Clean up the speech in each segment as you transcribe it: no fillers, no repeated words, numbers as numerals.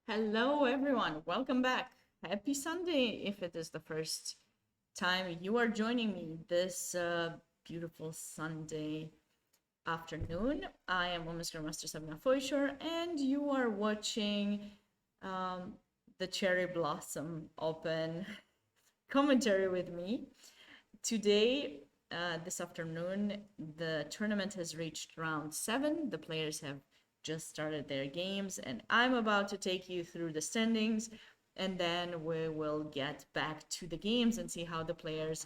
Hello, everyone. Welcome back. Happy Sunday if it is the first time you are joining me this beautiful Sunday afternoon. I am Women's Grandmaster Sabina Foysher, and you are watching um, the Cherry Blossom Open commentary with me. Today, this afternoon, the tournament has reached round 7. The players have just started their games, and I'm about to take you through the standings, and then we will get back to the games and see how the players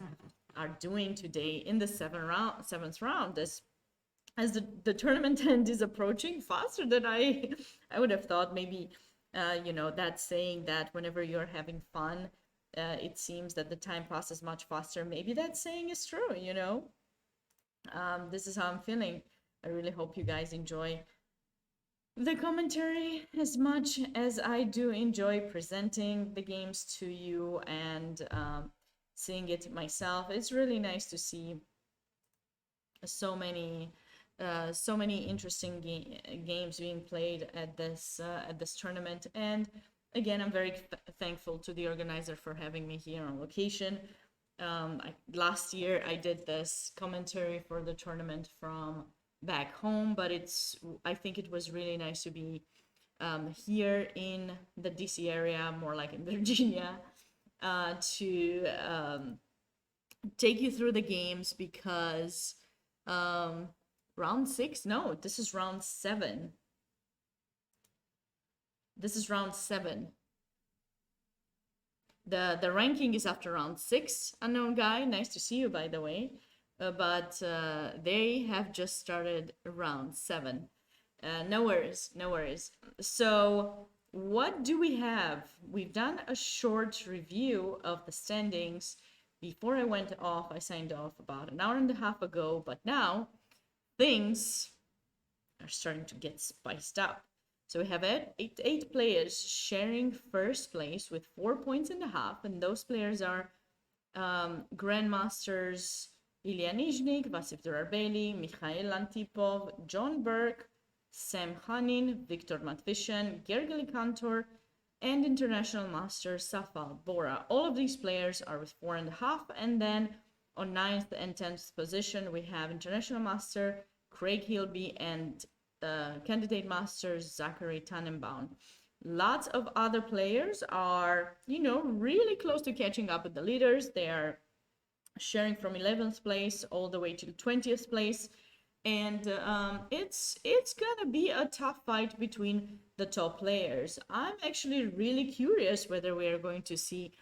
are doing today in the seventh round. As the tournament end is approaching faster than I would have thought. Maybe that saying that whenever you're having fun, it seems that the time passes much faster. Maybe that saying is true. This is how I'm feeling. I really hope you guys enjoy the commentary as much as I do enjoy presenting the games to you and seeing it myself. It's really nice to see so many interesting games being played at this tournament. And again, I'm very thankful to the organizer for having me here on location. Last year I did this commentary for the tournament from back home, but I think it was really nice to be here in the DC area, more like in Virginia, to take you through the games because round 6? No, this is round 7. This is round 7. The ranking is after round 6, unknown guy. Nice to see you, by the way. But they have just started round 7. No worries, no worries. So what do we have? We've done a short review of the standings. Before I went off, I signed off about an hour and a half ago, but now things are starting to get spiced up. So we have eight players sharing first place with 4.5 points, and those players are Grandmasters Ilya Nizhnik, Vasif Durarbeli, Mikhail Antipov, John Burke, Sam Hanin, Viktor Matvishin, Gergely Kantor, and International Master Safal Bora. All of these players are with 4.5, and then on 9th and 10th position we have International Master Craig Hilby and Candidate Masters Zachary Tannenbaum. Lots of other players are, really close to catching up with the leaders. They are sharing from 11th place all the way to 20th place. And it's gonna be a tough fight between the top players. I'm actually really curious whether we are going to see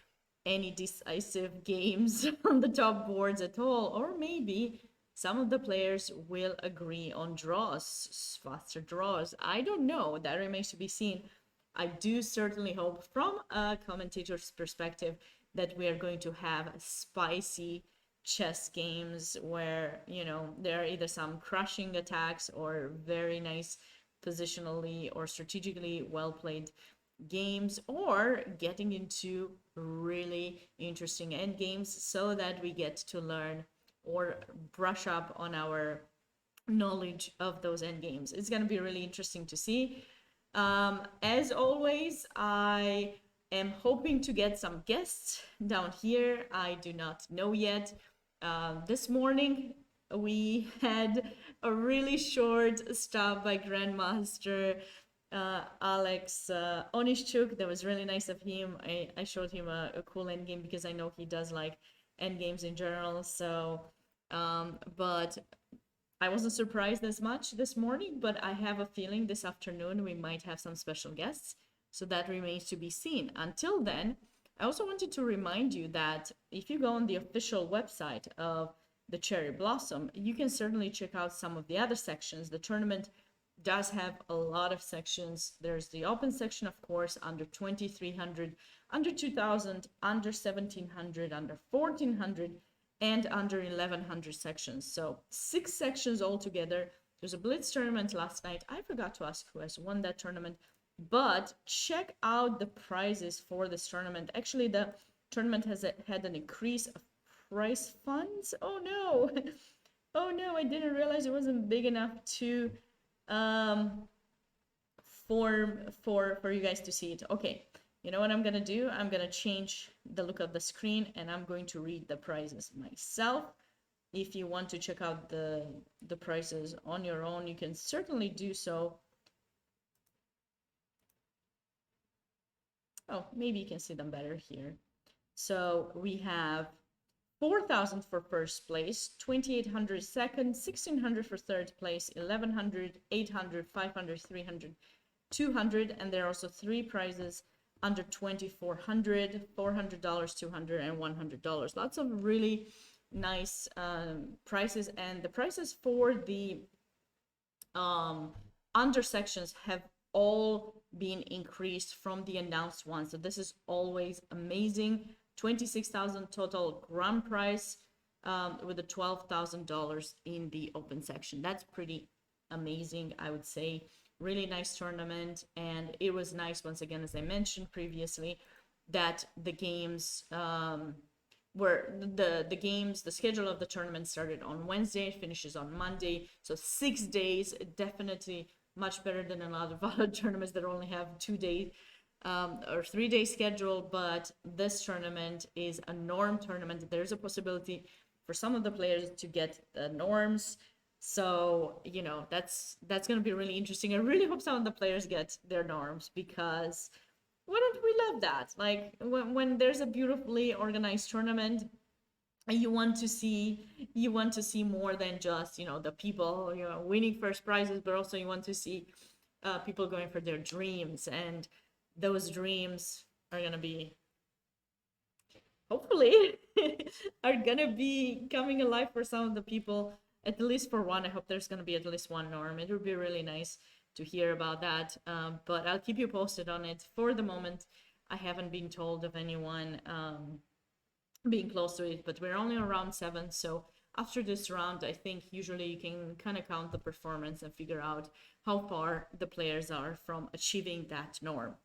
any decisive games on the top boards at all, or maybe some of the players will agree on draws, faster draws. I don't know. That remains to be seen. I do certainly hope, from a commentator's perspective, that we are going to have spicy chess games where, there are either some crushing attacks or very nice positionally or strategically well played games, or getting into really interesting end games so that we get to learn or brush up on our knowledge of those end games. It's going to be really interesting to see. As always, I am hoping to get some guests down here. I do not know yet. This morning we had a really short stop by Grandmaster Alex Onishchuk. That was really nice of him. I showed him a cool endgame because I know he does like endgames in general. So, but I wasn't surprised as much this morning, but I have a feeling this afternoon we might have some special guests. So that remains to be seen. Until then, I also wanted to remind you that if you go on the official website of the Cherry Blossom, you can certainly check out some of the other sections. The tournament does have a lot of sections. There's the open section, of course, under 2300, under 2000, under 1700, under 1400, and under 1100 sections. So 6 sections altogether. There's a Blitz tournament last night. I forgot to ask who has won that tournament, but check out the prizes for this tournament. Actually, the tournament has had an increase of prize funds. Oh no. Oh no, I didn't realize it wasn't big enough to for you guys to see it. Okay, you know what I'm gonna do? I'm gonna change the look of the screen and I'm going to read the prizes myself. If you want to check out the prizes on your own, you can certainly do so. Oh, maybe you can see them better here. So we have 4,000 for first place, 2,800 second, 1,600 for third place, 1,100, 800, 500, 300, 200, and there are also 3 prizes under 2,400, $400, $200, and $100. Lots of really nice prices, and the prices for the under sections have all been increased from the announced ones. So this is always amazing. 26,000 total grand prize with the $12,000 in the open section. That's pretty amazing, I would say. Really nice tournament, and it was nice, once again, as I mentioned previously, that the games were the schedule of the tournament started on Wednesday, finishes on Monday, so 6 days. Definitely much better than a lot of other tournaments that only have 2 days or 3 day schedule. But this tournament is a norm tournament. There's a possibility for some of the players to get the norms. So, that's going to be really interesting. I really hope some of the players get their norms, because wouldn't we love that? Like when there's a beautifully organized tournament, you want to see more than just, the people, winning first prizes, but also you want to see people going for their dreams, and those dreams are going to be hopefully are gonna be coming alive for some of the people, at least for one. I hope there's gonna be at least one norm. It would be really nice to hear about that. But I'll keep you posted on it. For the moment, I haven't been told of anyone being close to it, but we're only on round 7, so after this round, I think usually you can kind of count the performance and figure out how far the players are from achieving that norm.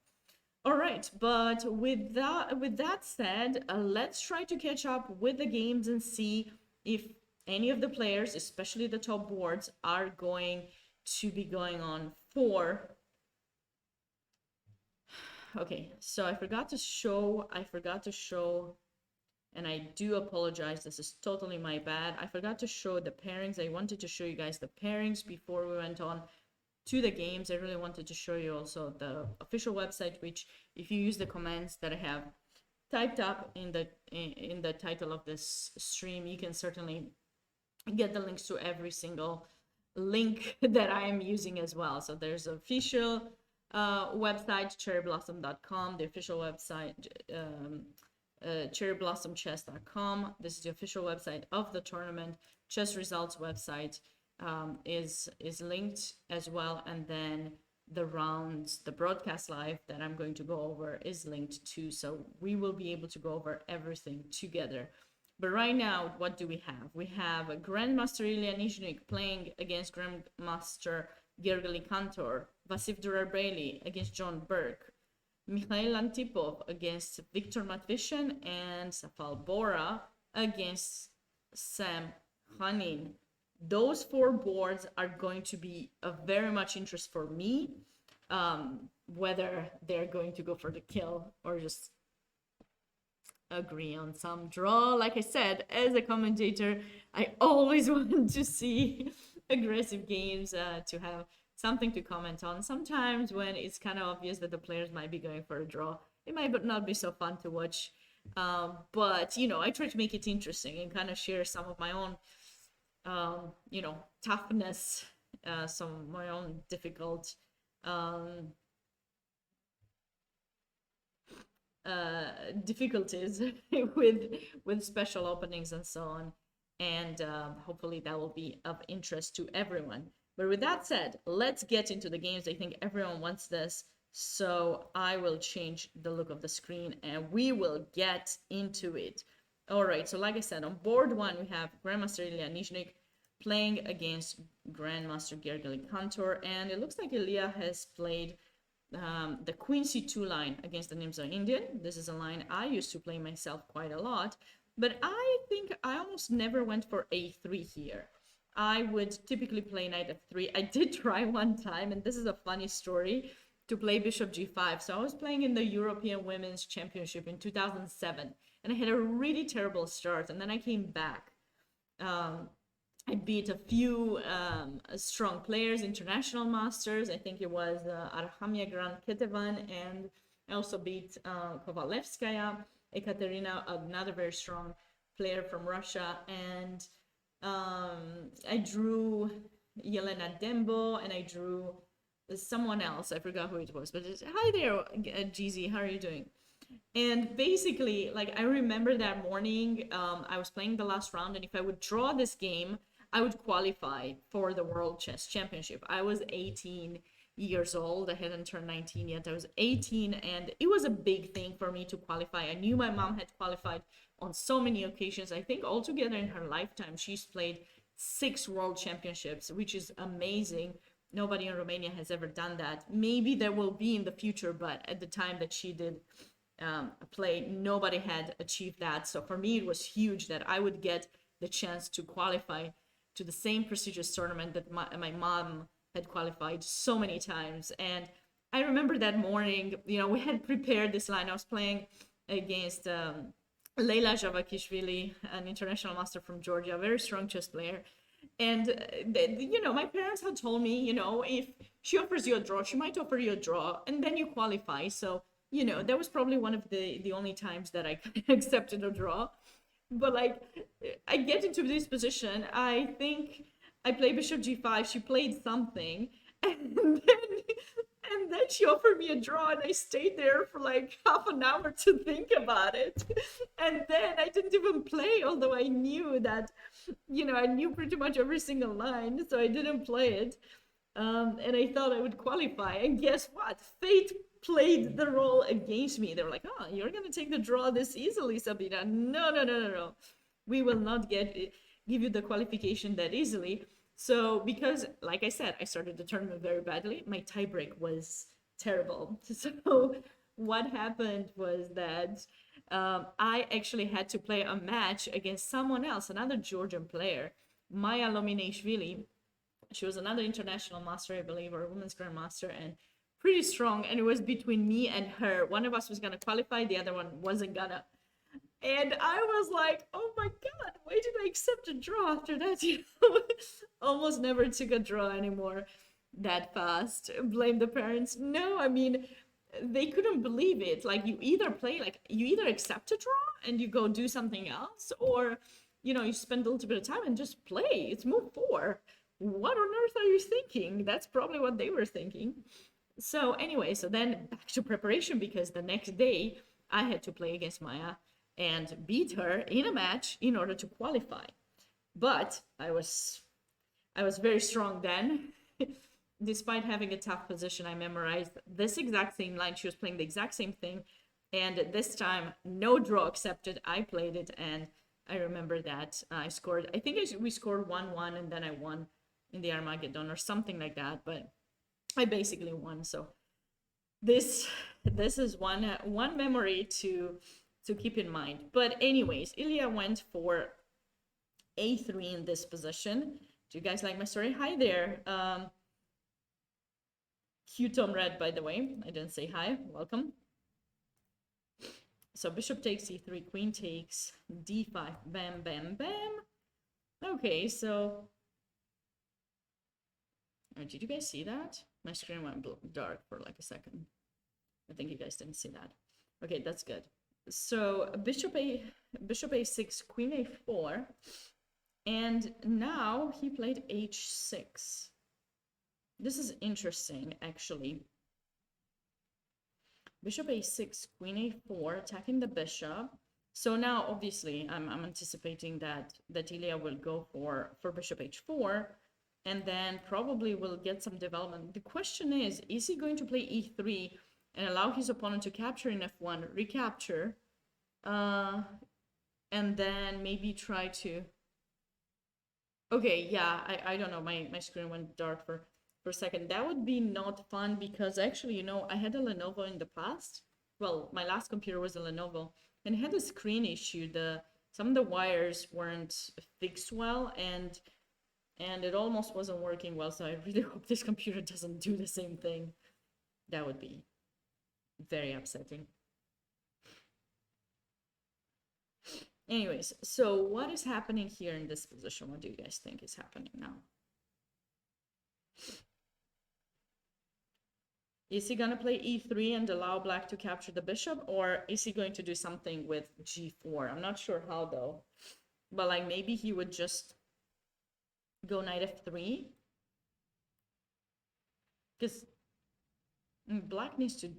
All right, but with that said, let's try to catch up with the games and see if any of the players, especially the top boards, are going to be going on for. Okay, so I forgot to show, and I do apologize, this is totally my bad. I forgot to show the pairings. I wanted to show you guys the pairings before we went on to the games. I really wanted to show you also the official website, which if you use the commands that I have typed up in the title of this stream, you can certainly get the links to every single link that I am using as well. So there's official website, cherryblossom.com, the official website, cherryblossom.chess.com. This is the official website of the tournament. Chess results website is linked as well, and then the rounds, the broadcast live that I'm going to go over is linked too, so we will be able to go over everything together. But right now, what do we have? We have Grandmaster Ilya Nizhnik playing against Grandmaster Gergely Kantor, Vasif Durarbayli against John Burke, Mikhail Antipov against Viktor Matvishin, and Safal Bora against Sam Khanin. Those 4 boards are going to be of very much interest for me, whether they're going to go for the kill or just agree on some draw. Like I said, as a commentator, I always want to see aggressive games to have something to comment on. Sometimes when it's kind of obvious that the players might be going for a draw, it might not be so fun to watch. But, you know, I try to make it interesting and kind of share some of my own you know, toughness, some of my own difficult difficulties with special openings and so on, and hopefully that will be of interest to everyone. But with that said, let's get into the games. I think everyone wants this, so I will change the look of the screen and we will get into it. All right, so like I said, on board 1, we have Grandmaster Ilya Nizhnik playing against Grandmaster Gergely Kantor, and it looks like Ilya has played the Queen C2 line against the Nimzo Indian. This is a line I used to play myself quite a lot, but I think I almost never went for A3 here. I would typically play Knight F3. I did try one time, and this is a funny story, to play Bishop G5. So I was playing in the European Women's Championship in 2007, and I had a really terrible start, and then I came back. I beat a few strong players, international masters. I think it was Arhamia Grant Ketevan, and I also beat Kovalevskaya, Ekaterina, another very strong player from Russia, and I drew Yelena Dembo, and I drew someone else. I forgot who it was, but hi there, GZ, how are you doing? And basically, like, I remember that morning, I was playing the last round, and if I would draw this game, I would qualify for the World Chess Championship. I was 18 years old. I hadn't turned 19 yet. I was 18, and it was a big thing for me to qualify. I knew my mom had qualified on so many occasions. I think altogether in her lifetime, she's played 6 World Championships, which is amazing. Nobody in Romania has ever done that. Maybe there will be in the future, but at the time that she did play, nobody had achieved that. So for me, it was huge that I would get the chance to qualify to the same prestigious tournament that my mom had qualified so many times. And I remember that morning, you know, we had prepared this line. I was playing against Leila Javakishvili, an international master from Georgia, a very strong chess player. And, you know, my parents had told me, you know, if she offers you a draw, she might offer you a draw, and then you qualify. So, you know, that was probably one of the only times that I accepted a draw. But, like, I get into this position. I think I play Bishop G5. She played something. And then And then she offered me a draw, and I stayed there for like half an hour to think about it. And then I didn't even play, although I knew that, I knew pretty much every single line, so I didn't play it. And I thought I would qualify. And guess what? Fate played the role against me. They were like, "Oh, you're gonna take the draw this easily, Sabina." No, no, no, no, no. We will not give you the qualification that easily. So because, like I said, I started the tournament very badly, my tiebreak was terrible. So what happened was that I actually had to play a match against someone else, another Georgian player, Maya Lominashvili. She was another international master, I believe, or a women's grandmaster, and pretty strong. And it was between me and her. One of us was gonna qualify, the other one wasn't gonna. And I was like, oh my God, why did I accept a draw after that? Almost never took a draw anymore that fast. Blame the parents. No, I mean, they couldn't believe it. Like, you either accept a draw and you go do something else, or, you spend a little bit of time and just play. It's move 4. What on earth are you thinking? That's probably what they were thinking. So anyway, so then back to preparation, because the next day I had to play against Maya and beat her in a match in order to qualify. But I was very strong then. Despite having a tough position, I memorized this exact same line. She was playing the exact same thing. And this time, no draw accepted. I played it, and I remember that I scored, I think we scored 1-1, and then I won in the Armageddon or something like that. But I basically won. So this is one memory to keep in mind. But anyways, Ilya went for a3 in this position. Do you guys like my story? Hi there. Q Tom Red, by the way. I didn't say hi. Welcome. So bishop takes e3, queen takes d5. Bam, bam, bam. Okay, so... did you guys see that? My screen went dark for like a second. I think you guys didn't see that. Okay, that's good. So bishop a6, queen a4, and now he played h6. This is interesting, actually. Bishop a6, queen a4, attacking the bishop. So now, obviously, I'm anticipating that Ilya will go for bishop h4, and then probably will get some development. The question is he going to play e3 and allow his opponent to capture in f1, recapture, and then maybe try to... Okay, yeah, I don't know, my screen went dark for a second. That would be not fun, because actually, I had a Lenovo in the past. Well, my last computer was a Lenovo, and it had a screen issue. Some of the wires weren't fixed well, and it almost wasn't working well, so I really hope this computer doesn't do the same thing. That would be very upsetting. Anyways, so what is happening here in this position? What do you guys think is happening now? Is he gonna play e3 and allow black to capture the bishop, or is he going to do something with g4? I'm not sure how, though. But like, maybe he would just go knight f3, because black needs to...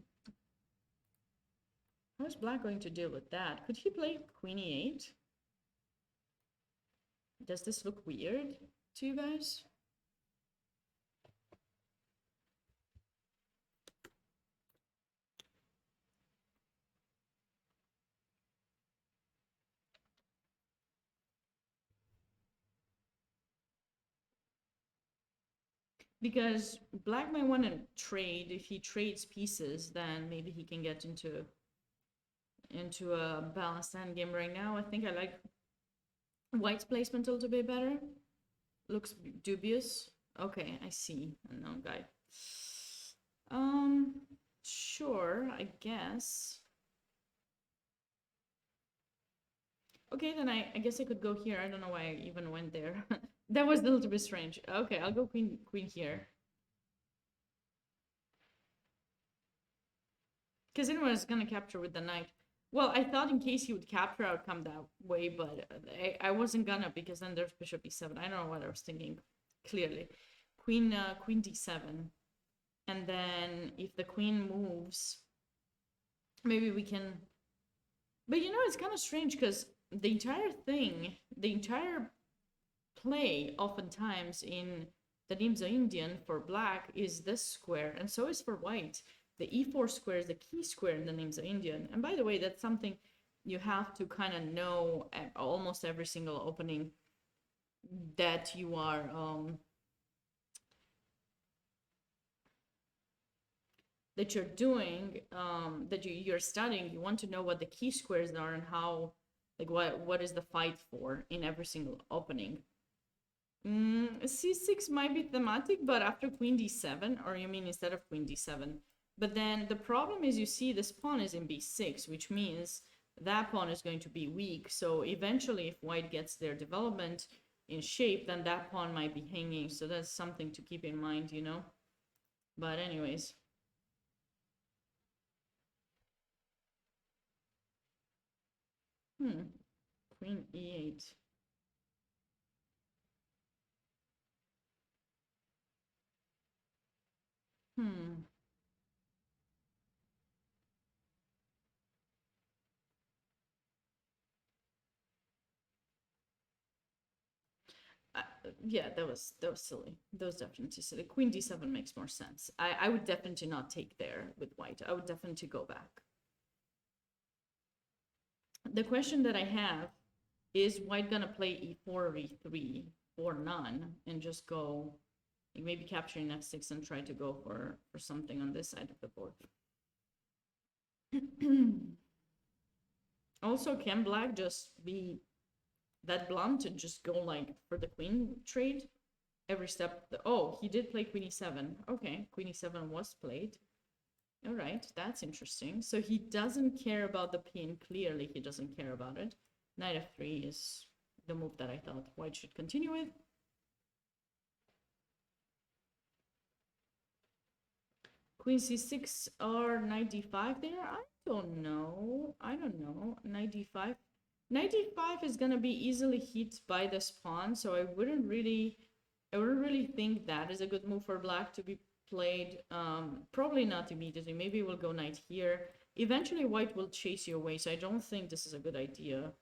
How is black going to deal with that? Could he play queen e8? Does this look weird to you guys? Because black might want to trade. If he trades pieces, then maybe he can get into a balanced endgame. Right now, I think I like white's placement a little bit better. Looks dubious. Okay, I see. No, guy. Sure, I guess. Okay, then I guess I could go here. I don't know why I even went there. That was a little bit strange. Okay, I'll go queen here. Because anyone is gonna capture with the knight. Well, I thought in case he would capture, I would come that way, but I wasn't gonna, because then there's bishop e7. I don't know what I was thinking clearly. Queen d7. And then if the queen moves, maybe we can... But you know, it's kind of strange because the entire thing, the entire play oftentimes in the Nimzo Indian for black is this square, and so is for white. The e4 square is the key square in the Nimzo Indian. And by the way, that's something you have to kind of know at almost every single opening that you are that you're doing, that you're studying. You want to know what the key squares are and how, like, what is the fight for in every single opening. C6 might be thematic, but after queen d7, or you mean instead of queen d7. But then the problem is, you see this pawn is in b6, which means that pawn is going to be weak. So eventually, if white gets their development in shape, then that pawn might be hanging. So that's something to keep in mind, you know. But anyways. Queen e8. Yeah, that was silly. That was definitely silly. Queen d7 makes more sense. I would definitely not take there with white. I would definitely go back. The question that I have is white gonna play e4 or e3 or none and just go, like, maybe capturing f6 and try to go for something on this side of the board. Also, can black just be that blunt and just go like for the queen trade every step? Oh, he did play queen e7. Okay, queen e7 was played. All right, that's interesting. So he doesn't care about the pin. Clearly, he doesn't care about it. Knight f3 is the move that I thought white should continue with. Queen c6 or knight d5 there? I don't know. Knight d5. Knight d5 is gonna be easily hit by this pawn, so I wouldn't really think that is a good move for black to be played. Probably not immediately. Maybe we'll go knight here. Eventually white will chase you away, so I don't think this is a good idea.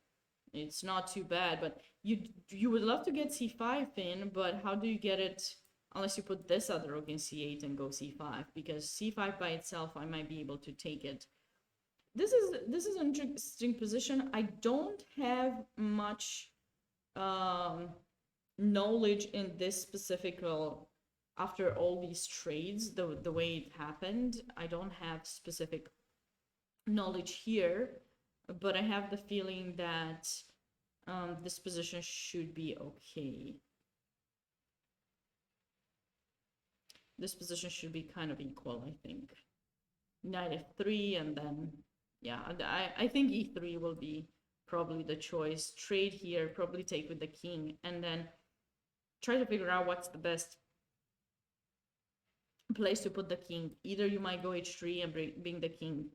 It's not too bad, but you would love to get c5 in, but how do you get it unless you put this other rook in c8 and go c5? Because c5 by itself, I might be able to take it. This is an interesting position. I don't have much knowledge in this specific, after all these trades, the way it happened. I don't have specific knowledge here, but I have the feeling that this position should be okay. This position should be kind of equal, I think. Knight f3, and then, yeah, I think e3 will be probably the choice. Trade here, probably take with the king, and then try to figure out what's the best place to put the king. Either you might go h3 and bring the king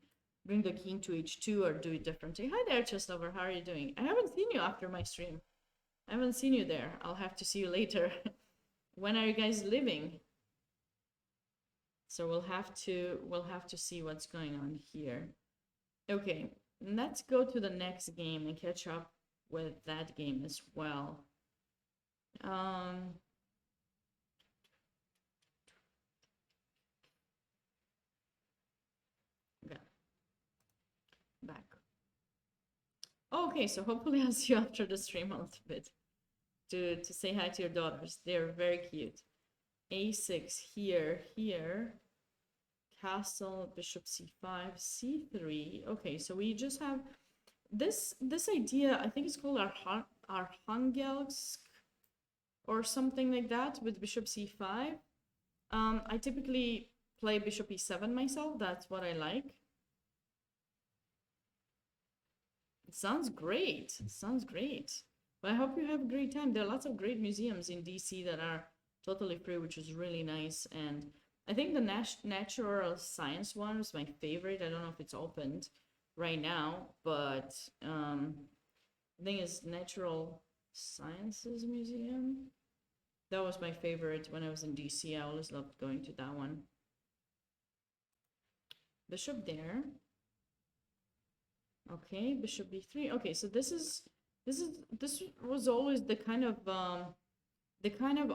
to h2, or do it differently. Hi there, Chesslover. How are you doing? I haven't seen you after my stream. I haven't seen you there. I'll have to see you later. When are you guys leaving? So we'll have to see what's going on here. Okay, let's go to the next game and catch up with that game as well. Okay. Back. Okay, so hopefully I'll see you after the stream a little bit to say hi to your daughters. They're very cute. A6 here. Castle, bishop c5, c3. Okay, so we just have this idea. I think it's called Arkhangelsk or something like that, with bishop c5. I typically play bishop e7 myself. That's what I like. It sounds great. Well, I hope you have a great time. There are lots of great museums in DC that are totally free, which is really nice. And I think the natural science one is my favorite. I don't know if it's opened right now, but the thing is, Natural Sciences Museum. That was my favorite when I was in DC. I always loved going to that one. Bishop there. Okay, bishop b3. Okay, so this was always the kind of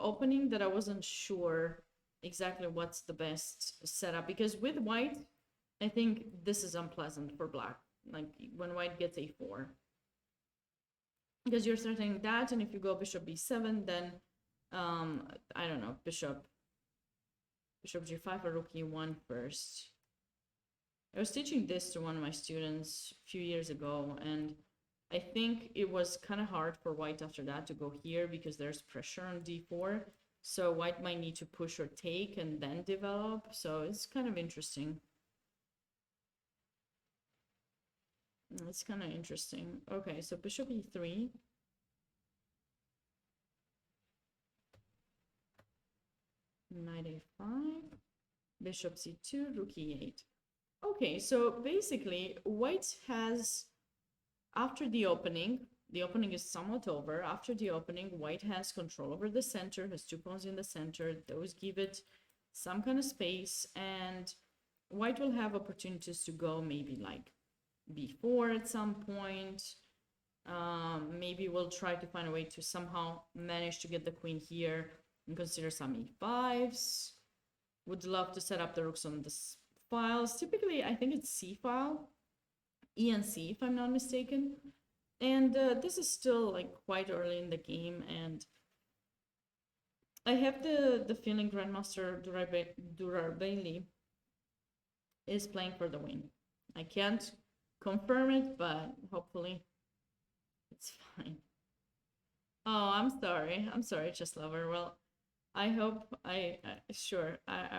opening that I wasn't sure exactly what's the best setup, because with white, I think this is unpleasant for black. Like when white gets a4, because you're threatening that, and if you go bishop b7, then I don't know, bishop g5 or rook e1 first. I was teaching this to one of my students a few years ago, and I think it was kind of hard for white after that to go here because there's pressure on d4. So white might need to push or take and then develop. So it's kind of interesting. It's kind of interesting. Okay, so bishop e3. Knight a5. Bishop c2, rook e8. Okay, so basically white has, after the opening is somewhat over. After the opening, white has control over the center, has 2 pawns in the center. Those give it some kind of space, and white will have opportunities to go maybe like b4 at some point. Maybe we'll try to find a way to somehow manage to get the queen here and consider some e5s. Would love to set up the rooks on this files. Typically, I think it's c file, e and c if I'm not mistaken. And this is still like quite early in the game, and I have the feeling Grandmaster Durarbeili is playing for the win. I can't confirm it, but hopefully it's fine. Oh, I'm sorry, Chess Lover. Well, I hope I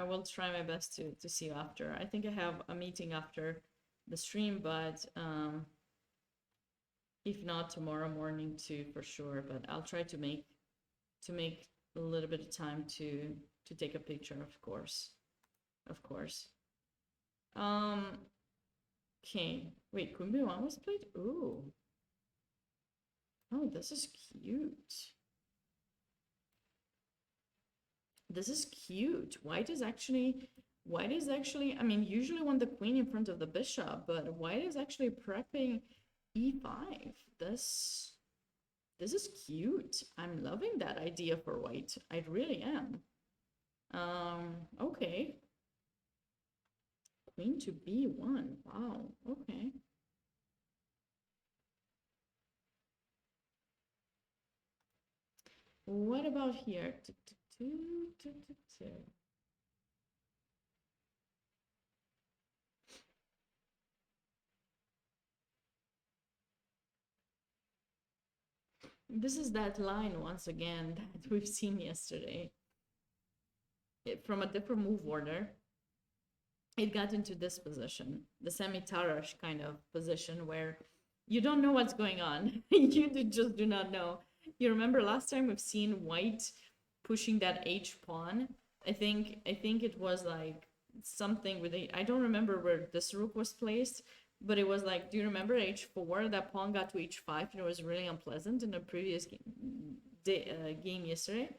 will try my best to see you after. I think I have a meeting after the stream, but if not tomorrow morning too, for sure. But I'll try to make a little bit of time to take a picture, of course. Okay, wait, Queen b1 was played. Ooh, oh, this is cute. This is cute. White is actually, I mean, usually want the queen in front of the bishop, but white is actually prepping e5. This is cute. I'm loving that idea for white. I really am. Okay. Queen to b1. Wow. Okay. What about here? This is that line once again that we've seen yesterday. From a different move order, it got into this position, the semi-Tarrasch kind of position where you don't know what's going on. You just do not know. You remember last time we've seen white pushing that H pawn. I think it was like something with I don't remember where this rook was placed, but it was like, do you remember H4? That pawn got to H5, and it was really unpleasant in the previous game yesterday.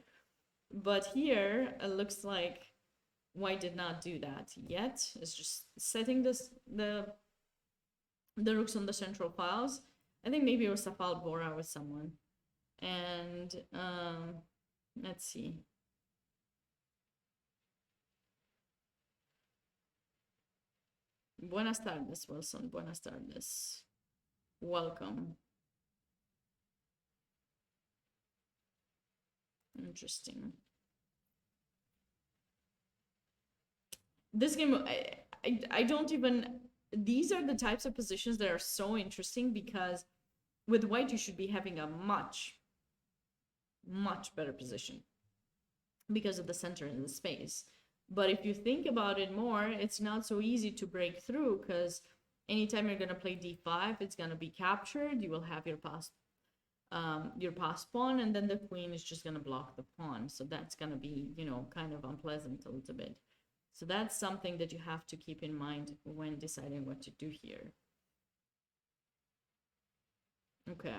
But here it looks like white did not do that yet. It's just setting the rooks on the central files. I think maybe it was Safal Bora with someone. And let's see. Buenas tardes, Wilson. Buenas tardes. Welcome. Interesting. This game, I don't even... These are the types of positions that are so interesting, because with white you should be having a much better position because of the center and the space. But if you think about it more, it's not so easy to break through, because anytime you're going to play d5, it's going to be captured. You will have your passed pawn, and then the queen is just going to block the pawn. So that's going to be, you know, kind of unpleasant a little bit. So that's something that you have to keep in mind when deciding what to do here. Okay.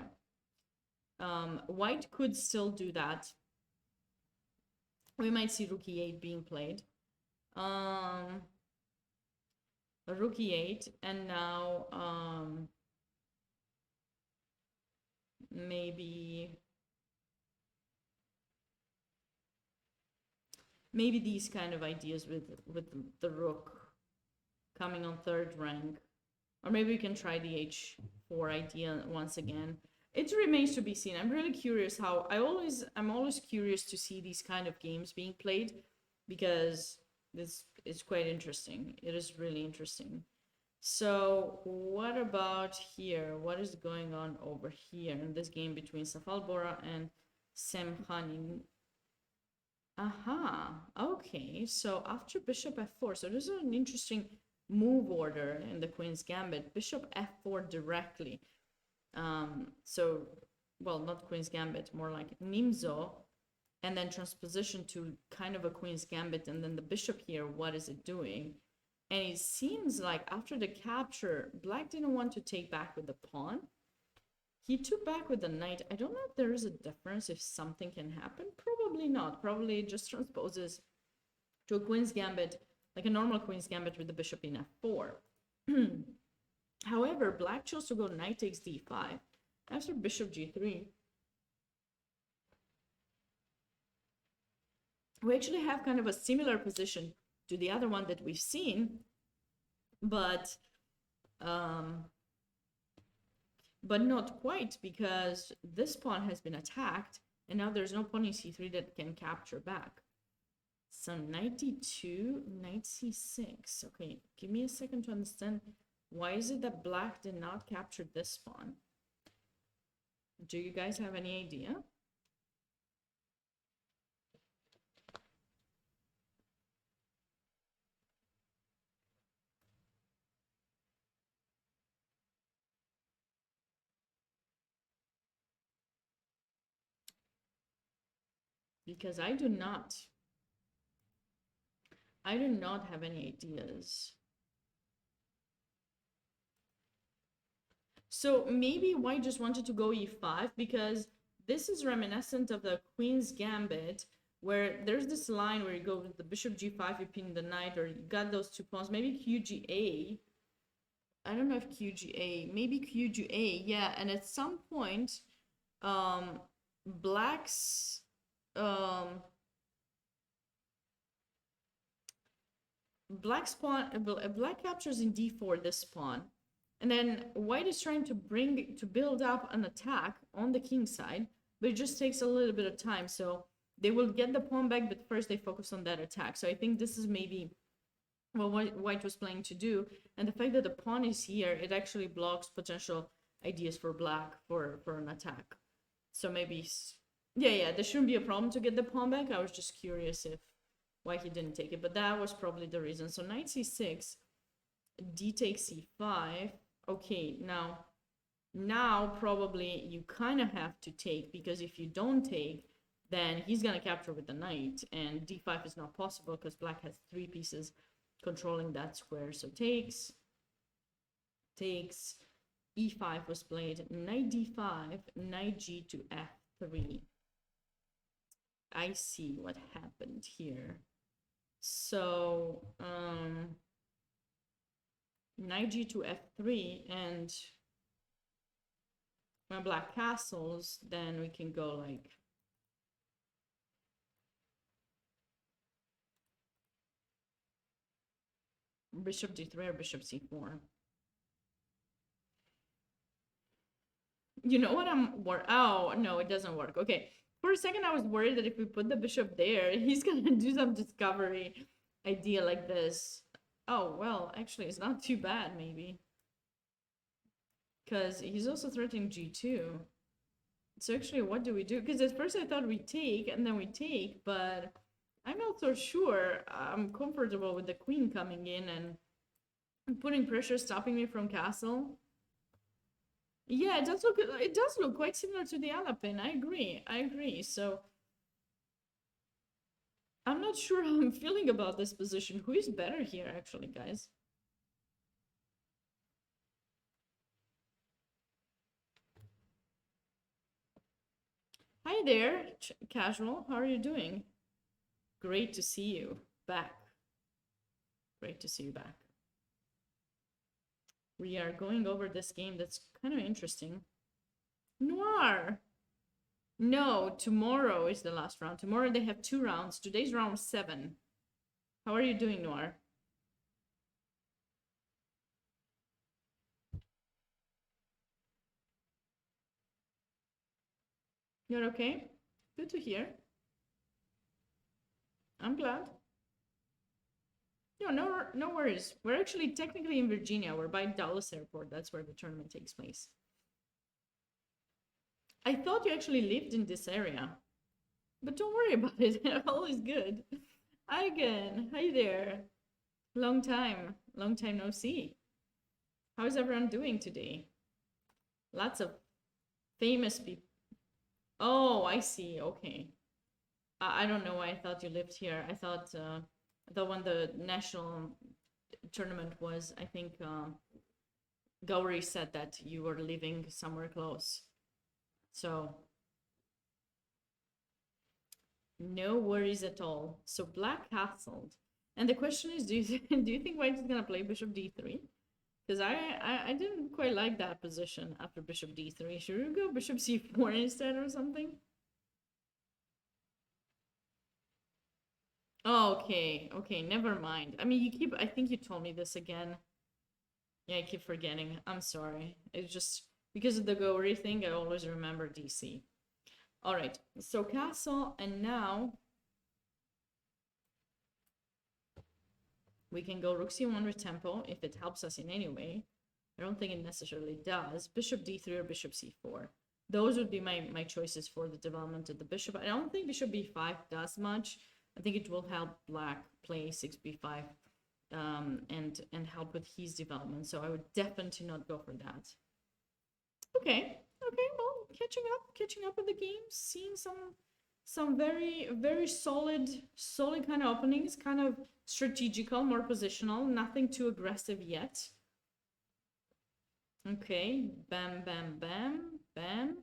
White could still do that. We might see rook e8 being played. rook e8, and now maybe these kind of ideas with the rook coming on third rank, or maybe we can try the h4 idea once again. It remains to be seen. I'm really curious how I'm always curious to see these kind of games being played, because this is quite interesting. It is really interesting. So what about here? What is going on over here in this game between Safal Bora and Semkhani? Aha, okay. So after bishop f4, so this is an interesting move order in the Queen's Gambit. Bishop f4 directly. So, well, not Queen's Gambit, more like Nimzo, and then transposition to kind of a Queen's Gambit, and then the bishop here, what is it doing? And it seems like after the capture, Black didn't want to take back with the pawn. He took back with the knight. I don't know if there is a difference, if something can happen. Probably not. Probably it just transposes to a Queen's Gambit, like a normal Queen's Gambit with the bishop in f4. However, Black chose to go knight takes d5 after bishop g3. We actually have kind of a similar position to the other one that we've seen, but not quite, because this pawn has been attacked and now there's no pawn in c3 that can capture back. So knight d2, knight c6. Okay, give me a second to understand. Why is it that Black did not capture this pawn? Do you guys have any idea? Because I do not have any ideas. So maybe White just wanted to go e5, because this is reminiscent of the Queen's Gambit, where there's this line where you go with the bishop g5, you pin the knight, or you got those two pawns. Maybe qga. I don't know if qga. Maybe qga. Yeah, and at some point, Black's Black's pawn, Black captures in d4 this pawn, and then White is trying to build up an attack on the king side, but it just takes a little bit of time. So they will get the pawn back, but first they focus on that attack. So I think this is maybe what White was planning to do, and the fact that the pawn is here, it actually blocks potential ideas for Black for an attack. So maybe, yeah, there shouldn't be a problem to get the pawn back. I was just curious if why he didn't take it, but that was probably the reason. So knight c6, d takes c5. Okay, now probably you kind of have to take, because if you don't take, then he's gonna capture with the knight, and d5 is not possible because Black has 3 pieces controlling that square. So takes, e5 was played, knight d5, knight g to f3. I see what happened here. So knight g to f3, and when Black castles, then we can go like bishop d3 or bishop c4. You know what oh no, it doesn't work. Okay, for a second I was worried that if we put the bishop there, he's gonna do some discovery idea like this. Oh well, actually it's not too bad, maybe, because he's also threatening g2. So actually, what do we do? Because at first I thought we take, and then we take, but I'm not so sure I'm comfortable with the queen coming in and putting pressure, stopping me from castle. Yeah, it does look quite similar to the Alapin. I agree. So I'm not sure how I'm feeling about this position. Who is better here, actually, guys? Hi there, Casual. How are you doing? Great to see you back. Great to see you back. We are going over this game that's kind of interesting. Noir! No, tomorrow is the last round. Tomorrow they have 2 rounds. Today's round 7. How are you doing, Noir? You're okay? Good to hear. I'm glad. No worries. We're actually technically in Virginia. We're by Dallas Airport. That's where the tournament takes place. I thought you actually lived in this area. But don't worry about it. All is good. Hi again. Hi there. Long time no see. How is everyone doing today? Lots of famous people. Oh, I see. Okay. I don't know why I thought you lived here. I thought when the national tournament was, I think Gauri said that you were living somewhere close. So no worries at all. So black castled. And the question is, do you think white is gonna play bishop d3? Because I didn't quite like that position after bishop d3. Should we go bishop c4 instead or something? Oh, okay, never mind. I mean, I think you told me this again. Yeah, I keep forgetting. I'm sorry. It's just because of the Gauri thing, I always remember DC. All right, so castle, and now we can go rook c1 with tempo if it helps us in any way. I don't think it necessarily does. Bishop d3 or bishop c4. Those would be my choices for the development of the bishop. I don't think bishop b5 does much. I think it will help black play 6b5 and help with his development. So I would definitely not go for that. Okay, well, catching up with the game, seeing some very solid kind of openings, kind of strategical, more positional, nothing too aggressive yet. Okay, bam, bam, bam, bam.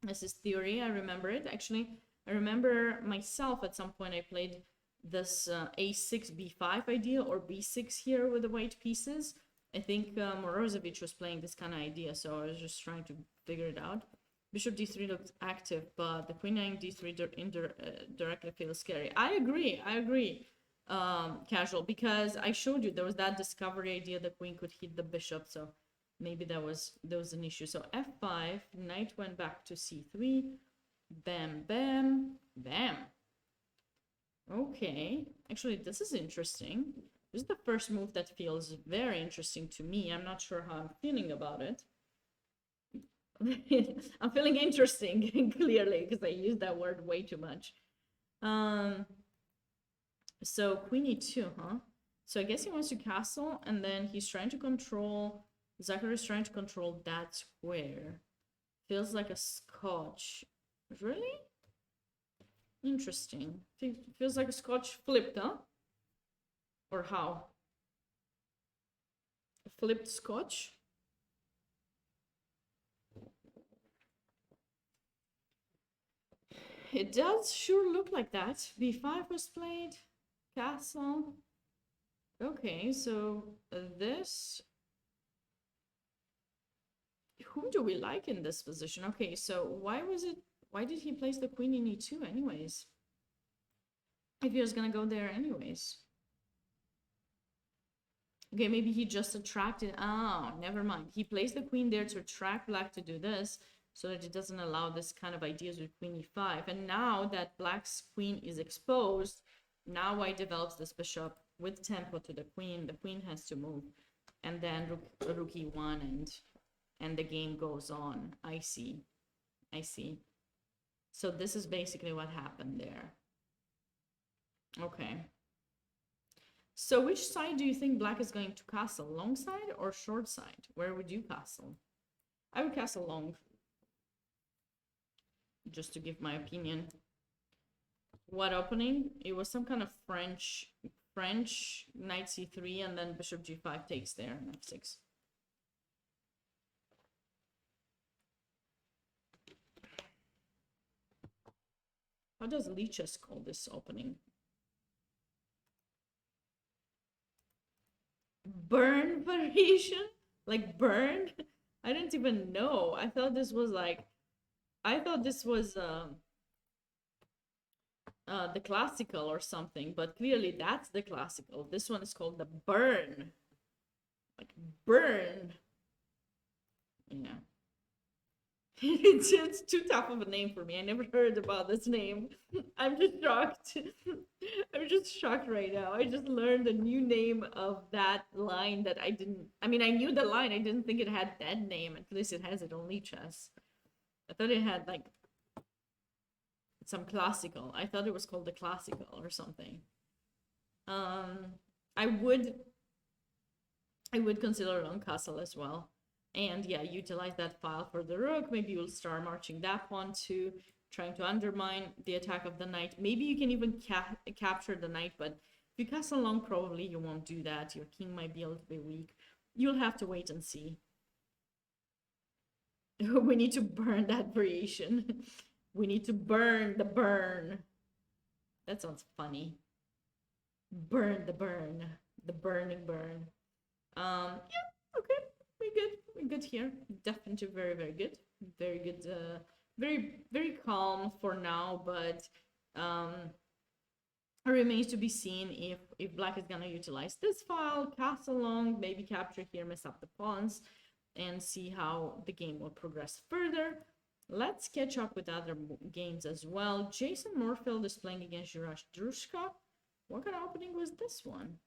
This is theory, I remember it. Actually, I remember myself at some point I played this a6, b5 idea, or b6 here with the white pieces. I think Morozevich was playing this kind of idea, so I was just trying to figure it out. Bishop d3 looked active, but the queen 9 d3 directly feels scary. I agree, Casual, because I showed you there was that discovery idea the queen could hit the bishop, so maybe there was an issue. So f5, knight went back to c3, bam, bam, bam. Okay, actually this is interesting. This is the first move that feels very interesting to me. I'm not sure how I'm feeling about it. I'm feeling interesting, clearly, because I use that word way too much. So queen e2, huh? So I guess he wants to castle, and then he's trying to control, Zachary is trying to control that square. Feels like a scotch. Really? Interesting. Feels like a scotch flipped, huh? Or how? A flipped scotch? It does sure look like that. b5 was played. Castle. Okay, so this... Whom do we like in this position? Okay, so why did he place the queen in e2 anyways? If he was gonna go there anyways. Okay, maybe he just attracted... Oh, never mind. He placed the queen there to attract black to do this, so that it doesn't allow this kind of ideas with queen e5. And now that black's queen is exposed, now white develops this bishop with tempo to the queen. The queen has to move. And then rook e1 and the game goes on. I see. So this is basically what happened there. Okay. So which side do you think black is going to castle? Long side or short side? Where would you castle? I would castle long. Just to give my opinion. What opening? It was some kind of French knight c3 and then bishop g5 takes there and f6. How does Lichess call this opening? Burn variation? Like burn? I didn't even know. I thought this was like, I thought this was the classical or something, but clearly that's the classical. This one is called the burn. Like burn. Yeah. It's too tough of a name for me. I never heard about this name. I'm just shocked. I'm just shocked right now. I just learned a new name of that line that I didn't. I mean, I knew the line. I didn't think it had that name. At least it has it on Lichess. I thought it had like some classical. I thought it was called the classical or something. Um, I would consider Long Castle as well. And yeah, utilize that file for the rook. Maybe you'll start marching that pawn too, trying to undermine the attack of the knight. Maybe you can even capture the knight, but if you castle long, probably you won't do that. Your king might be a little bit weak. You'll have to wait and see. We need to burn that variation. We need to burn the burn. That sounds funny. Burn the burn. The burning burn. Yeah, okay. We're good here. Definitely very, very good. Very good. Very, very calm for now, but it remains to be seen if black is gonna utilize this file, castle long, maybe capture here, mess up the pawns, and see how the game will progress further. Let's catch up with other games as well. Jason Moorfield is playing against Jurash Drushka. What kind of opening was this one?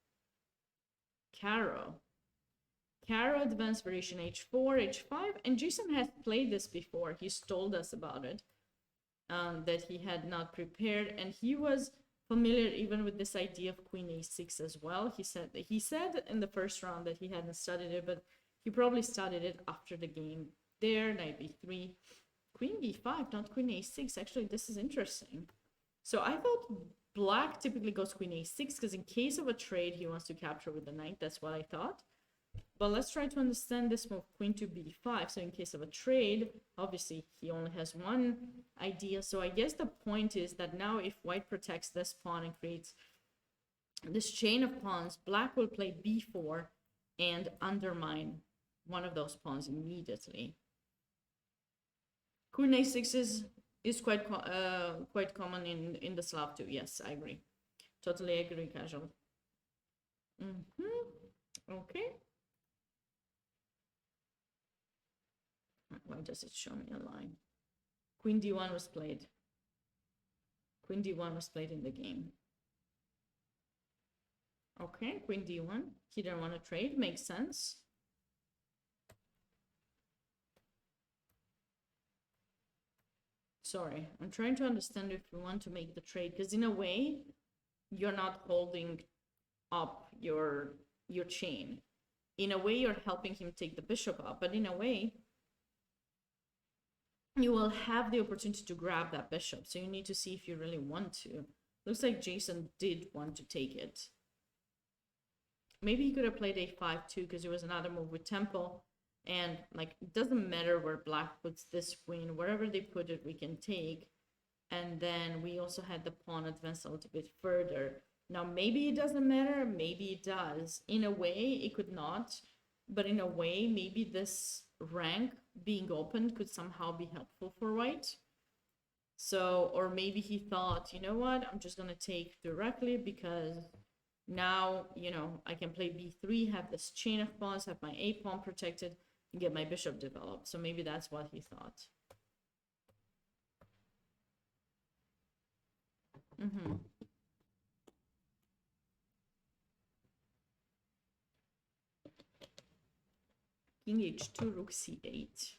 Caro. Caro advanced variation h4, h5, and Jason has played this before. He's told us about it, that he had not prepared, and he was familiar even with this idea of queen a6 as well. He said in the first round that he hadn't studied it, but he probably studied it after the game. There, knight b3, queen b5, not queen a6. Actually, this is interesting. So I thought black typically goes queen a6 because in case of a trade, he wants to capture with the knight. That's what I thought. But let's try to understand this move, queen to b5. So in case of a trade, obviously he only has one idea. So I guess the point is that now if white protects this pawn and creates this chain of pawns, black will play b4 and undermine one of those pawns immediately. Queen a6 is quite common in the Slav too. Yes, I agree. Totally agree, Casual. Okay. Why does it show me a line? Queen d1 was played. Queen d1 was played in the game. Okay, queen d1. He didn't want to trade. Makes sense. Sorry, I'm trying to understand if we want to make the trade, because in a way, you're not holding up your chain. In a way, you're helping him take the bishop up, but in a way, you will have the opportunity to grab that bishop. So you need to see if you really want to. Looks like Jason did want to take it. Maybe he could have played a5 too, because it was another move with tempo. And like, it doesn't matter where black puts this queen. Wherever they put it, we can take. And then we also had the pawn advance a little bit further. Now, maybe it doesn't matter. Maybe it does. In a way, it could not. But in a way, maybe this rank being opened could somehow be helpful for white. So, or maybe he thought, you know what, I'm just going to take directly because now, you know, I can play b3, have this chain of pawns, have my a pawn protected, and get my bishop developed. So maybe that's what he thought. King h2, rook c8.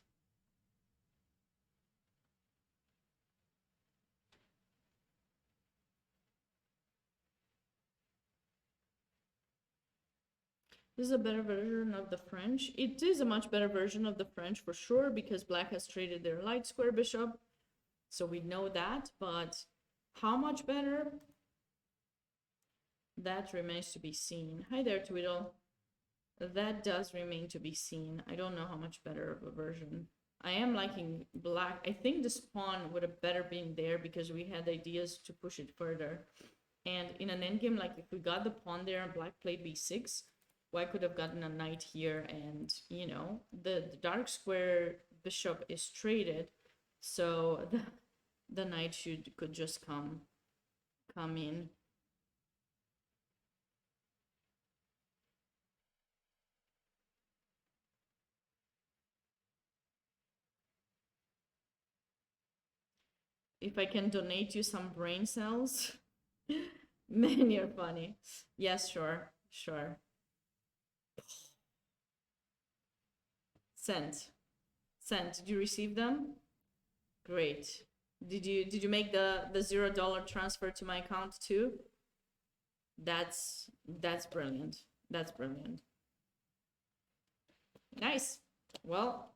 This is a better version of the French. It is a much better version of the French for sure, because black has traded their light square bishop. So we know that, but how much better? That remains to be seen. Hi there, Tweedle. That does remain to be seen. I don't know how much better of a version. I am liking black. I think this pawn would have better been there because we had ideas to push it further. And in an endgame, like if we got the pawn there and black played b6, White could have gotten a knight here, and you know the dark square bishop is traded, so the knight could just come in. If I can donate you some brain cells. Man, you're funny. Yes, sure, sure. Sent. Sent. Did you receive them? Great. Did you make the $0 transfer to my account too? That's brilliant. That's brilliant. Nice. Well,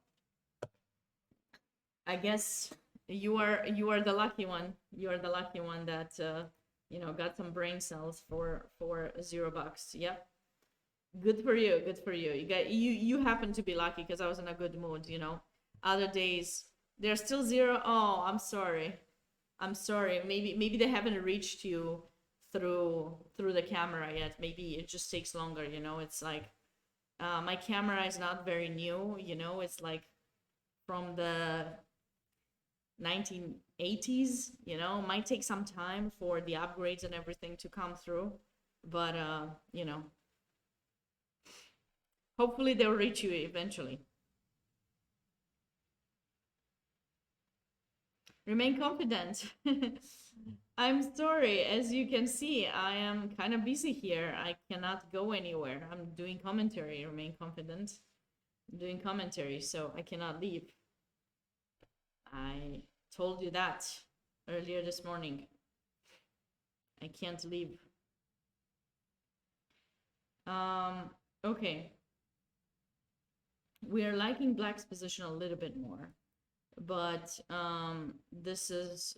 I guess you are the lucky one. You are the lucky one that you know, got some brain cells for $0. Yep. Good for you. Good for you. You happen to be lucky because I was in a good mood, you know. Other days they're still 0. Oh, I'm sorry. I'm sorry. Maybe they haven't reached you through the camera yet. Maybe it just takes longer, you know. It's like my camera is not very new, you know. It's like from the 1980s, you know. Might take some time for the upgrades and everything to come through, but you know, hopefully they'll reach you eventually. Remain confident. I'm sorry, as you can see, I am kind of busy here. I cannot go anywhere. I'm doing commentary. Remain confident. I'm doing commentary, so I cannot leave. I told you that earlier this morning. I can't leave. Okay. We are liking Black's position a little bit more, but this is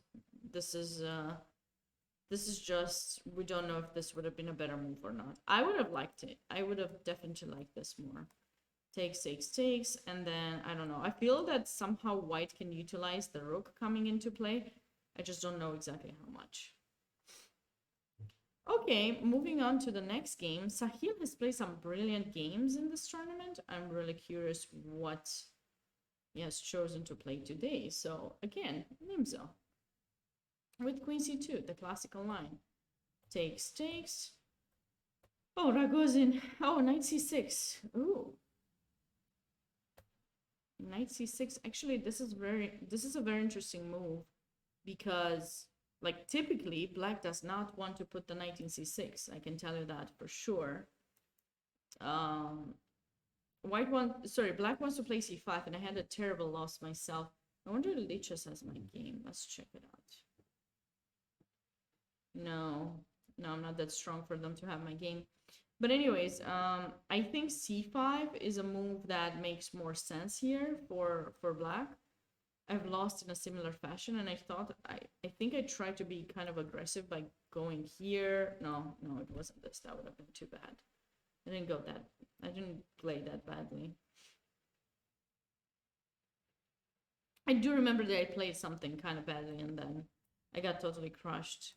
just, we don't know if this would have been a better move or not. I would have liked it. I would have definitely liked this more. Takes, takes, takes, and then I don't know. I feel that somehow White can utilize the rook coming into play. I just don't know exactly how much. Okay, moving on to the next game. Sahil has played some brilliant games in this tournament. I'm really curious what he has chosen to play today. So again, Nimzo with Queen C2, the classical line. Takes, takes. Oh, Ragozin. Oh, Knight C6. Ooh. Knight C6. Actually, this is a very interesting move because, like, typically Black does not want to put the knight in C6. I can tell you that for sure. Black wants to play C5, and I had a terrible loss myself. I wonder if Lichess has my game. Let's check it out. No, I'm not that strong for them to have my game. But anyways, I think C5 is a move that makes more sense here for Black. I've lost in a similar fashion, and I thought I think I tried to be kind of aggressive by going here. No, it wasn't this. That would have been too bad. I didn't play that badly. I do remember that I played something kind of badly, and then I got totally crushed.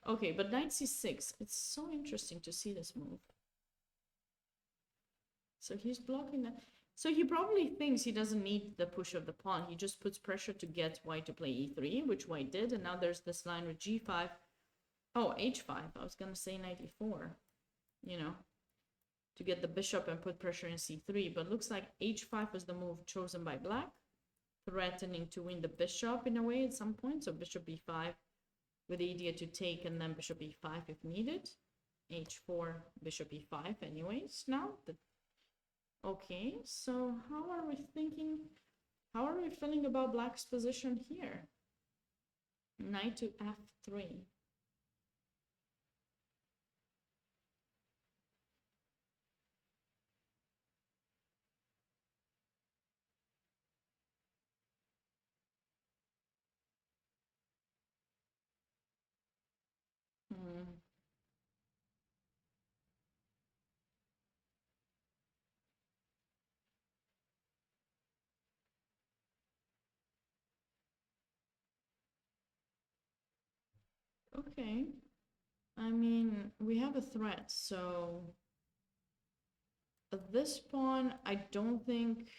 Okay, but knight c6. It's so interesting to see this move. So he's blocking that. So he probably thinks he doesn't need the push of the pawn. He just puts pressure to get White to play e3, which White did. And now there's this line with g5. Oh, h5. I was going to say knight e4, you know, to get the bishop and put pressure in c3. But looks like h5 was the move chosen by Black, threatening to win the bishop in a way at some point. So bishop b5 with the idea to take, and then bishop e5 if needed. h4, bishop e5 anyways. Now okay, so how are we feeling about Black's position here? Knight to f3. Okay. I mean, we have a threat, so at this pawn, I don't think...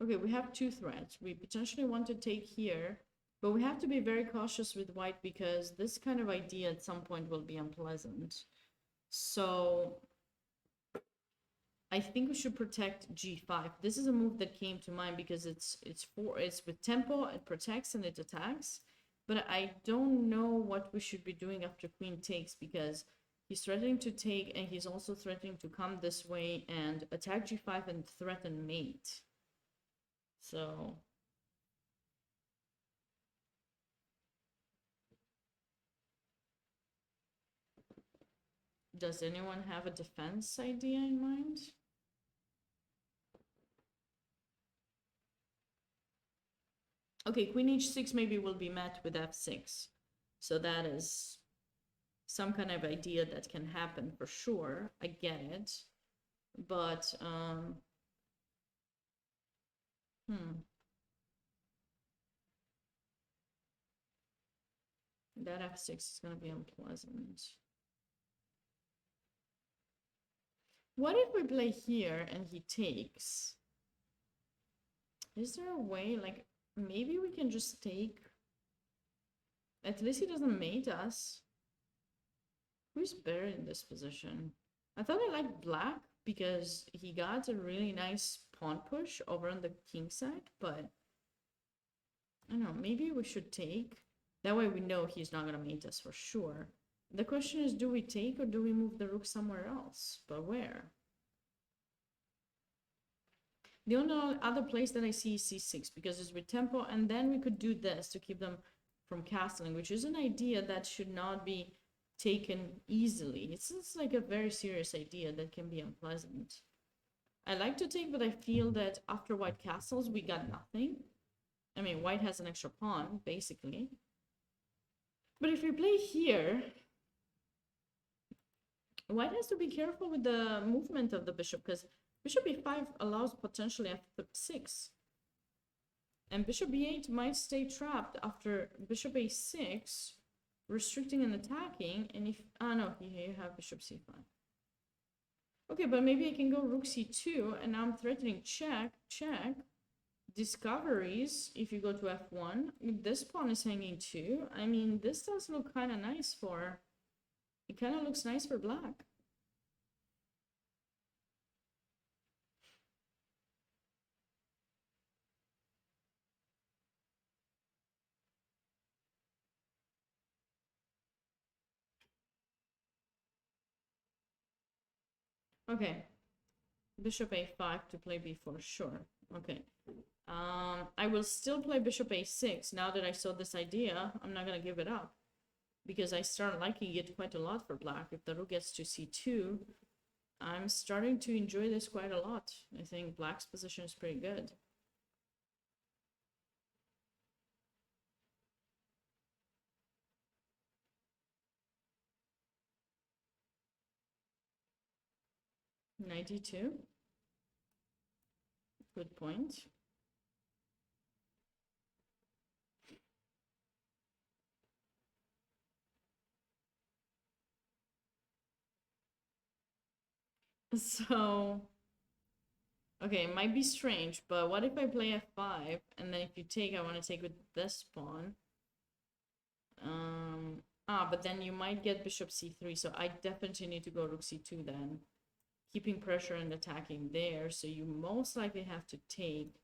Okay, we have two threats. We potentially want to take here, but we have to be very cautious with white because this kind of idea at some point will be unpleasant. So I think we should protect g5. This is a move that came to mind because it's with tempo, it protects and it attacks. But I don't know what we should be doing after queen takes because he's threatening to take and he's also threatening to come this way and attack g5 and threaten mate. So does anyone have a defense idea in mind? Okay, queen h6 maybe will be met with f6. So that is some kind of idea that can happen for sure. I get it. But, that f6 is going to be unpleasant. What if we play here and he takes? Is there a way, like, maybe we can just take? At least he doesn't mate us. Who's better in this position? I thought I liked black because he got a really nice pawn push over on the king side, but I don't know, maybe we should take. That way we know he's not going to mate us for sure. The question is, do we take or do we move the rook somewhere else? But where? The only other place that I see is c6 because it's with tempo, and then we could do this to keep them from castling, which is an idea that should not be taken easily. It's like a very serious idea that can be unpleasant. I like to take, but I feel that after white castles, we got nothing. I mean, white has an extra pawn, basically. But if we play here, white has to be careful with the movement of the bishop, because bishop e5 allows potentially f6. And bishop e8 might stay trapped after bishop a6, restricting and attacking. And if... Ah, no, here you have bishop c5. Okay, but maybe I can go rook c2, and now I'm threatening check, check. Discoveries, if you go to f1. This pawn is hanging too. I mean, this does look kind of nice for... It kind of looks nice for black. Okay. Bishop a5 to play b4, sure. Okay. I will still play bishop a6. Now that I saw this idea, I'm not going to give it up. Because I start liking it quite a lot for black. If the rook gets to c2, I'm starting to enjoy this quite a lot. I think black's position is pretty good. Knight d2. Good point. So, okay, it might be strange, but what if I play f5, and then if you take, I want to take with this pawn. But then you might get bishop c3, so I definitely need to go rook c2 then. Keeping pressure and attacking there, so you most likely have to take.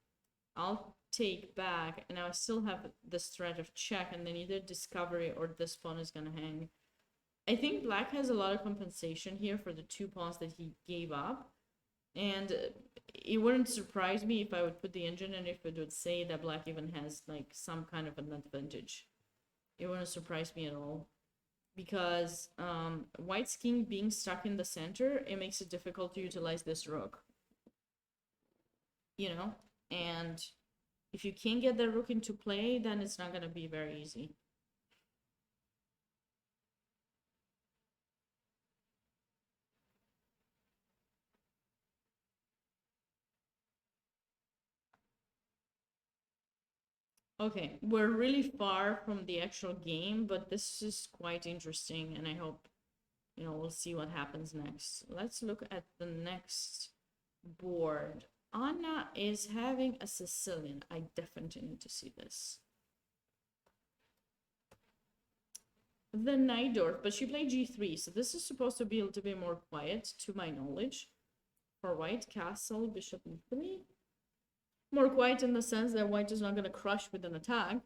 I'll take back, and I still have this threat of check, and then either discovery or this pawn is gonna hang. I think black has a lot of compensation here for the two pawns that he gave up, and it wouldn't surprise me if I would put the engine and if it would say that black even has like some kind of an advantage. It wouldn't surprise me at all, because white's king being stuck in the center, it makes it difficult to utilize this rook, you know, and if you can't get the rook into play, then it's not going to be very easy. Okay, we're really far from the actual game, but this is quite interesting, and I hope, we'll see what happens next. Let's look at the next board. Anna is having a Sicilian. I definitely need to see this. The Najdorf, but she played g3, so this is supposed to be a little bit more quiet, to my knowledge. For white, castle, bishop e3. More quiet in the sense that white is not going to crush with an attack,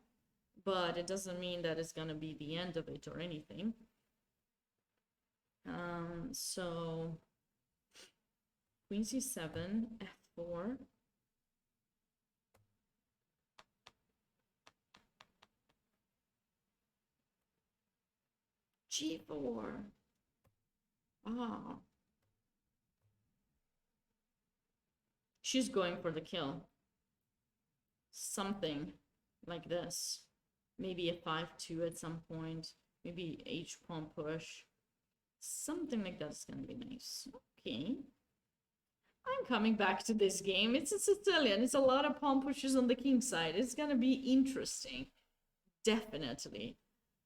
but it doesn't mean that it's going to be the end of it or anything. So queen c7, f4. g4. Ah. She's going for the kill. Something like this. Maybe a 5-2 at some point. Maybe h pawn push. Something like that's gonna be nice. Okay. I'm coming back to this game. It's a Sicilian. It's a lot of pawn pushes on the king side. It's gonna be interesting. Definitely.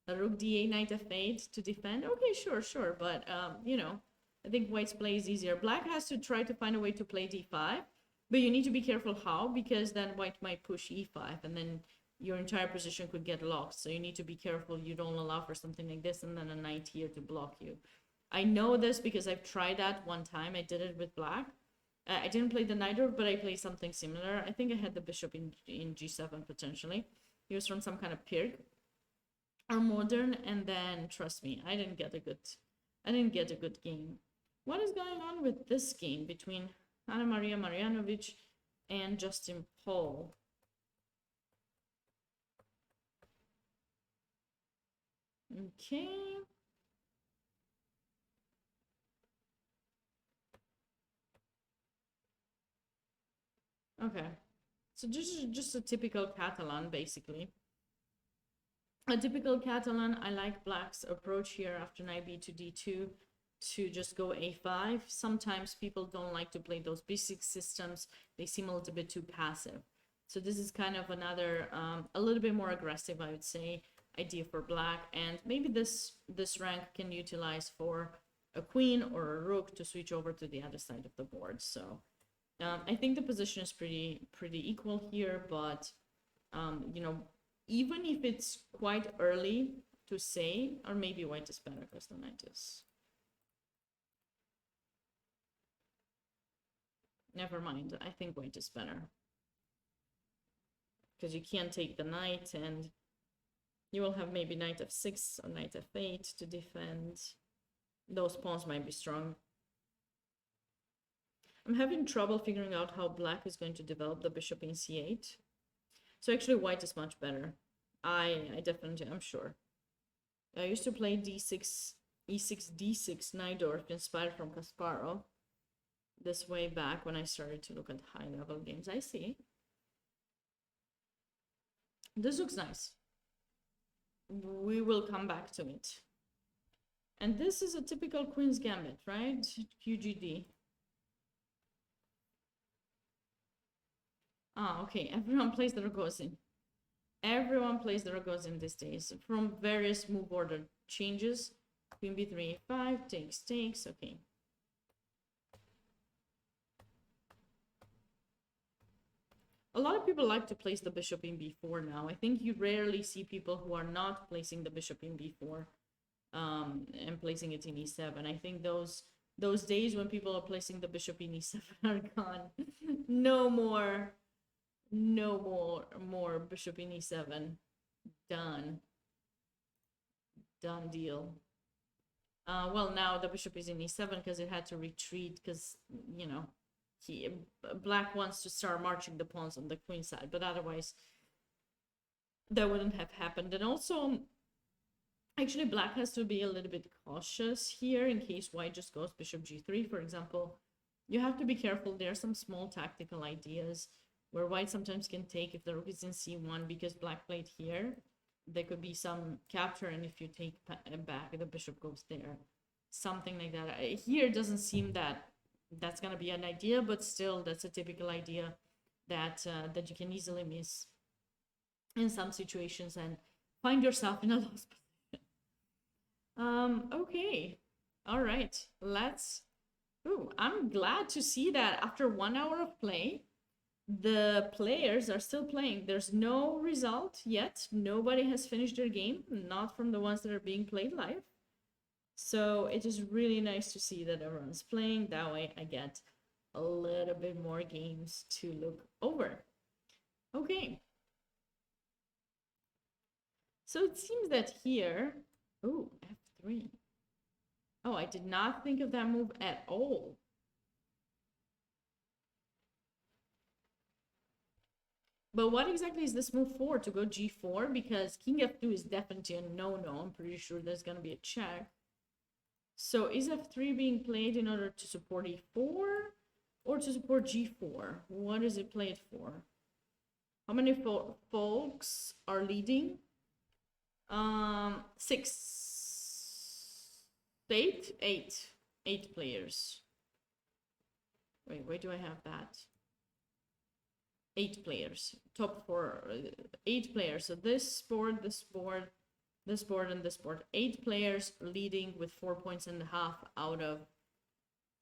A rook d8, knight f8 to defend. Okay, sure. But, I think white's play is easier. Black has to try to find a way to play d5. But you need to be careful how, because then white might push e5 and then your entire position could get locked. So you need to be careful you don't allow for something like this and then a knight here to block you. I know this because I've tried that one time. I did it with black. I didn't play the Najdorf, but I played something similar. I think I had the bishop in g7 potentially. He was from some kind of Pirc or modern, and then trust me, I didn't get a good game. What is going on with this game between Anna Maria Marjanovic and Justin Paul? Okay. Okay. So this is just a typical Catalan, basically. A typical Catalan. I like black's approach here after knight b to d2 to just go a5. Sometimes people don't like to play those b6 systems. They seem a little bit too passive. So this is kind of another, a little bit more aggressive, I would say, idea for black. And maybe this rank can utilize for a queen or a rook to switch over to the other side of the board. So I think the position is pretty equal here, but, even if it's quite early to say, or maybe white is better because the knight is... Never mind, I think white is better. Because you can't take the knight, and you will have maybe knight f6 or knight f8 to defend. Those pawns might be strong. I'm having trouble figuring out how black is going to develop the bishop in c8. So actually white is much better. I definitely, I'm sure. I used to play d6, e6, d6 Najdorf inspired from Kasparov. This way back when I started to look at high level games. I see. This looks nice. We will come back to it. And this is a typical Queen's Gambit, right? QGD. Ah, okay. Everyone plays the Rogozin. Everyone plays the Rogozin these days from various move order changes. Queen b3, 5, takes, okay. A lot of people like to place the bishop in b4 now. I think you rarely see people who are not placing the bishop in b4 and placing it in e7. I think those days when people are placing the bishop in e7 are gone. No more bishop in e7. Done deal. Well, now the bishop is in e7 because it had to retreat because, black wants to start marching the pawns on the queen side, but otherwise that wouldn't have happened. And also, actually, black has to be a little bit cautious here in case white just goes bishop g3, for example. You have to be careful. There are some small tactical ideas where white sometimes can take if the rook is in c1 because black played here. There could be some capture, and if you take back, the bishop goes there. Something like that. Here it doesn't seem that that's gonna be an idea, but still, that's a typical idea that that you can easily miss. in some situations and find yourself in a lost position. Okay. All right. Let's. Ooh, I'm glad to see that after 1 hour of play, the players are still playing. There's no result yet. Nobody has finished their game, not from the ones that are being played live. So it is really nice to see that everyone's playing. That way I get a little bit more games to look over. Okay. So it seems that here, oh, F3. Oh, I did not think of that move at all. But what exactly is this move for? To go G4? Because King F2 is definitely a no-no. I'm pretty sure there's going to be a check. So is F3 being played in order to support E4 or to support G4? What is it played for? How many folks are leading? 6, 8, 8 players. Wait, where do I have that? 8 players. Top 4, 8 players. So this board, this board, this board, and this board. 8 players leading with 4.5 points out of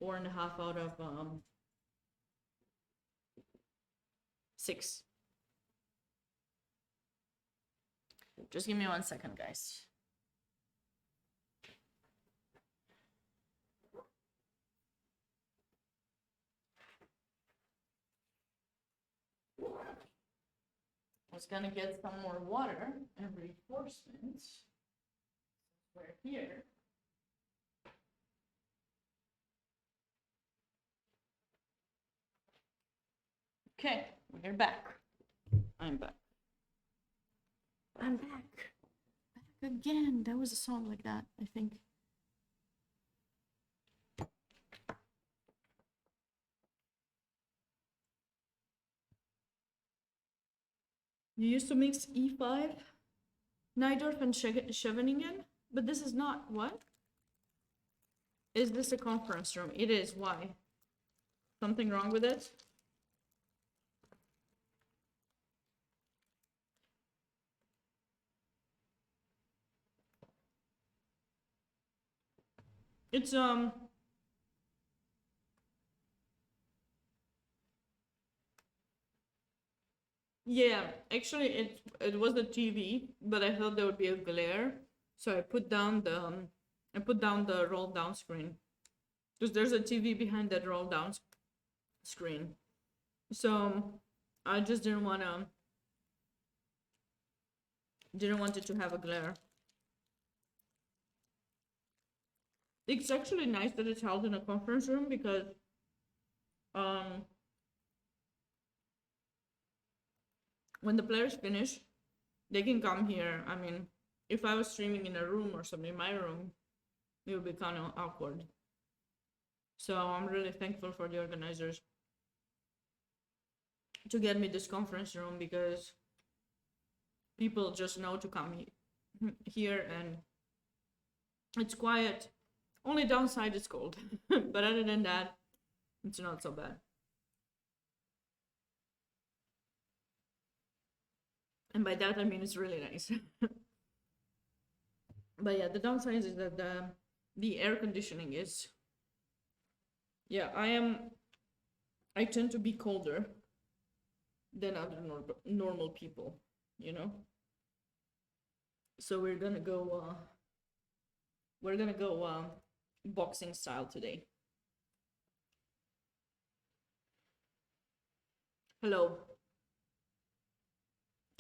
4.5 out of 6. Just give me 1 second, guys. I was gonna get some more water and reinforcements. We're here. Okay, we're back. I'm back. I'm back. Back again. That was a song like that, I think. You used to mix E5, Najdorf, and Scheveningen, but this is not what? Is this a conference room? It is. Why? Something wrong with it? It's yeah, actually it was the TV, but I thought there would be a glare, so I put down the roll down screen, because there's a TV behind that roll down screen. So I just didn't want it to have a glare. It's actually nice that it's held in a conference room, because when the players finish, they can come here. I mean, if I was streaming in a room or something in my room, it would be kind of awkward. So I'm really thankful for the organizers to get me this conference room, because people just know to come here and it's quiet. Only downside is cold, but other than that, it's not so bad. And by that I mean it's really nice. But yeah, the downside is that the air conditioning is, yeah, I tend to be colder than other normal people, you know. So we're gonna go boxing style today. Hello.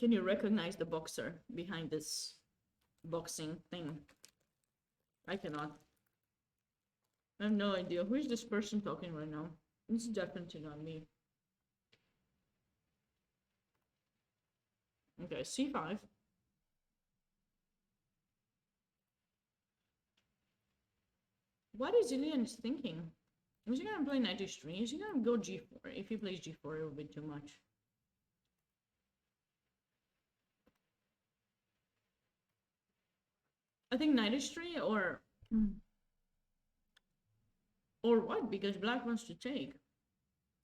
Can you recognize the boxer behind this boxing thing? I cannot. I have no idea. Who is this person talking right now? It's definitely not me. Okay, C5. What is Ilian thinking? Is he gonna play knight h3? Is he gonna go g4? If he plays g4, it will be too much. I think knight h3 or what? Because black wants to take.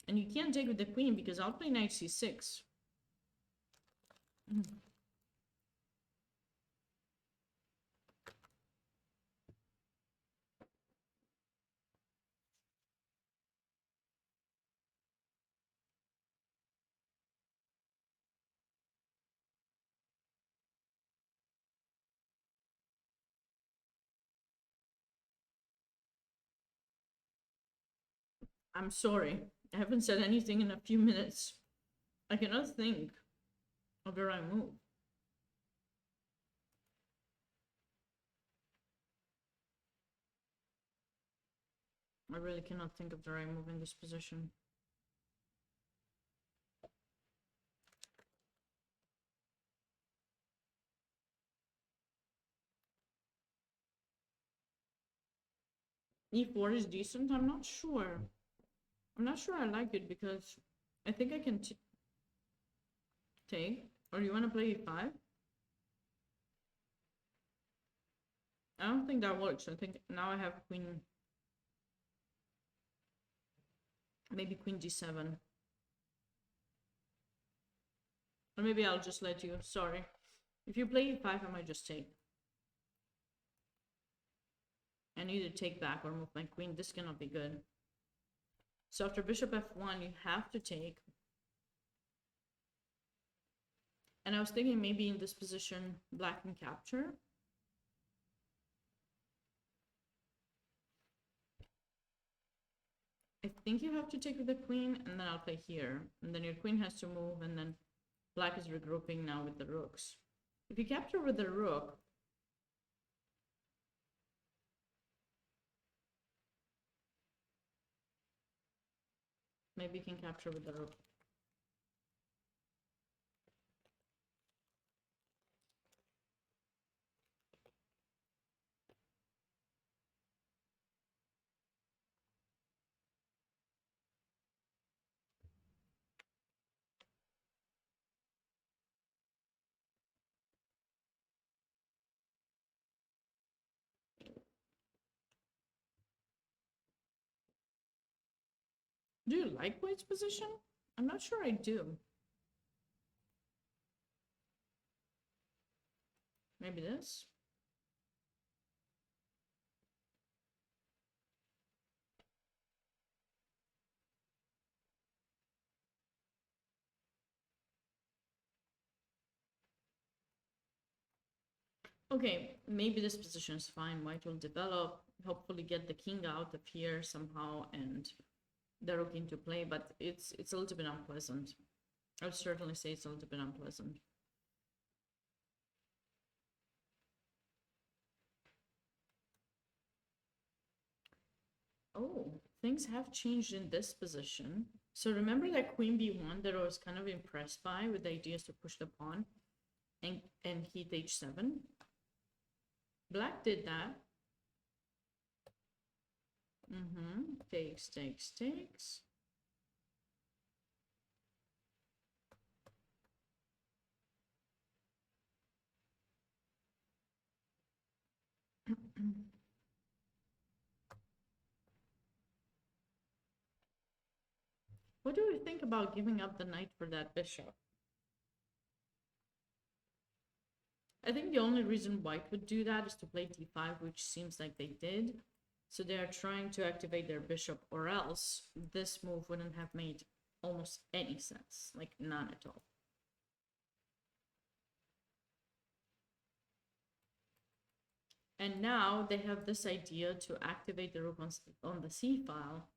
And you can't take with the queen, because I'll play knight c6. I'm sorry. I haven't said anything in a few minutes. I cannot think of the right move. I really cannot think of the right move in this position. E4 is decent. I'm not sure. I'm not sure I like it because I think I can take. Or you want to play E5? I don't think that works. I think now I have queen. Maybe queen d7. Or maybe I'll just let you. Sorry. If you play e5, I might just take. And either take back or move my queen. This cannot be good. So after bishop f1, you have to take. And I was thinking maybe in this position, black can capture. I think you have to take with the queen, and then I'll play here. And then your queen has to move, and then black is regrouping now with the rooks. If you capture with the rook, maybe you can capture with the rook. Do you like white's position? I'm not sure I do. Maybe this? Okay, maybe this position is fine. White will develop, hopefully get the king out of here somehow and the rook into play, but it's a little bit unpleasant. I would certainly say it's a little bit unpleasant. Oh, things have changed in this position. So remember that queen b1 that I was kind of impressed by with the ideas to push the pawn and hit h7? Black did that. Takes, takes, takes. What do you think about giving up the knight for that bishop? I think the only reason white would do that is to play d5, which seems like they did. So they are trying to activate their bishop, or else this move wouldn't have made almost any sense, like none at all. And now they have this idea to activate the rook on the c file.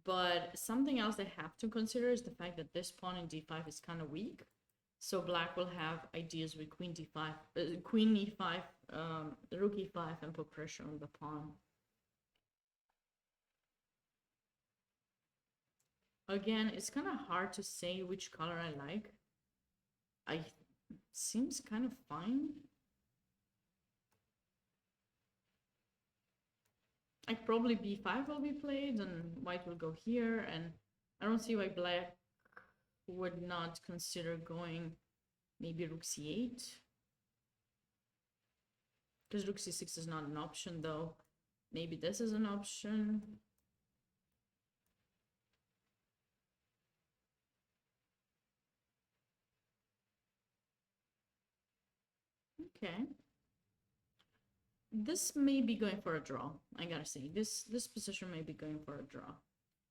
But something else they have to consider is the fact that this pawn in d5 is kind of weak. So black will have ideas with queen d5, queen e5, rook e5, and put pressure on the pawn. Again, it's kind of hard to say which color I like. Seems kind of fine. Like probably b5 will be played and white will go here, and I don't see why black would not consider going maybe rook c8. Because rook c6 is not an option though. Maybe this is an option. Okay. This may be going for a draw. I gotta say, this position may be going for a draw.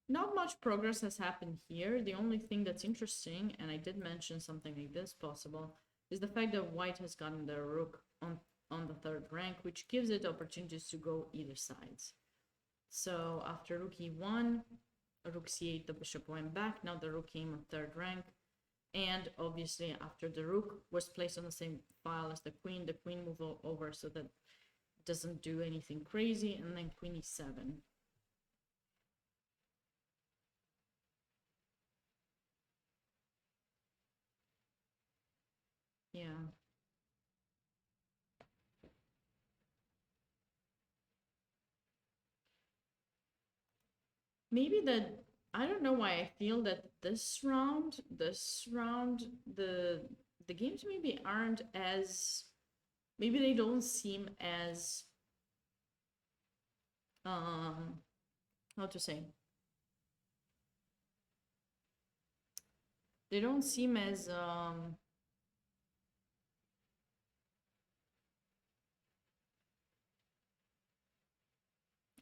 Not much progress has happened here. The only thing that's interesting, and I did mention something like this possible, is the fact that white has gotten the rook on the third rank, which gives it opportunities to go either sides. So after rook e1, rook c8, the bishop went back. Now the rook came on third rank. And obviously, after the rook was placed on the same file as the queen moved over so that it doesn't do anything crazy. And then queen e7. Yeah. Maybe that, I don't know why I feel that this round, the games maybe aren't as, maybe they don't seem as, how to say? They don't seem as,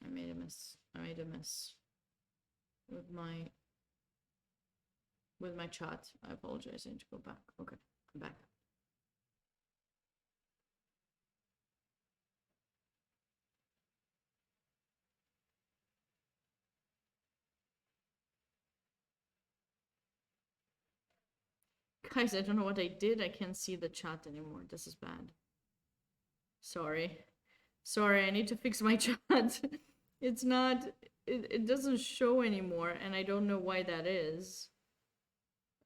I made a mess with my chat. I apologize. I need to go back. Okay, I'm back. Guys, I don't know what I did. I can't see the chat anymore. This is bad. Sorry. Sorry, I need to fix my chat. It's not, it doesn't show anymore, and I don't know why that is.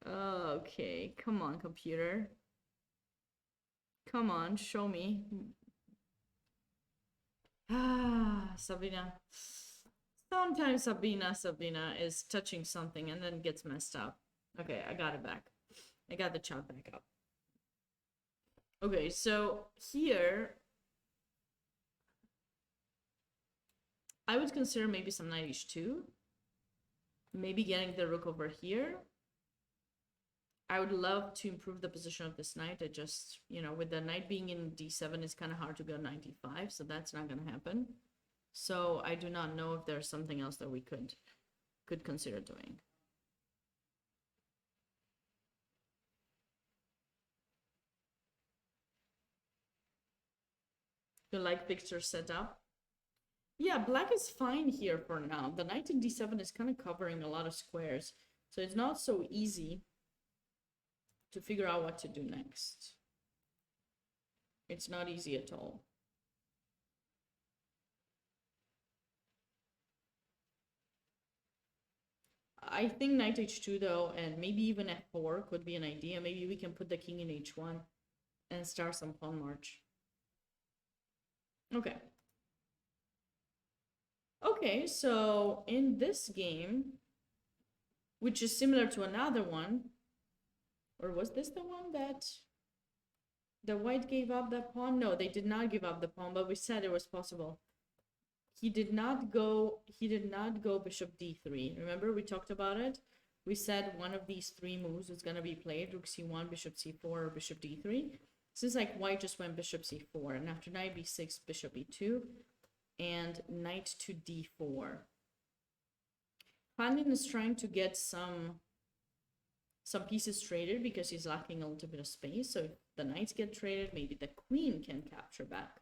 Okay, come on, computer. Come on, show me. Sabina. Sometimes Sabina is touching something and then gets messed up. Okay, I got it back. I got the chat back up. Okay, so here I would consider maybe some knight h2. Maybe getting the rook over here. I would love to improve the position of this knight. I just, you know, with the knight being in d7, it's kind of hard to go knight d5, so that's not going to happen. So I do not know if there's something else that we could consider doing. You like picture setup? Yeah, black is fine here for now. The knight in d7 is kind of covering a lot of squares, so it's not so easy to figure out what to do next. It's not easy at all. I think knight h2 though, and maybe even f4 could be an idea. Maybe we can put the king in h1 and start some pawn march. Okay. Okay, so in this game, which is similar to another one, or was this the one that the white gave up that pawn? No, they did not give up the pawn, but we said it was possible. He did not go bishop d3. Remember, we talked about it? We said one of these three moves is going to be played, rook c1, bishop c4, or bishop d3. Since like white just went bishop c4, and after knight b6, bishop e2, and knight to d4. Pandin is trying to get some pieces traded because he's lacking a little bit of space. So if the knights get traded, maybe the queen can capture back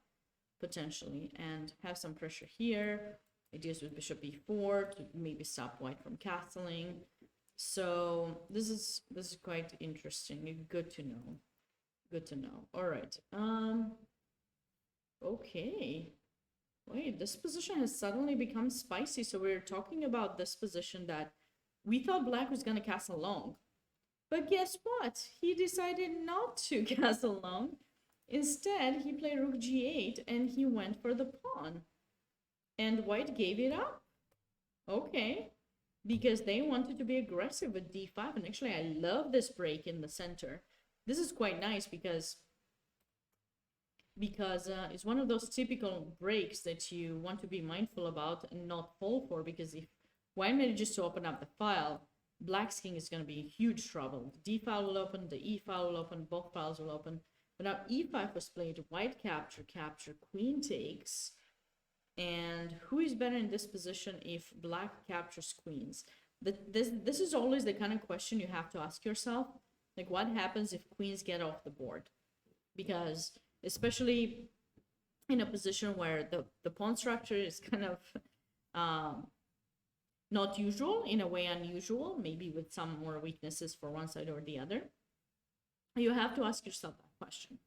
potentially and have some pressure here. Ideas with bishop e4 to maybe stop white from castling. So this is quite interesting. Good to know. Good to know. All right. Okay. Wait, this position has suddenly become spicy. So we're talking about this position that we thought black was going to castle long. But guess what? He decided not to castle long. Instead, he played rook g8 and he went for the pawn. And white gave it up. Okay. Because they wanted to be aggressive with d5. And actually, I love this break in the center. This is quite nice because it's one of those typical breaks that you want to be mindful about and not fall for, because if white manages to open up the file, black's king is going to be in huge trouble. The d file will open, the e file will open, both files will open. But now e5 was played, white capture, queen takes. And who is better in this position if black captures queens? This is always the kind of question you have to ask yourself. Like, what happens if queens get off the board? Because especially in a position where the pawn structure is kind of Not usual, in a way unusual, maybe with some more weaknesses for one side or the other. You have to ask yourself that question.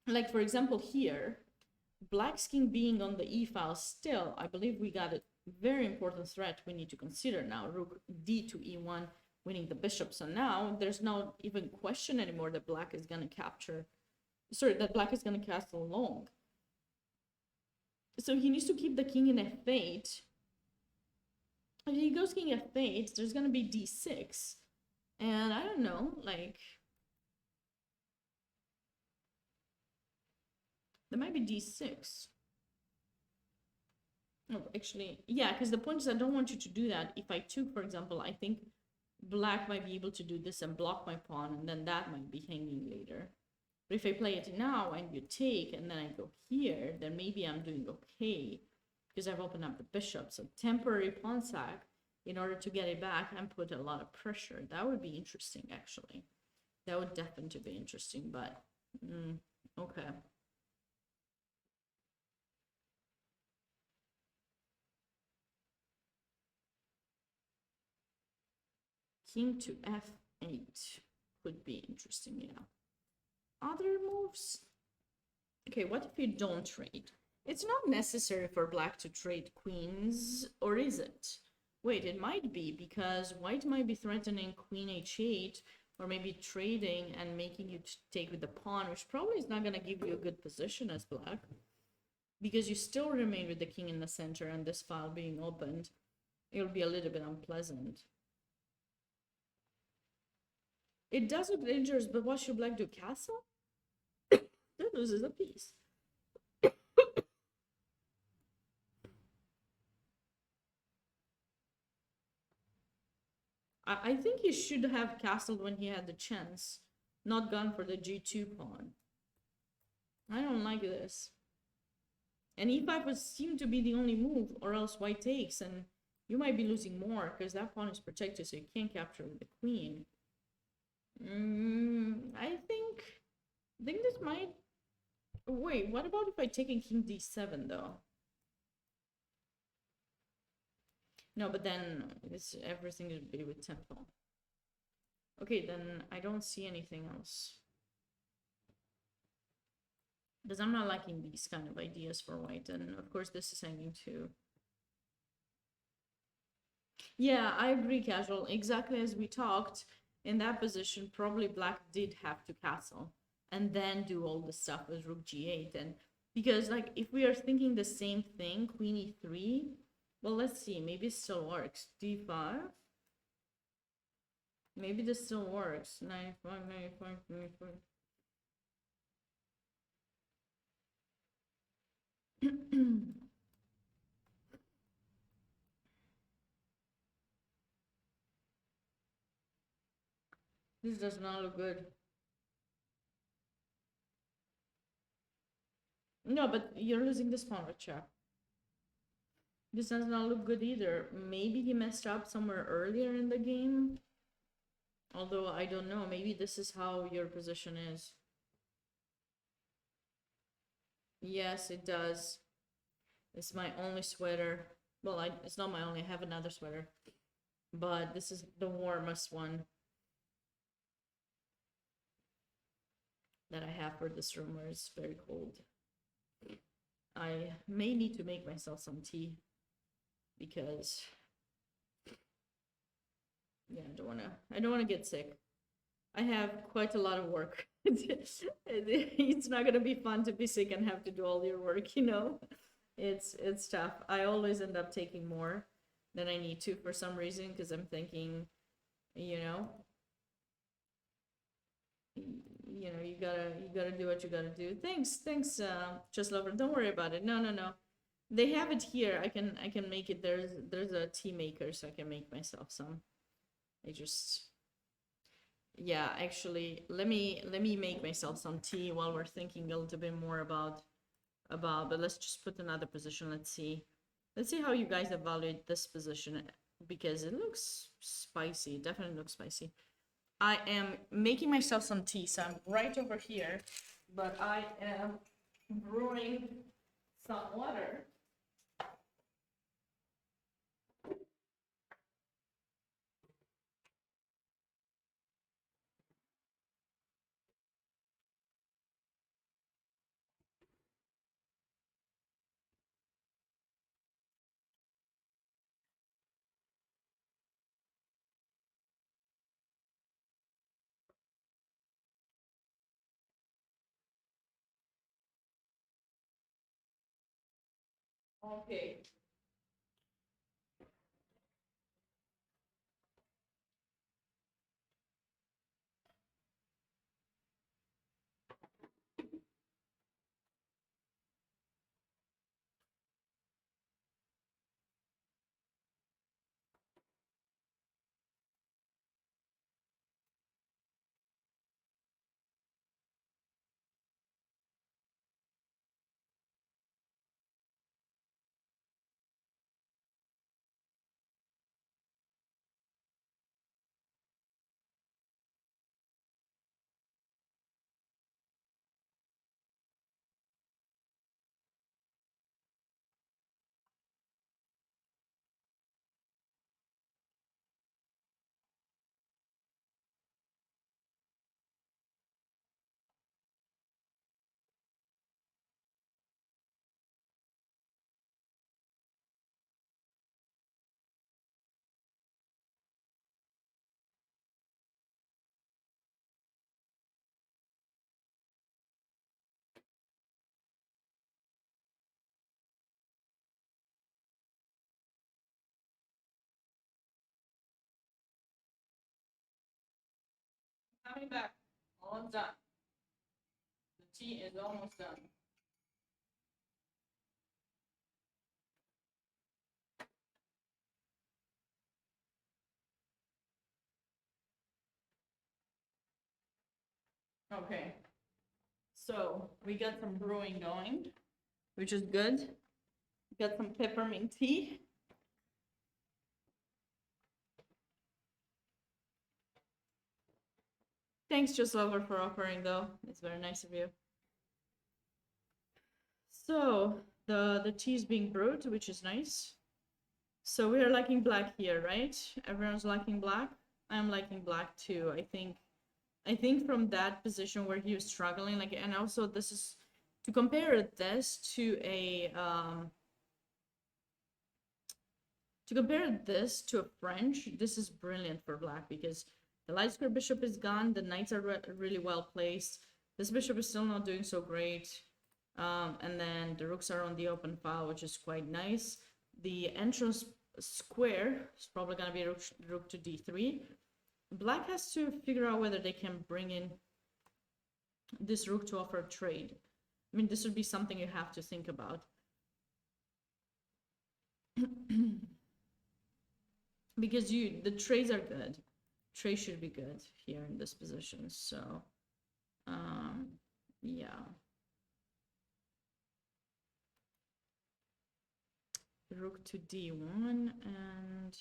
Like, for example, here, Black's king being on the e-file still, I believe we got a very important threat we need to consider now. Rook d to e1, winning the bishop. So now there's no even question anymore that Black is going to capture, that Black is going to castle long. So he needs to keep the king in f8. If he goes king f8, there's going to be d6. And I don't know, like, there might be d6. No, actually, yeah, because the point is I don't want you to do that. If I took, for example, I think Black might be able to do this and block my pawn, and then that might be hanging later. But if I play it now and you take, and then I go here, then maybe I'm doing okay, because I've opened up the bishop. So temporary pawn sack in order to get it back and put a lot of pressure. That would be interesting, actually. That would definitely be interesting, but okay. King to f8 could be interesting, yeah. Other moves? Okay, what if you don't trade? It's not necessary for Black to trade queens, or is it? Wait, it might be, because White might be threatening queen h8, or maybe trading and making you take with the pawn, which probably is not going to give you a good position as Black, because you still remain with the king in the center and this file being opened. It'll be a little bit unpleasant. It does look dangerous, but what should Black do? Castle? That loses a piece. I think he should have castled when he had the chance, not gone for the g2 pawn. I don't like this. And e5 would seem to be the only move, or else White takes, and you might be losing more, because that pawn is protected, so you can't capture the queen. I think this might... Wait, what about if I take in king d7, though? No, but then everything would be with tempo. Okay, then I don't see anything else. Because I'm not liking these kind of ideas for White, and of course this is hanging too. Yeah, I agree, Casual. Exactly as we talked, in that position, probably Black did have to castle and then do all the stuff with Rook g8. And because, like, if we are thinking the same thing, Queen e3, well, let's see, maybe it still works. d5. Maybe this still works. 95, 95, 95. This does not look good. No, but you're losing this pawn, Richa. This does not look good either. Maybe he messed up somewhere earlier in the game. Although, I don't know. Maybe this is how your position is. Yes, it does. It's my only sweater. Well, it's not my only. I have another sweater. But this is the warmest one that I have for this room where it's very cold. I may need to make myself some tea because yeah, I don't wanna get sick. I have quite a lot of work. It's not gonna be fun to be sick and have to do all your work, you know. It's tough. I always end up taking more than I need to for some reason because I'm thinking, you know, you gotta do what you gotta do. Thanks, Just Lover. Don't worry about it. No. They have it here. I can make it. There's a tea maker, so I can make myself some. Yeah, actually, let me make myself some tea while we're thinking a little bit more about. But let's just put another position. Let's see how you guys evaluate this position because it looks spicy. It definitely looks spicy. I am making myself some tea, so I'm right over here, but I am brewing some water Okay. Coming back. Almost done. The tea is almost done. Okay. So we got some brewing going, which is good. Got some peppermint tea. Thanks, Joslover, for offering, though. It's very nice of you. So the tea is being brewed, which is nice. So we are liking black here, right? Everyone's liking black. I'm liking black too. I think from that position where he was struggling, like, and also this is to compare this to a French. This is brilliant for black because the light square bishop is gone. The knights are really well placed. This bishop is still not doing so great. And then the rooks are on the open file, which is quite nice. The entrance square is probably going to be rook to d3. Black has to figure out whether they can bring in this rook to offer a trade. I mean, this would be something you have to think about. Because the trades are good. Trade should be good here in this position. So, yeah. Rook to d1 and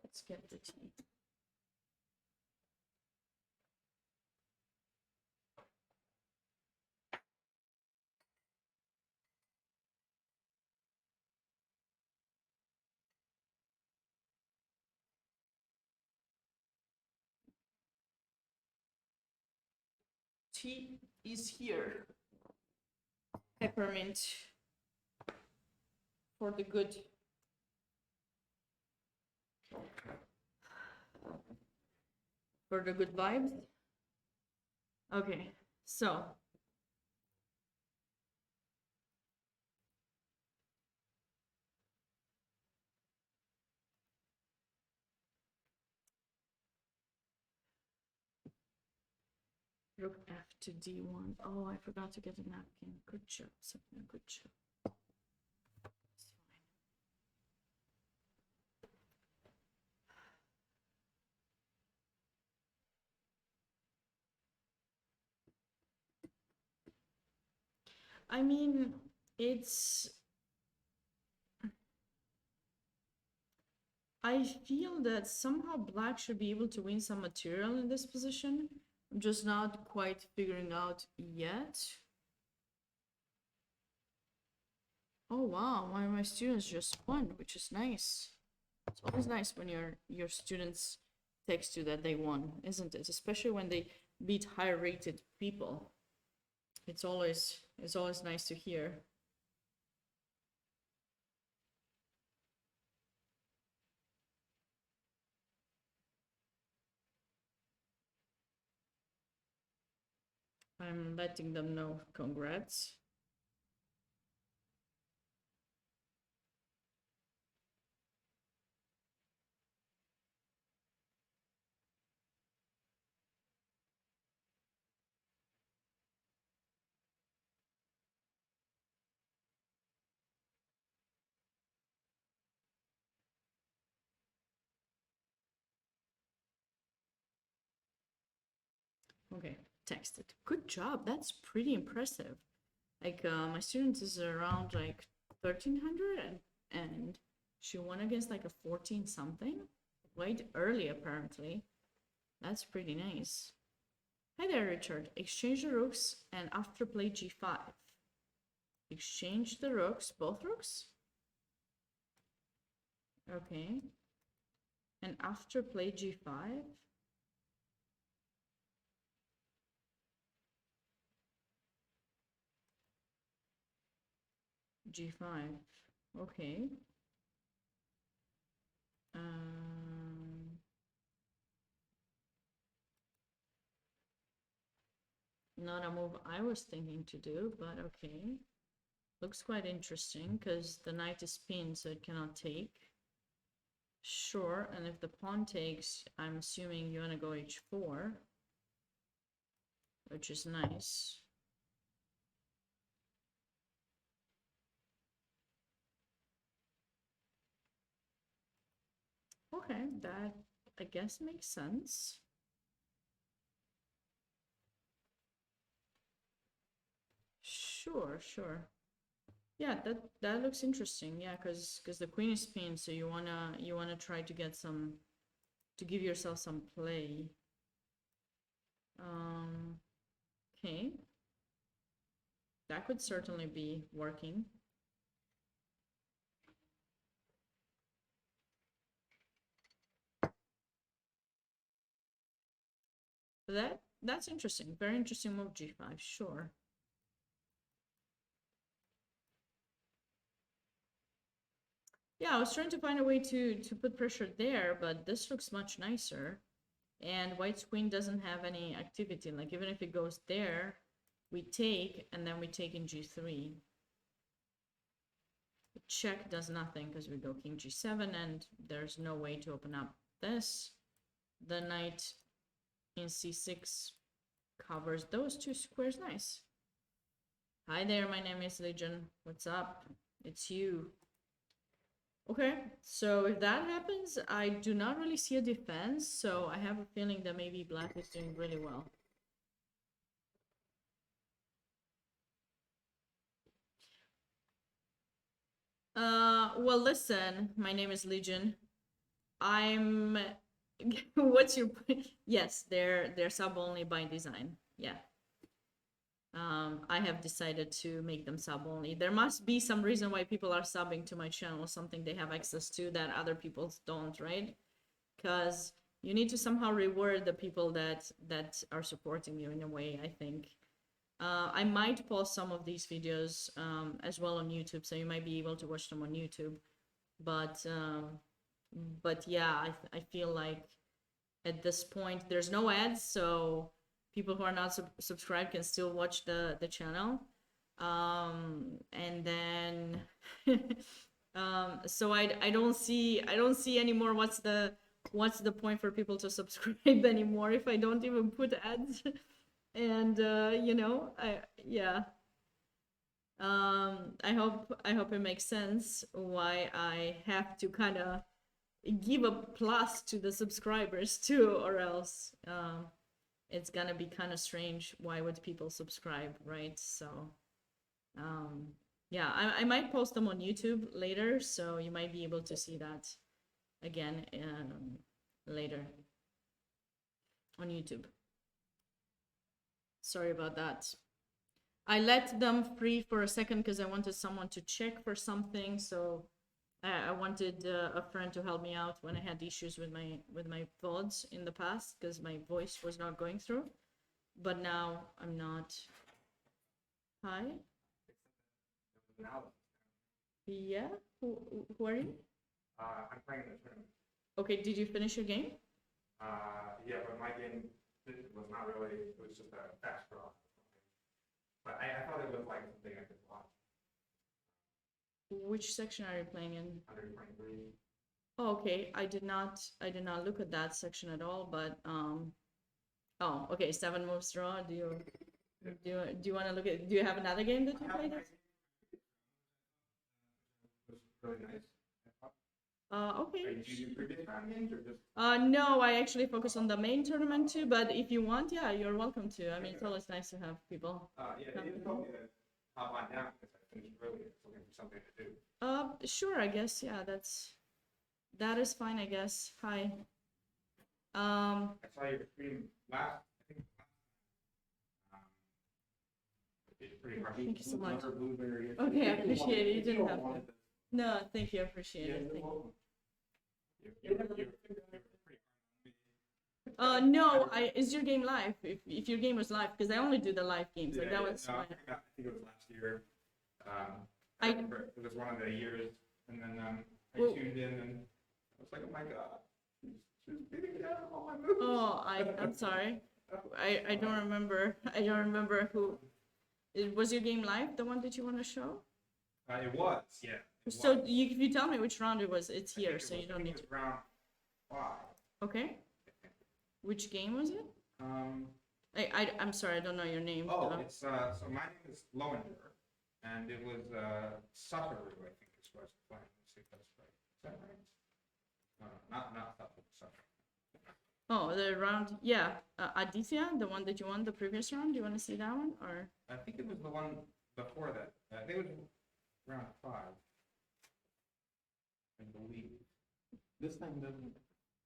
let's get the tea. Tea is here. Peppermint for the good. For the good vibes. Okay, so rook f to d1. Oh, I forgot to get a napkin. Good job, Sabina. Good job. It's fine. I mean, I feel that somehow black should be able to win some material in this position. I'm just not quite figuring out yet. Oh wow, one of my students just won, which is nice. It's always nice when your students text you that they won, isn't it? Especially when they beat higher rated people. It's always nice to hear. I'm letting them know. Congrats. Okay, texted. Good job. That's pretty impressive. Like my student is around like 1300 and she won against like a 14 something. Quite early apparently. That's pretty nice. Hi there, Richard. Exchange the rooks and after play g5. Exchange the rooks, both rooks? Okay. And after play g5? G5. Okay. Not a move I was thinking to do, but okay. Looks quite interesting because the knight is pinned, so it cannot take. Sure, and if the pawn takes, I'm assuming you want to go h4, which is nice. Okay, that I guess makes sense. Sure, sure. Yeah, that looks interesting. Yeah, because the queen is pinned, so you wanna try to get some to give yourself some play. Okay. That could certainly be working. That's interesting. Very interesting move, g5, sure. Yeah, I was trying to find a way to put pressure there, but this looks much nicer. And white's queen doesn't have any activity. Like even if it goes there, we take and then we take in g3. The check does nothing because we go king g7 and there's no way to open up this. The knight in c6 covers those two squares. Nice. Hi there, my name is Legion. What's up? It's you. Okay, so if that happens, I do not really see a defense, so I have a feeling that maybe black is doing really well. Well, listen, my name is Legion. I'm what's your point? Yes, they're sub only by design. Yeah. I have decided to make them sub only. There must be some reason why people are subbing to my channel, something they have access to that other people don't, right? Because you need to somehow reward the people that are supporting you in a way, I think. I might post some of these videos as well on YouTube, so you might be able to watch them on YouTube. But yeah, I feel like at this point there's no ads, so people who are not subscribed can still watch the channel. And then so I don't see anymore what's the point for people to subscribe anymore if I don't even put ads. And yeah. I hope it makes sense why I have to kind of give a plus to the subscribers too, or else it's gonna be kind of strange. Why would people subscribe, right? So yeah, I might post them on YouTube later, so you might be able to see that again later on YouTube. Sorry about that. I let them free for a second because I wanted someone to check for something, so I wanted a friend to help me out when I had issues with my VODs in the past because my voice was not going through. But now I'm not. Hi. Yeah. Who are you? I'm playing the tournament. Okay. Did you finish your game? Yeah, but my game was not really. It was just a fast draw. But I thought it was like something I could watch. Which section are you playing in? 123. Oh, okay. I did not look at that section at all, but oh, okay, 7 moves draw. Do you want to look at, do you have another game that you played? It was really nice. Okay. Do you do previous round games or just? No, I actually focus on the main tournament too, but if you want, yeah, you're welcome to. I mean, it's always nice to have people. Yeah, you told me to hop on down because I finished earlier, looking for something to do. Sure, I guess, yeah, that is fine, I guess. Hi. I saw your stream last, I think. It's pretty hard. Thank you so much. Another blueberry. Okay, I appreciate it. You didn't have to. No, thank you, I appreciate it. Thank you. You're pretty No, is your game live? If your game was live, because I only do the live games. Like that was no, my. I think it was last year. I- remember it was one of the years, and then I Well- tuned in and I was like, oh my god, she's beating down all my moves. Oh, I'm sorry. I don't remember. I don't remember who. Was your game live? The one that you want to show? It was, yeah. It So was. if you tell me which round it was, it's I think here, it so was- you I don't think need it to. was round 5. Okay. Which game was it? I'm sorry, I don't know your name. It's so my name is Lowinger, and it was Sutteroo, I think is what I was playing. Let's see if that's right. Is that right? Not Sutteroo. Oh, the round, yeah. Aditya, the one that you won the previous round. Do you want to see that one or? I think it was the one before that. I think it was round 5. I believe. This thing doesn't.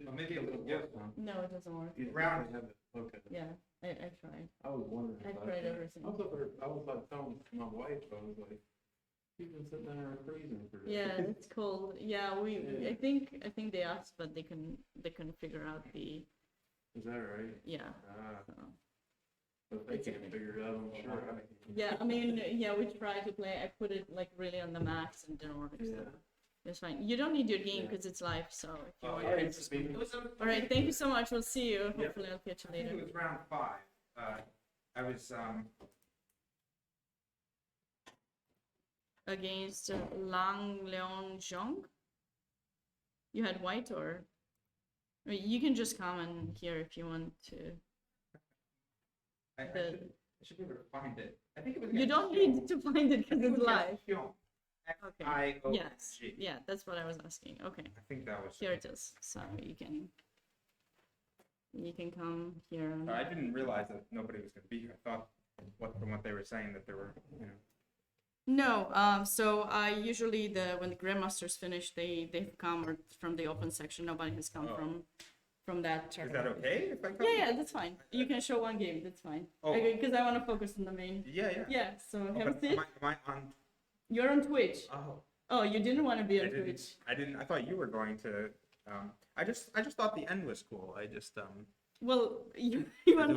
Well, maybe a little bit. No, it doesn't work. Round- Okay. Yeah, I tried. I was wondering. I about tried that. everything. I was up there, I was like telling my wife, I was like, she's been sitting there freezing for this. Yeah, it's cold. Yeah, Yeah. I think they asked, but they couldn't figure out the. Is that right? Yeah. Ah, So. if they It's can't okay. figure it out, I'm sure I can. Yeah, I mean, yeah, we tried to play. I put it like really on the max and didn't work. So Yeah. it's fine. You don't need your game Yeah. because it's live. So if you Oh, want, yeah, you can it's just being- come. All right, thank you so much. We'll see you. Yeah. Hopefully, I'll catch you I think later. it was round 5. I was Against Lang Leong Zhong. You had white or? I mean, you can just comment here if you want to. I should be able to find it. I think it was. You against don't Hyung. need to find it I because think it it's was live. against Hyung. Okay. Hyung. Yes. Yeah, that's what I was asking. Okay. I think that was. Here it is. So you can come here. and- I didn't realize that nobody was going to be here. I thought from what they were saying that there were, No, so I usually when the grandmasters finish, they come or from the open section. Nobody has come Oh. from that Is tournament. that okay if I come? Yeah, that's fine. You can show one game. That's fine. Oh. Because I want to focus on the main. Yeah. Yeah. So Oh, have a but seat. am I on? You're on Twitch. Oh, Oh, you didn't want to be I on didn't. Twitch. I didn't. I thought you were going to. I just thought the end was cool. I just Well, you Do want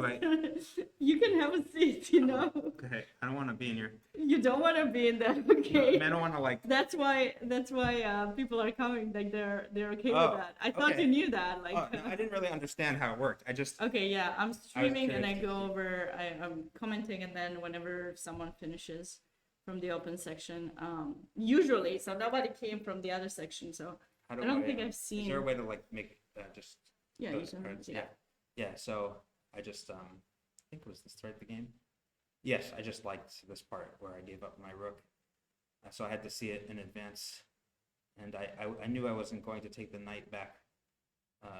you can have a seat. You know, Okay. I don't want to be in your. you don't want to be in that. Okay. I don't want to like. That's why people are coming. Like they're okay Oh, with that. I thought okay. you knew that. Like. Oh, no, I didn't really understand how it worked. I just. Okay, yeah, I'm streaming and I curious. go over. I'm commenting, and then whenever someone finishes from the open section, usually, so nobody came from the other section, so How I don't I, think I've Is seen. there a way to like make just Yeah, you those can. cards? Yeah. Yeah. So I just I think it was the start of the game. Yes, I just liked this part where I gave up my rook, so I had to see it in advance, and I knew I wasn't going to take the knight back,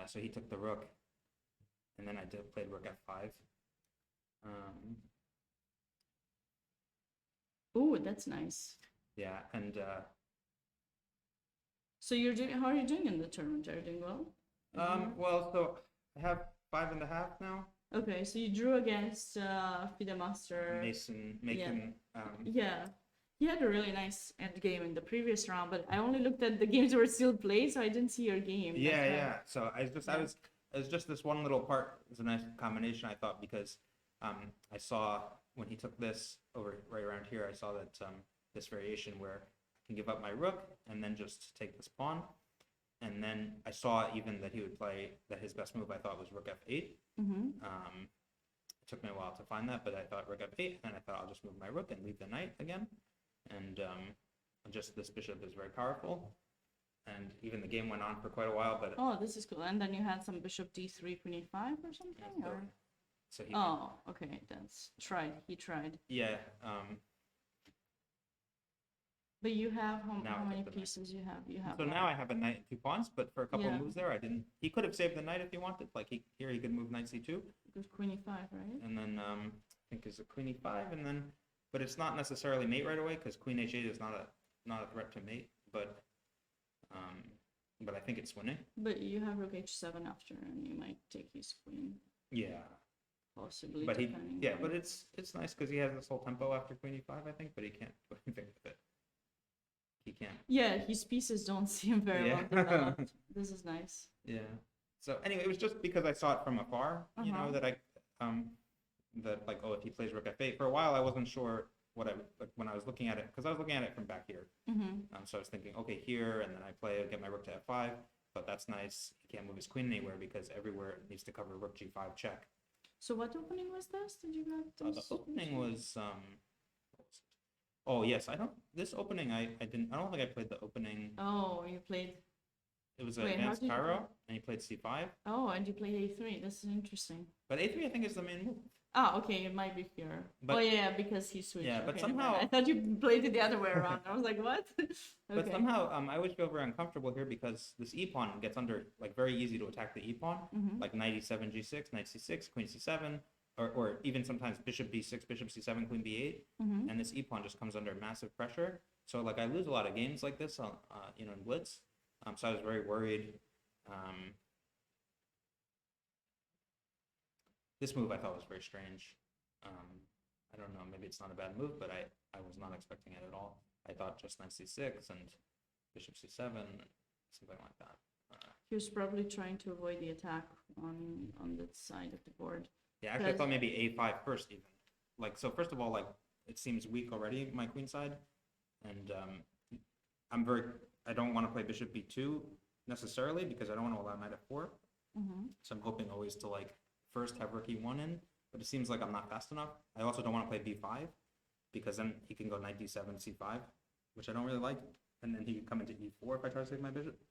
so he took the rook, and then I played rook f5. Oh, that's nice. Yeah, and So you're doing. How are you doing in the tournament? Are you doing well? well, so I have 5.5 now. Okay, so you drew against FIDE Master. Macon. Yeah, he had a really nice end game in the previous round, but I only looked at the games that were still played, so I didn't see your game. Yeah, That's why- yeah. So it was just this one little part. It was a nice combination, I thought, because I saw when he took this over right around here, I saw that this variation where I can give up my rook and then just take this pawn. And then I saw even that he would play that his best move I thought was rook f8 Mhm. took me a while to find that, but I thought rook f8, and I thought I'll just move my rook and leave the knight again. And just this bishop is very powerful. And even the game went on for quite a while, but Oh, this is cool. And then you had some bishop d3, queen e5 or something? Or? so he Oh, okay. That's tried. He tried. yeah, But you have Now how I many took the knight. pieces you have? You have so now I have a knight and 2 pawns, but for a couple Yeah. of moves there, I didn't. He could have saved the knight if he wanted. Like here he could move knight c2, with queen e5, right? and then I think is a queen e5, and then, but it's not necessarily mate right away because queen h8 is not a threat to mate, but I think it's winning. But you have rook h7 after, and you might take his queen, Yeah, possibly. but depending yeah, on- but it's nice because he has this whole tempo after queen e5, I think, but he can't do anything with it. He can't. Yeah, his pieces don't seem very Yeah. well developed. This is nice. Yeah. So anyway, it was just because I saw it from afar, you know, Uh-huh. that that like, oh, if he plays rook f8. For a while, I wasn't sure what like when I was looking at it, because I was looking at it from back here. Mm-hmm. So I was thinking, okay, here, and then I get my rook to f5, but that's nice. He can't move his queen anywhere because everywhere it needs to cover rook g5 check. So what opening was this? Did you get The this? opening was what was it? Oh yes, this opening I don't think I played the opening. Oh, you played. It was Wait, how advanced did you Cairo, play? and he played c5. Oh, and you played a3. This is interesting. But a3 I think is the main move. Ah, okay, it might be here. But- oh yeah, because he switched. Yeah, but Okay, never mind. somehow- I thought you played it the other way around. I was like, what? But Okay. somehow I always feel very uncomfortable here because this e pawn gets under, like, very easy to attack the e pawn, Mhm. like knight e7 g6, knight c6, queen c7, or even sometimes bishop b6, bishop c7, queen b8, Mhm. and this e pawn just comes under massive pressure. So like I lose a lot of games like this on you know, in blitz. So I was very worried. This move I thought was very strange. I don't know, maybe it's not a bad move, but I was not expecting it at all. I thought just knight c6 and bishop c7, something like that. He was probably trying to avoid the attack on that side of the board. Yeah, actually I Because- thought maybe a5 first even. Like, so first of all, like, it seems weak already, my queen side. And I don't want to play bishop b2 necessarily because I don't want to allow knight f4. Mm-hmm. So I'm hoping always to, like, first have rook e1 in, but it seems like I'm not fast enough. I also don't want to play b5 because then he can go knight d7, c5, which I don't really like, and then he can come into e4 if I try to save my bishop.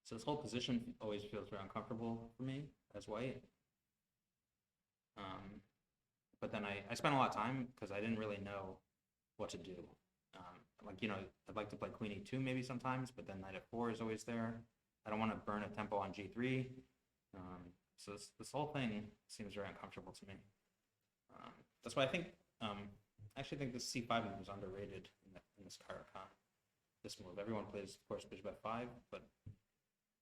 So this whole position always feels very uncomfortable for me as white. But then I spent a lot of time because I didn't really know what to do. Like, you know, I'd like to play queen e2 maybe sometimes, but then knight f4 is always there. I don't want to burn a tempo on g3. So this whole thing seems very uncomfortable to me. That's why I think, I actually think this c5 move is underrated in this Caro-Kann. This move, everyone plays, of course, bishop f5, but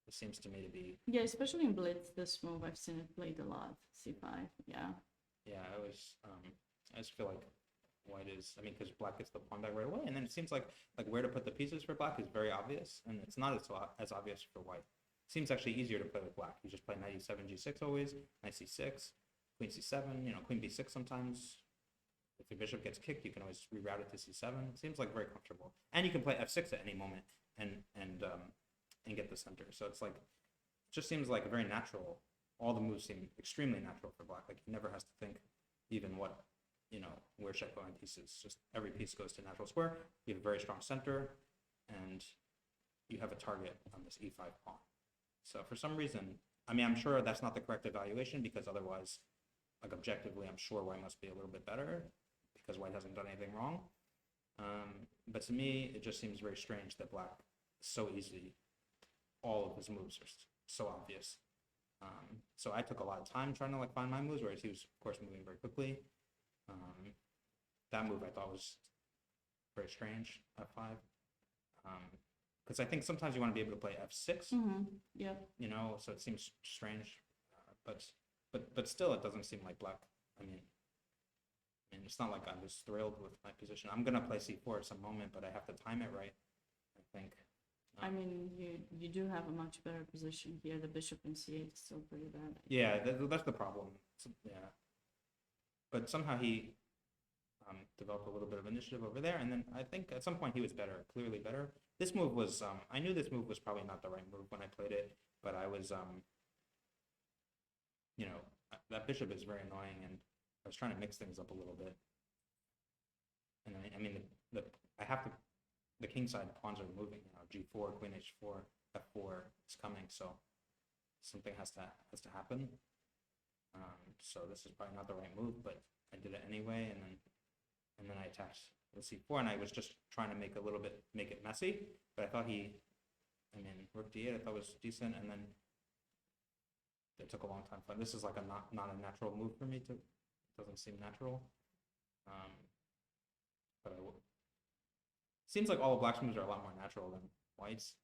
it seems to me to be, Yeah, especially in blitz, this move I've seen it played a lot. c5. Yeah. yeah, I just feel like white is, I mean, because black gets the pawn back right away, and then it seems like where to put the pieces for black is very obvious, and it's not as obvious for white. Seems actually easier to play with black. You just play knight e7, g6 always, knight c6, queen c7, you know, queen b6 sometimes. If your bishop gets kicked, you can always reroute it to c7. It seems like very comfortable. And you can play f6 at any moment and get the center. So it's like, it just seems like very natural. All the moves seem extremely natural for black. Like, he never has to think even what, you know, where should I put my pieces. Just every piece goes to natural square. You have a very strong center, and you have a target on this e5 pawn. So for some reason, I mean, I'm sure that's not the correct evaluation because otherwise, like, objectively, I'm sure white must be a little bit better because white hasn't done anything wrong. But to me, it just seems very strange that black is so easy. All of his moves are so obvious. So I took a lot of time trying to, like, find my moves, whereas he was, of course, moving very quickly. That move I thought was very strange, f5. Because I think sometimes you want to be able to play f6, Mm-hmm. Yeah. you know, so it seems strange. But still, it doesn't seem like black. I mean, it's not like I was thrilled with my position. I'm gonna play c4 at some moment, but I have to time it right, I think. I mean, you do have a much better position here. The bishop in c8 is still pretty bad. Yeah, that's the problem. Yeah, but somehow he developed a little bit of initiative over there, and then I think at some point he was better, clearly better. This move was, I knew this move was probably not the right move when I played it, but I was, you know, that bishop is very annoying, and I was trying to mix things up a little bit. And I mean, I have to, the king side pawns are moving, g4, queen h4, f4 is coming, so something has to happen. So this is probably not the right move, but I did it anyway, and then I attacked with c4, and I was just trying to make it messy, but I thought rook d8 I thought was decent, and then it took a long time. This is like not a natural move for me it doesn't seem natural. But seems like all of Black's moves are a lot more natural than White's.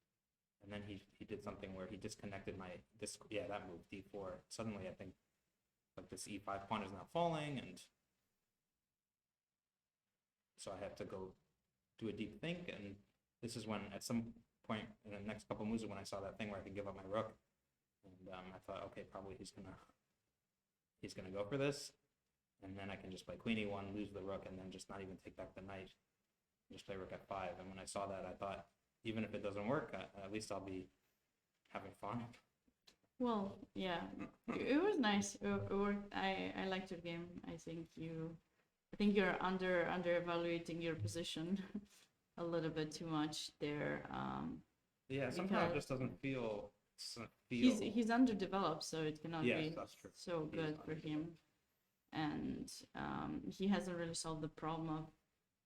And then he did something where he disconnected that move, d4. Suddenly I think like this e5 pawn is now falling, and so I have to go do a deep think, and this is when at some point in the next couple moves when I saw that thing where I could give up my rook, and I thought, okay, probably he's gonna go for this, and then I can just play queen e1, lose the rook, and then just not even take back the knight, just play rook f5. And when I saw that, I thought, even if it doesn't work, at least I'll be having fun. Well, yeah, it was nice. It worked. I liked your game. I think you're under evaluating your position a little bit too much there. Yeah, somehow it just doesn't feel. He's underdeveloped, so it cannot be that's true. so good for him, and he hasn't really solved the problem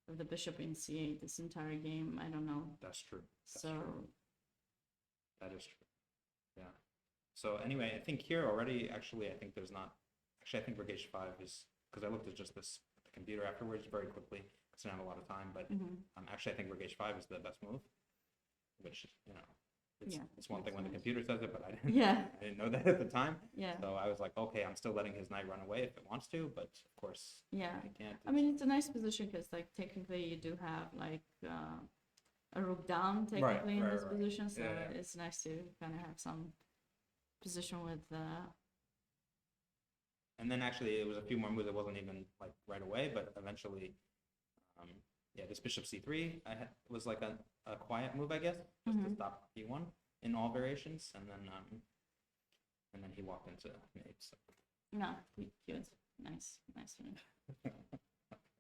of the bishop in c8 this entire game. I don't know. That's true. That is true. Yeah. So anyway, I think here already, actually, I think rook h5 is, because I looked at just this the computer afterwards very quickly because I didn't have a lot of time, but actually I think rook h5 is the best move, which it's one thing when the computer says it, but I didn't know that at the time. Yeah. So I was like, okay, I'm still letting his knight run away if it wants to, but of course, I can't. I mean, it's a nice position because like technically you do have like a rook down technically in this position, so it's nice to kind of have some position with. And then actually it was a few more moves. It wasn't even like right away, but eventually, this bishop c3 was like a quiet move, I guess, just to stop e1 in all variations, and then he walked into mate. So. No, good, nice.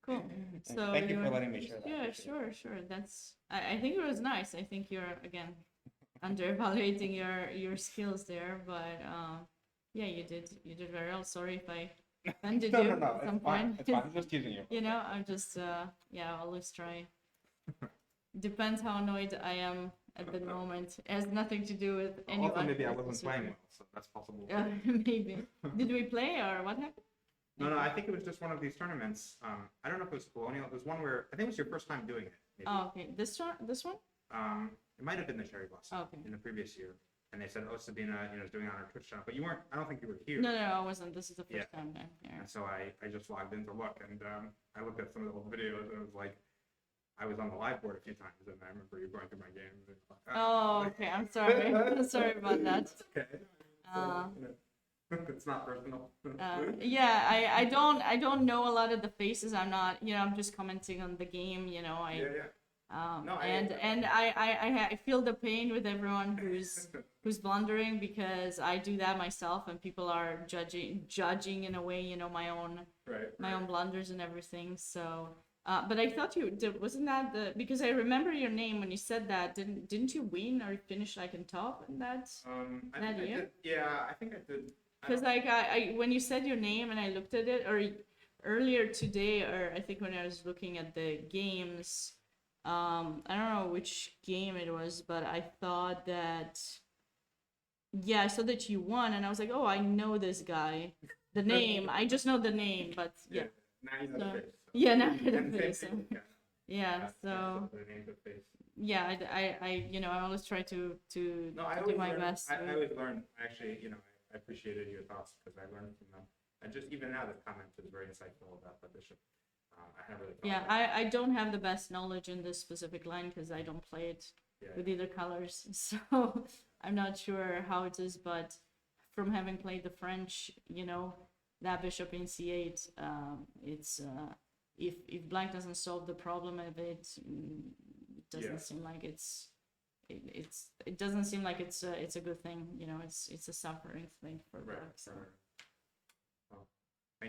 Cool. So thank you for letting me share that. Yeah, sure. That's. I think it was nice. I think you're again under evaluating your skills there, but you did very well. Sorry if I offended you at some point. It's fine. I'm just teasing you. I'm just I always try. Depends how annoyed I am at the moment. It has nothing to do with anyone. Also, maybe I wasn't playing well, so that's possible. Maybe. Did we play or what happened? No, I think it was just one of these tournaments. I don't know if it was Colonial. It was one where I think it was your first time doing it. Maybe. Oh, okay. This one? It might have been the Cherry Blossom in the previous year. And they said, Sabina, is doing it on her Twitch channel. But you weren't, I don't think you were here. No, I wasn't. This is the first time I'm here. And so I just logged in to look, and I looked at some of the old videos, and it was like, I was on the live board a few times, and I remember you going through my games. And like, okay. I'm sorry. I'm sorry about that. It's okay. It's not personal. I don't know a lot of the faces. I'm not, I'm just commenting on the game. I feel the pain with everyone who's blundering, because I do that myself, and people are judging in a way, my own blunders and everything. So, but I thought wasn't that because I remember your name when you said that. Didn't you win or finish like in top in that year? I think I did. Because like I when you said your name and I looked at it, or earlier today, or I think when I was looking at the games. I don't know which game it was, but I thought that, I saw that you won, and I was like, oh, I know this guy. The name, I just know the name, but Now you know the face. Yeah, now I know the face. So. I always try to do my best. I always learn, actually, I appreciated your thoughts because I learned from them. And just even now, this comment is very insightful about the bishop. I haven't really I don't have the best knowledge in this specific line because I don't play it with either colors, so I'm not sure how it is, but from having played the French, that bishop in c8, it's if black doesn't solve the problem of it, it doesn't seem like it doesn't seem like it's a good thing, it's a suffering thing for black. So.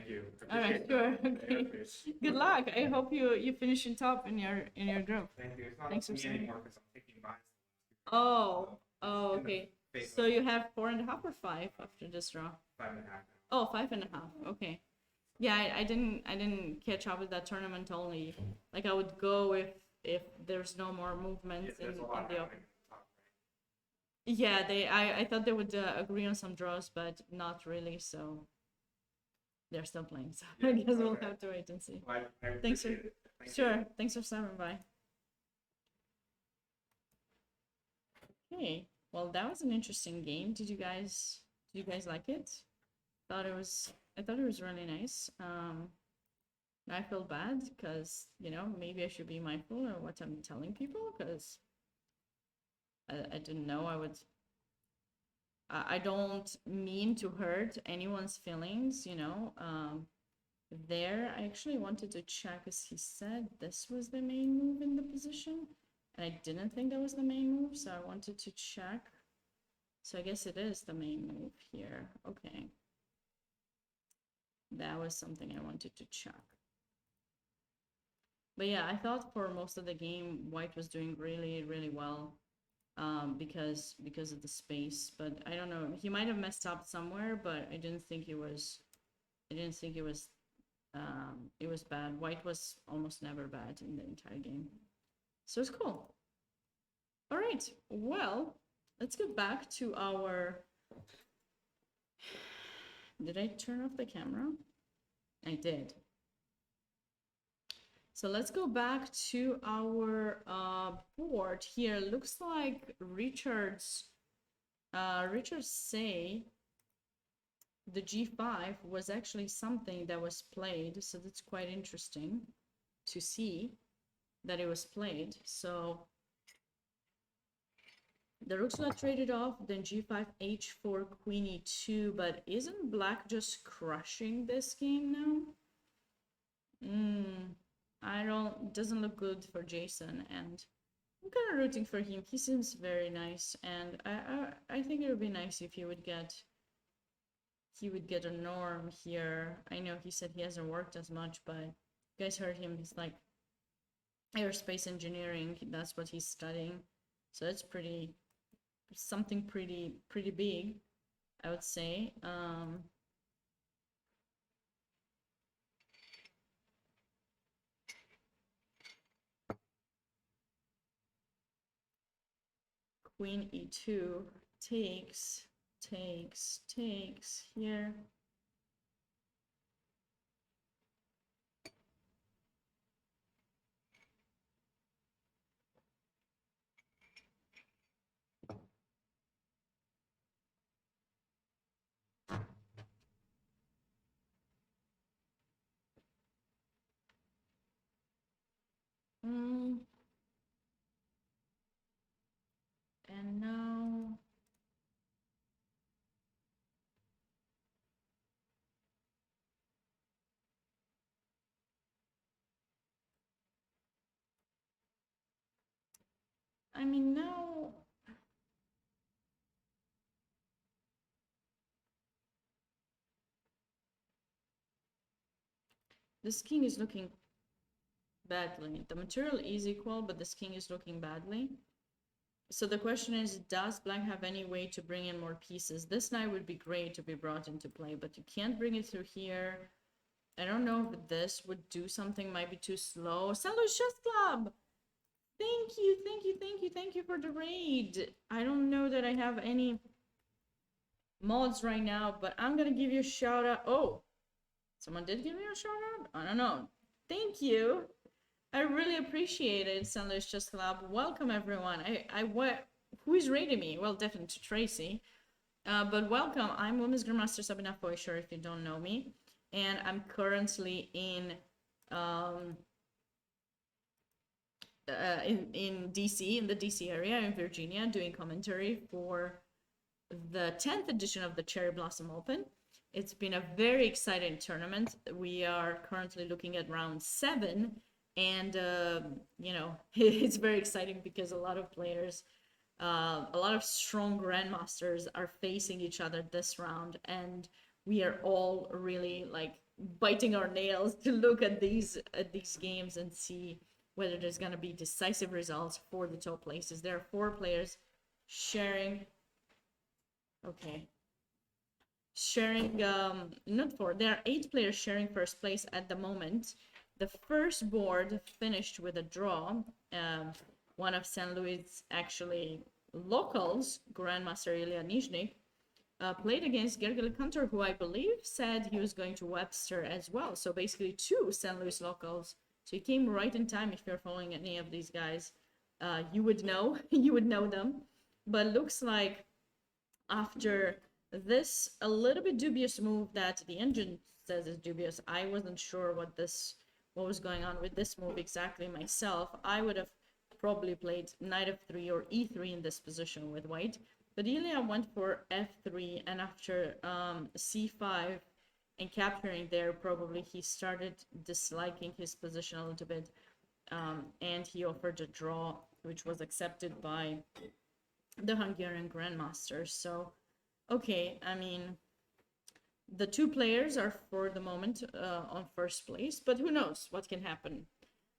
Thank you. All right, Appreciate sure. that. Okay. Yeah, Good luck. I hope you finish in top in your group. Thank you. It's not Thanks up for to me saying. anymore because I'm taking mines. Oh, oh, In the okay. fate So of you have 4.5 or 5 after this draw? 5.5. Oh, 5.5. Okay. Yeah, I didn't catch up with that tournament only. Like I would go if there's no more movement Yeah, in there's a lot the happening at the top, right? yeah, I thought they would agree on some draws, but not really. So they're still playing. So I Yeah, guess we'll okay. have to wait and see. Well, I Thanks for- appreciate it. Thank you. Sure. Thanks for stopping by. Okay. Well, that was an interesting game. Did you guys like it? I thought it was really nice. I feel bad because, maybe I should be mindful of what I'm telling people because I didn't know I would. I don't mean to hurt anyone's feelings, There, I actually wanted to check as he said this was the main move in the position, and I didn't think that was the main move, so I wanted to check. So I guess it is the main move here. Okay. That was something I wanted to check. But yeah, I thought for most of the game, White was doing really, really well, because of the space. But I don't know, he might have messed up somewhere, but I didn't think it was. It was bad. White was almost never bad in the entire game, so it's cool. All right, well, let's get back to our. Did I turn off the camera? I did. So let's go back to our board here. Looks like Richard's say the G5 was actually something that was played, so that's quite interesting to see that it was played. So the rooks got traded off, then G5, H4, Queen E2, but isn't Black just crushing this game now? Doesn't look good for Jason, and I'm kind of rooting for him. He seems very nice, and I think it would be nice if he would get a norm here. I know he said he hasn't worked as much, but you guys heard him. He's like aerospace engineering. That's what he's studying. So it's something pretty big, I would say. Queen E2 takes here. And now now this king is looking badly. The material is equal, but this king is looking badly. So the question is, does Black have any way to bring in more pieces? This knight would be great to be brought into play, but you can't bring it through here. I don't know if this would do something, might be too slow. St. Louis Chess Club! Thank you for the raid. I don't know that I have any mods right now, but I'm gonna give you a shout out. Oh, someone did give me a shout out? I don't know. Thank you. I really appreciate it, St. Louis Chess Club. Welcome everyone. Who is raiding me? Well, definitely Tracy. But welcome. I'm Women's Grandmaster Sabina Foischer, if you don't know me. And I'm currently in DC, in the DC area, in Virginia, doing commentary for the 10th edition of the Cherry Blossom Open. It's been a very exciting tournament. We are currently looking at round 7, and it's very exciting because a lot of players, a lot of strong grandmasters are facing each other this round, and we are all really like biting our nails to look at these games and see whether there's gonna be decisive results for the top places. There are 4 players sharing. Okay. Sharing, not 4, there are 8 players sharing first place at the moment. The first board finished with a draw. One of St. Louis' actually locals, Grandmaster Ilya Nizhnik, played against Gergely Kantor, who I believe said he was going to Webster as well. So basically 2 St. Louis locals. So he came right in time. If you're following any of these guys, you would know, you would know them. But looks like after this a little bit dubious move that the engine says is dubious, I wasn't sure what was going on with this move exactly myself. I would have probably played knight f3 or e3 in this position with white, but Ilya went for f3, and after c5 and capturing there, probably he started disliking his position a little bit, and he offered a draw, which was accepted by the Hungarian Grandmaster. So okay, I mean, the 2 players are for the moment on first place, but who knows what can happen.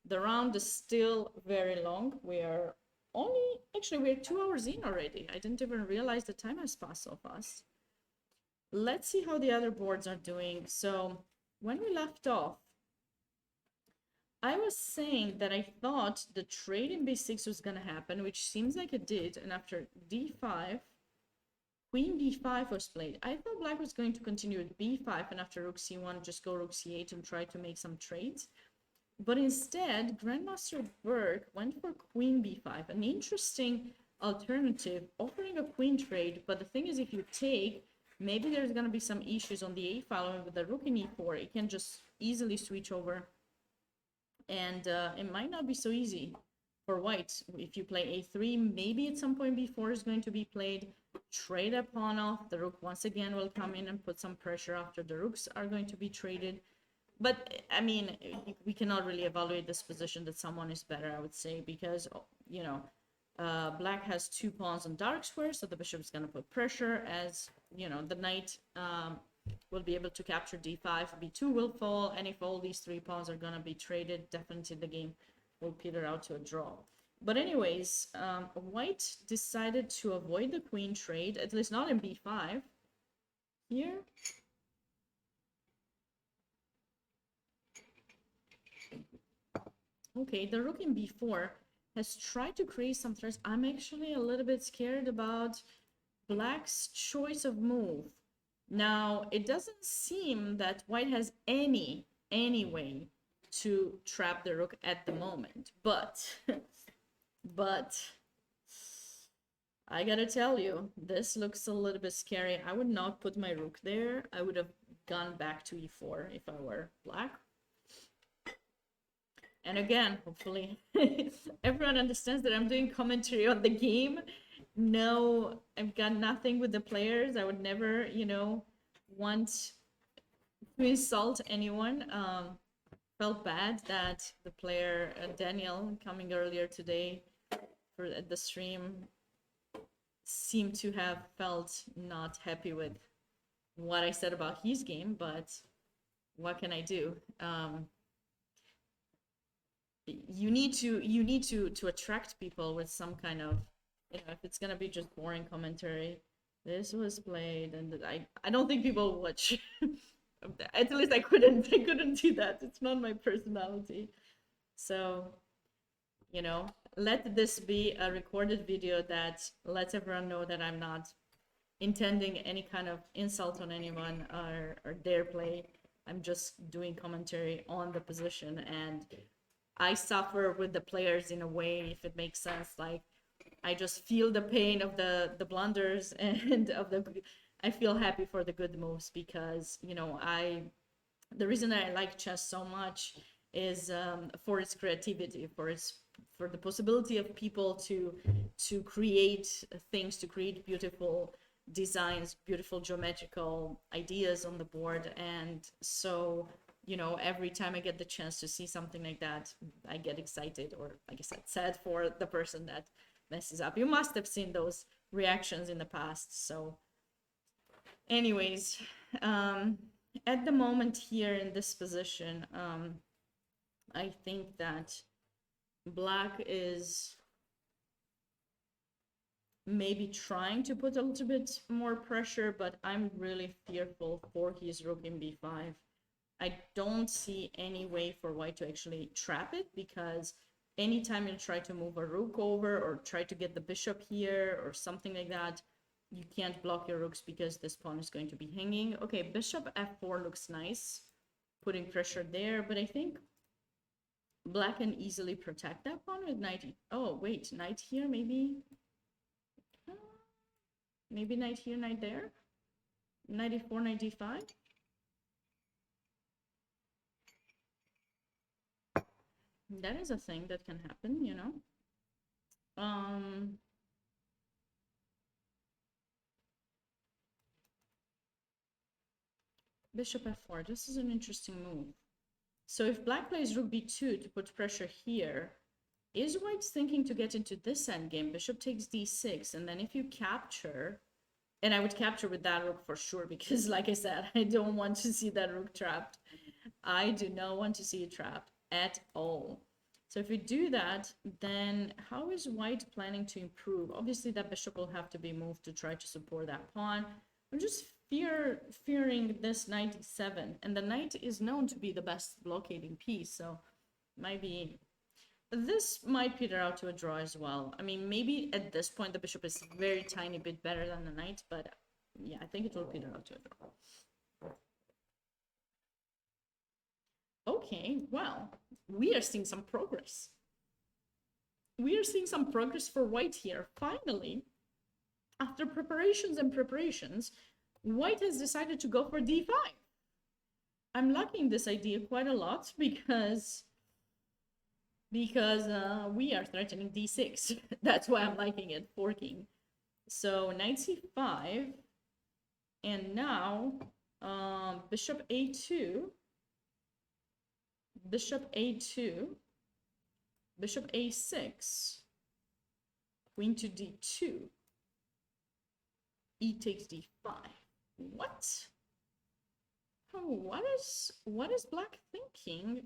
The round is still very long. We're 2 hours in already. I didn't even realize the time has passed so fast. Let's see how the other boards are doing. So when we left off, I was saying that I thought the trade in b6 was going to happen, which seems like it did. And after d5, queen b5 was played. I thought black was going to continue with b5, and after rook c1, just go rook c8 and try to make some trades. But instead, Grandmaster Berg went for queen b5, an interesting alternative, offering a queen trade. But the thing is, if you take, maybe there's going to be some issues on the a file, and with the rook in e4, it can just easily switch over. And it might not be so easy for white. If you play a3, maybe at some point b4 is going to be played. Trade a pawn off. The rook once again will come in and put some pressure after the rooks are going to be traded. But I mean, we cannot really evaluate this position that someone is better, I would say, because, you know, black has 2 pawns on dark square, so the bishop is going to put pressure, as, you know, the knight will be able to capture d5, b2 will fall, and if all these 3 pawns are going to be traded, definitely the game will peter out to a draw. But anyways, white decided to avoid the queen trade, at least not in b5 here. Okay, the rook in b4 has tried to create some threats. I'm actually a little bit scared about black's choice of move. Now, it doesn't seem that white has any way to trap the rook at the moment, but I gotta tell you, this looks a little bit scary. I would not put my rook there. I would have gone back to e4 if I were black. And again, hopefully everyone understands that I'm doing commentary on the game. No, I've got nothing with the players. I would never, you know, want to insult anyone. Felt bad that the player Daniel, coming earlier today for the stream, seemed to have felt not happy with what I said about his game, but what can I do? You need to attract people with some kind of, you know, if it's gonna be just boring commentary, this was played, and I don't think people watch. At least I couldn't do that. It's not my personality. So, you know, let this be a recorded video that lets everyone know that I'm not intending any kind of insult on anyone or their play. I'm just doing commentary on the position, and I suffer with the players in a way, if it makes sense. Like, I just feel the pain of the blunders and of I feel happy for the good moves, because, you know, the reason that I like chess so much is for its creativity, for the possibility of people to create things, to create beautiful designs, beautiful geometrical ideas on the board. And so, you know, every time I get the chance to see something like that, I get excited, or, like I said, sad for the person that messes up. You must have seen those reactions in the past. So anyways, at the moment here in this position, I think that black is maybe trying to put a little bit more pressure, but I'm really fearful for his rook in b5. I don't see any way for white to actually trap it, because anytime you try to move a rook over or try to get the bishop here or something like that, you can't block your rooks because this pawn is going to be hanging. Okay, bishop f4 looks nice, putting pressure there, but I think black can easily protect that pawn with knight. Oh, wait, knight here, maybe? Maybe knight here, knight there? Knight e4, knight d5? That is a thing that can happen, you know? Bishop f4, this is an interesting move. So if black plays rook b2 to put pressure here, is white thinking to get into this endgame? Bishop takes d6, and then if you capture, and I would capture with that rook for sure, because like I said, I don't want to see that rook trapped. I do not want to see it trapped at all. So if we do that, then how is white planning to improve? Obviously that bishop will have to be moved to try to support that pawn. I'm just fearing this knight e7, and the knight is known to be the best blockading piece, so maybe this might peter out to a draw as well. I mean, maybe at this point the bishop is very tiny bit better than the knight, but yeah, I think it will peter out to a draw. Okay, well, we are seeing some progress. We are seeing some progress for white here. Finally, after preparations and preparations, white has decided to go for d5. I'm liking this idea quite a lot because we are threatening d6. That's why I'm liking it, forking. So knight c5, and now bishop a2, bishop a2, bishop a6, queen to d2, e takes d5. What? Oh, what is black thinking?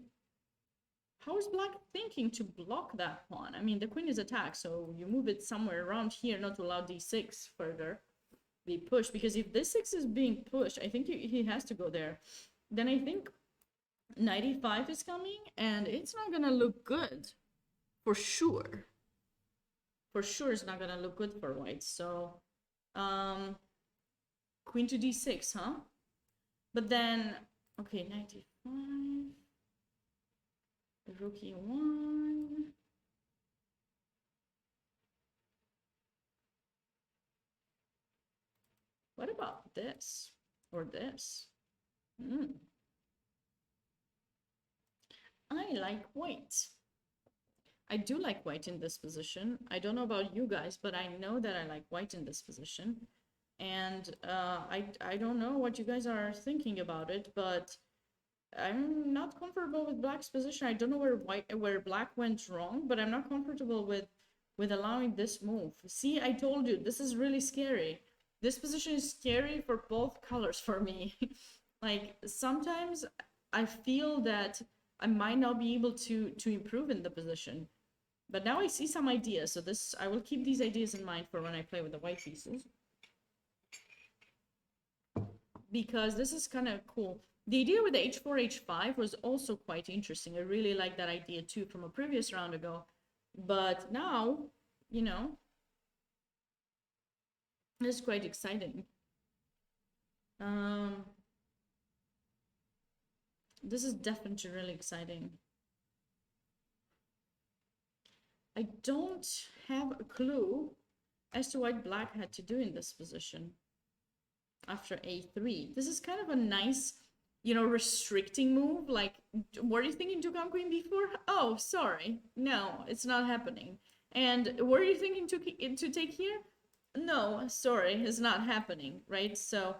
How is black thinking to block that pawn? I mean, the queen is attacked, so you move it somewhere around here, not to allow d6 further be pushed, because if this 6 is being pushed, I think he has to go there. Then I think knight e5 is coming, and it's not gonna look good, for sure. For sure it's not gonna look good for white. So queen to d6, huh? But then, okay, knight e5, rook e1. What about this? Or this? I like white. I do like white in this position. I don't know about you guys, but I know that I like white in this position. And I don't know what you guys are thinking about it, but I'm not comfortable with black's position. I don't know where black went wrong, but I'm not comfortable with allowing this move. See, I told you, this is really scary. This position is scary for both colors for me. Like, sometimes I feel that I might not be able to improve in the position. But now I see some ideas, so I will keep these ideas in mind for when I play with the white pieces. Because this is kind of cool. The idea with the h4, h5 was also quite interesting. I really like that idea too from a previous round ago. But now, you know, it's quite exciting. This is definitely really exciting. I don't have a clue as to what black had to do in this position after a3. This is kind of a nice, you know, restricting move. Like, were you thinking to come queen b4? Oh, sorry. No, it's not happening. And were you thinking to take here? No, sorry, it's not happening, right? So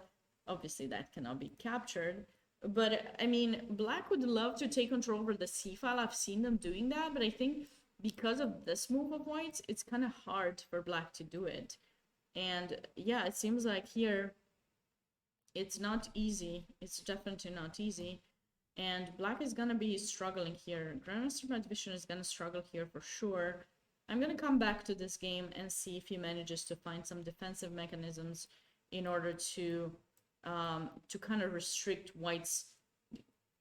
obviously that cannot be captured. But I mean, black would love to take control over the c file. I've seen them doing that, but I think because of this move of white's, it's kind of hard for black to do it. And yeah, it seems like here It's not easy. It's definitely not easy. And black is gonna be struggling here. Grandmaster Night Vision is gonna struggle here for sure. I'm gonna come back to this game and see if he manages to find some defensive mechanisms in order to kind of restrict white's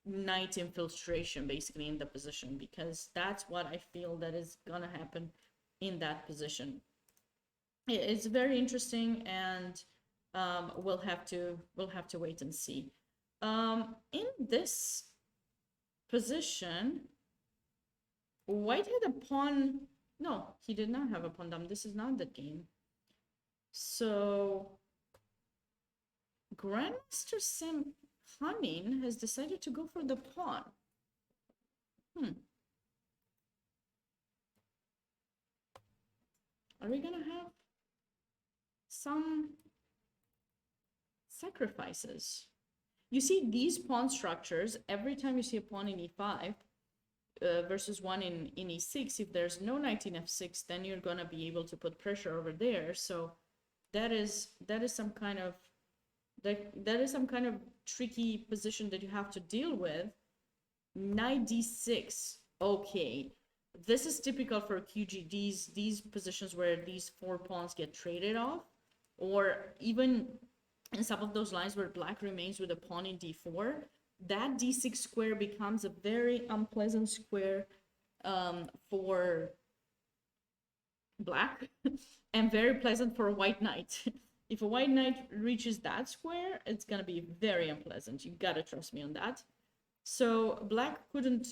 knight infiltration basically in the position, because that's what I feel that is gonna happen in that position. It's very interesting, and we'll have to wait and see. In this position, white had a pawn. No, he did not have a pawn down. This is not the game. So Grandmaster Sam Hanin has decided to go for the pawn. Are we gonna have some sacrifices? You see these pawn structures, every time you see a pawn in e5 versus one in e6, if there's no knight in f6, then you're gonna be able to put pressure over there. So that is some kind of tricky position that you have to deal with. Knight d6. Okay, this is typical for QG. These positions where these four pawns get traded off, or even in some of those lines where black remains with a pawn in d4, that d6 square becomes a very unpleasant square for black and very pleasant for a white knight. If a white knight reaches that square, it's gonna be very unpleasant. You gotta trust me on that. So black couldn't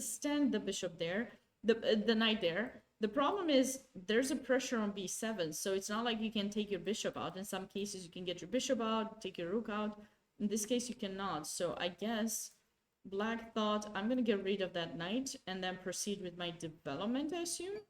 stand the bishop there, the knight there. The problem is there's a pressure on b7, so it's not like you can take your bishop out. In some cases, you can get your bishop out, take your rook out. In this case, you cannot. So I guess black thought, I'm gonna get rid of that knight and then proceed with my development, I assume.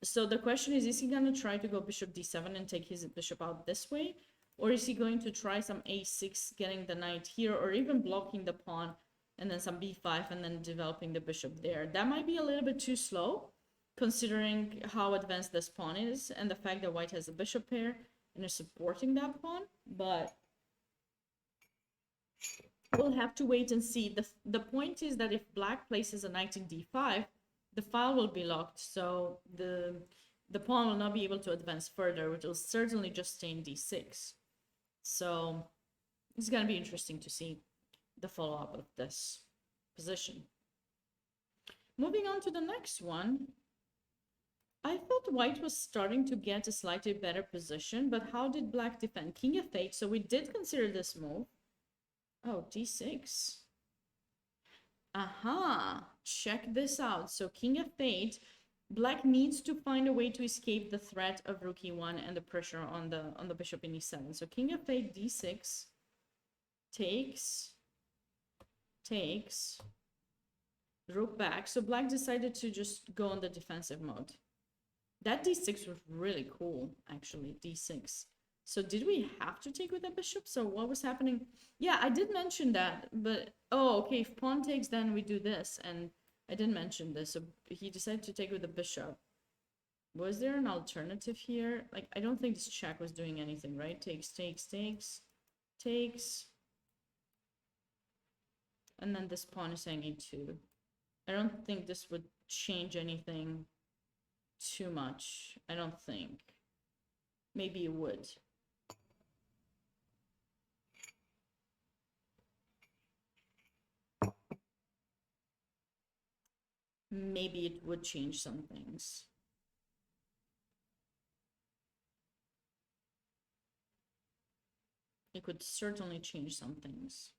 So the question is he gonna try to go bishop d7 and take his bishop out this way? Or is he going to try some a6, getting the knight here, or even blocking the pawn, and then some b5, and then developing the bishop there? That might be a little bit too slow, considering how advanced this pawn is, and the fact that white has a bishop pair and is supporting that pawn. But we'll have to wait and see. The point is that if black places a knight in d5, the file will be locked, so the pawn will not be able to advance further, which will certainly just stay in d6. So it's going to be interesting to see the follow-up of this position. Moving on to the next one. I thought white was starting to get a slightly better position, but how did black defend? King f8, so we did consider this move. Oh, d6. Aha, check this out. So king f8, black needs to find a way to escape the threat of rook e1 and the pressure on the bishop in e7. So king f8, d6, takes, rook back. So black decided to just go on the defensive mode. That d6 was really cool, actually, d6. So did we have to take with the bishop? So what was happening? Yeah, I did mention that, but oh, okay, if pawn takes, then we do this, and I didn't mention this. So he decided to take with the bishop. Was there an alternative here? Like, I don't think this check was doing anything, right? Takes. And then this pawn is saying e2. I don't think this would change anything too much. I don't think. Maybe it would. Maybe it would change some things. It could certainly change some things.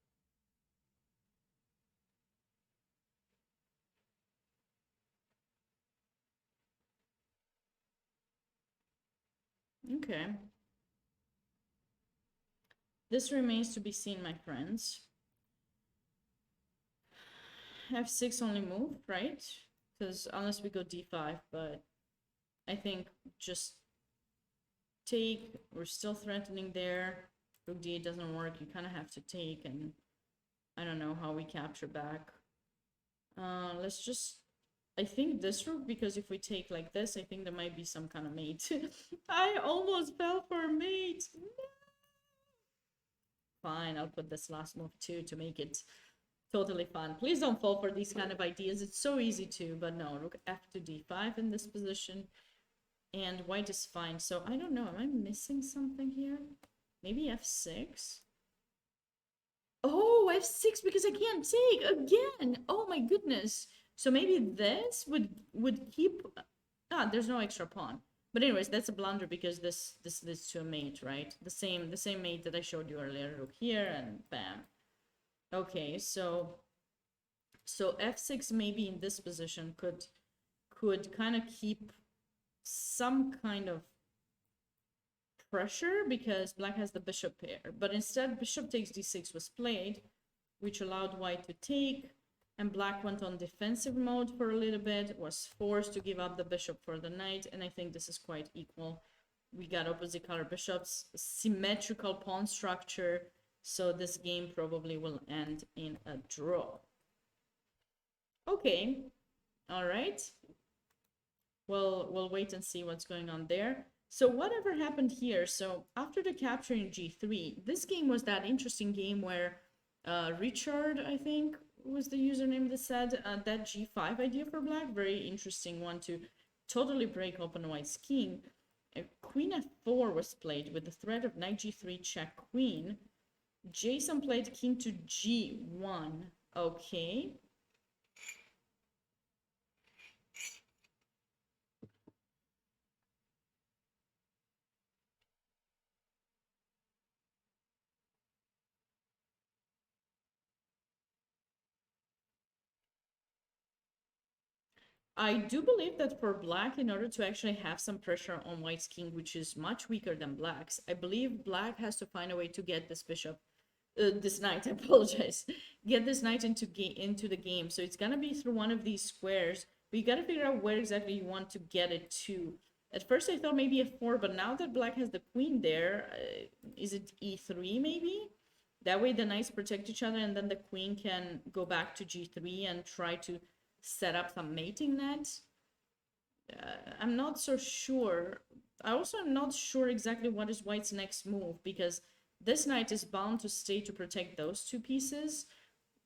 Okay. This remains to be seen, my friends. f6 only move, right? Because unless we go d5, but I think just take. We're still threatening there. Rook d8 doesn't work. You kind of have to take, and I don't know how we capture back. Let's just. I think this rook, because if we take like this, I think there might be some kind of mate. I almost fell for a mate. No! fine. I'll put this last move too to make it totally fun. Please don't fall for these kind of ideas. It's so easy to, but no. Rook f to d5 in this position. And white is fine. So I don't know. Am I missing something here? Maybe f6? Oh, f6 because I can't take again. Oh my goodness. So maybe this would keep... Ah, there's no extra pawn. But anyways, that's a blunder because this leads to a mate, right? The same mate that I showed you earlier. Rook here and bam. Okay, so f6 maybe in this position could kind of keep some kind of pressure because black has the bishop pair. But instead, bishop takes d6 was played, which allowed white to take, and black went on defensive mode for a little bit, was forced to give up the bishop for the knight, and I think this is quite equal. We got opposite color bishops, symmetrical pawn structure, so this game probably will end in a draw. Okay, all right. We'll wait and see what's going on there. So whatever happened here, so after the capture in g3, this game was that interesting game where Richard, I think, was the username that said that g5 idea for black, very interesting one to totally break open white's king. Queen f4 was played with the threat of knight g3 check queen. Jason played king to g1. Okay. I do believe that for black, in order to actually have some pressure on white's king, which is much weaker than black's, I believe black has to find a way to get this bishop, this knight, I apologize, get this knight into the game. So it's gonna be through one of these squares, but you gotta figure out where exactly you want to get it to. At first I thought maybe f4, but now that black has the queen there, is it e3 maybe? That way the knights protect each other and then the queen can go back to g3 and try to set up some mating net. I'm not so sure. I also am not sure exactly what is white's next move because this knight is bound to stay to protect those two pieces.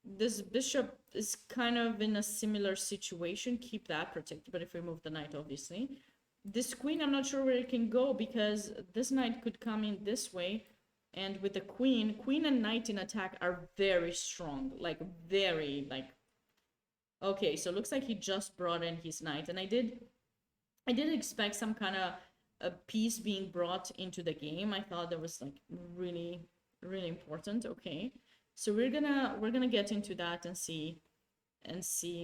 This bishop is kind of in a similar situation. Keep that protected, but if we move the knight, obviously. This queen, I'm not sure where it can go because this knight could come in this way. And with the queen and knight in attack are very strong. Like, very, like... Okay, so it looks like he just brought in his knight. And I did expect some kind of a piece being brought into the game. I thought that was, like, really, really important. Okay. So we're gonna get into that and see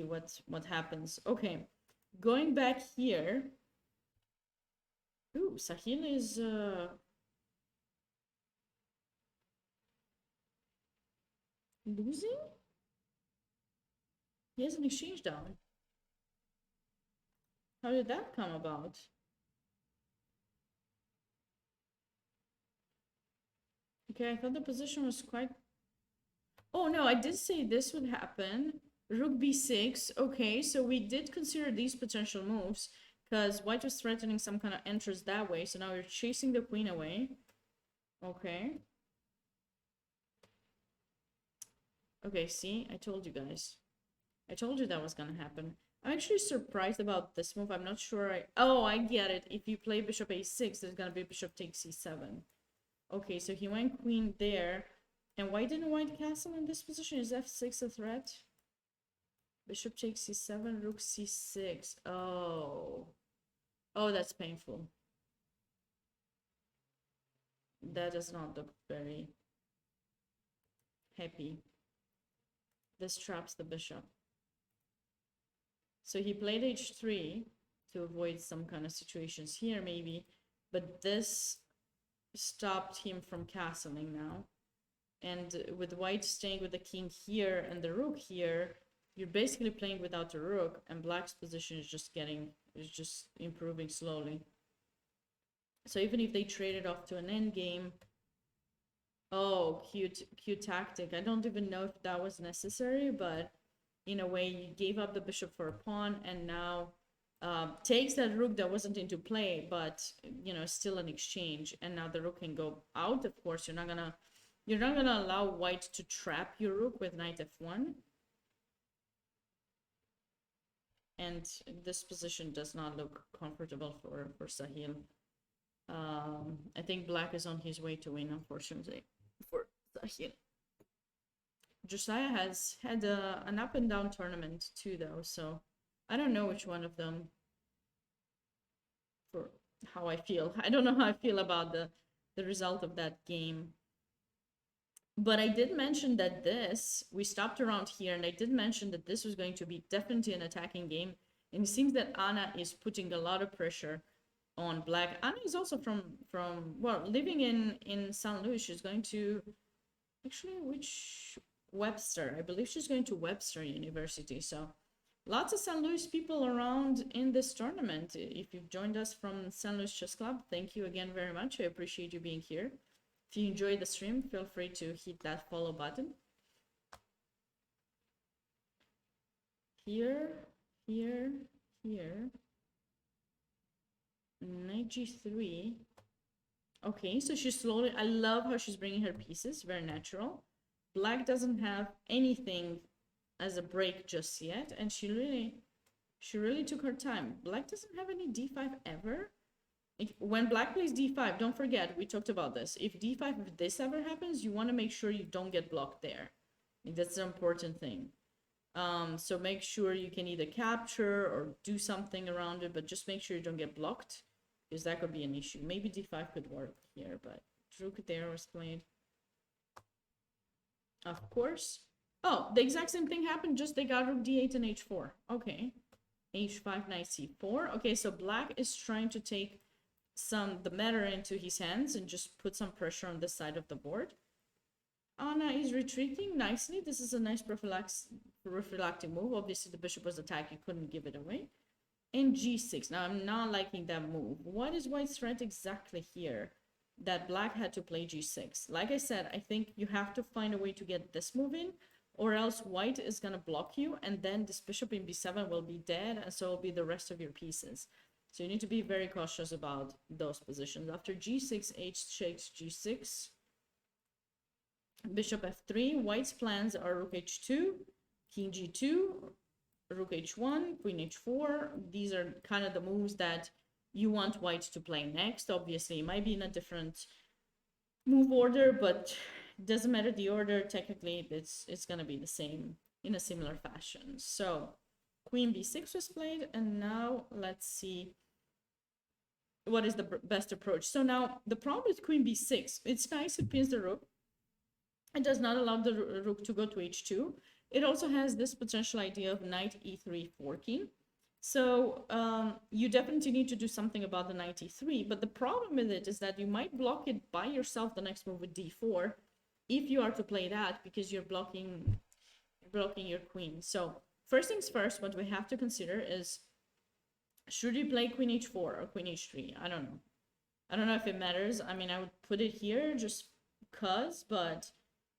what happens. Okay, going back here. Ooh, Sahil is losing? He has an exchange down. How did that come about? Okay, I thought the position was quite... Oh no, I did say this would happen. Rook b6. Okay, so we did consider these potential moves because white was threatening some kind of entrance that way. So now we're chasing the queen away. Okay. Okay, see? I told you guys. I told you that was gonna happen. I'm actually surprised about this move. I'm not sure Oh, I get it. If you play bishop a6, there's gonna be bishop takes c7. Okay, so he went queen there. And why didn't white castle in this position? Is f6 a threat? Bishop takes c7, rook c6. Oh. Oh, that's painful. That does not look very happy. This traps the bishop. So he played h3 to avoid some kind of situations here maybe, but this stopped him from castling now. And with white staying with the king here and the rook here, you're basically playing without a rook, and black's position is just improving slowly. So even if they trade it off to an endgame, oh, cute tactic. I don't even know if that was necessary, but in a way, you gave up the bishop for a pawn, and now takes that rook that wasn't into play, but you know, still an exchange. And now the rook can go out. Of course, you're not gonna You're not gonna allow white to trap your rook with knight f1. And this position does not look comfortable for Sahil. I think black is on his way to win, unfortunately, for Sahil. Josiah has had an up and down tournament too, though, so I don't know which one of them for how I feel. I don't know how I feel about the result of that game. But I did mention that we stopped around here, and I did mention that this was going to be definitely an attacking game. And it seems that Anna is putting a lot of pressure on black. Anna is also from well, living in St. Louis. She's going to, actually, which Webster? I believe she's going to Webster University. So lots of St. Louis people around in this tournament. If you've joined us from St. Louis Chess Club, thank you again very much. I appreciate you being here. If you enjoyed the stream, feel free to hit that follow button. Here. Knight g3. Okay, so she's slowly, I love how she's bringing her pieces, very natural. Black doesn't have anything as a break just yet, and she really took her time. Black doesn't have any d5 ever. When black plays d5, don't forget, we talked about this. If d5, if this ever happens, you want to make sure you don't get blocked there. That's an important thing. So make sure you can either capture or do something around it, but just make sure you don't get blocked, because that could be an issue. Maybe d5 could work here, but rook there was played. Of course. Oh, the exact same thing happened, just they got rook d8 and h4. Okay. h5, knight c4. Okay, so black is trying to take the matter into his hands and just put some pressure on this side of the board. Anna is retreating nicely. This is a nice prophylactic move. Obviously, the bishop was attacked. You couldn't give it away. And g6. Now, I'm not liking that move. What is white's threat exactly here? That black had to play g6. Like I said, I think you have to find a way to get this move in, or else white is going to block you, and then this bishop in b7 will be dead, and so will be the rest of your pieces. So you need to be very cautious about those positions. After g6, h takes g6. Bishop f3. White's plans are rook h2, king g2, rook h1, queen h4. These are kind of the moves that you want white to play next. Obviously, it might be in a different move order, but it doesn't matter the order. Technically, it's going to be the same in a similar fashion. So queen b6 was played, and now let's see what is the best approach. So now the problem with queen b6, it's nice, it pins the rook. It does not allow the rook to go to h2. It also has this potential idea of knight e3 forking. So you definitely need to do something about the knight e3, but the problem with it is that you might block it by yourself the next move with d4 if you are to play that, because you're blocking your queen. So first things first, what we have to consider is, should you play queen h4 or queen h3? I don't know. I don't know if it matters. I mean, I would put it here just because, but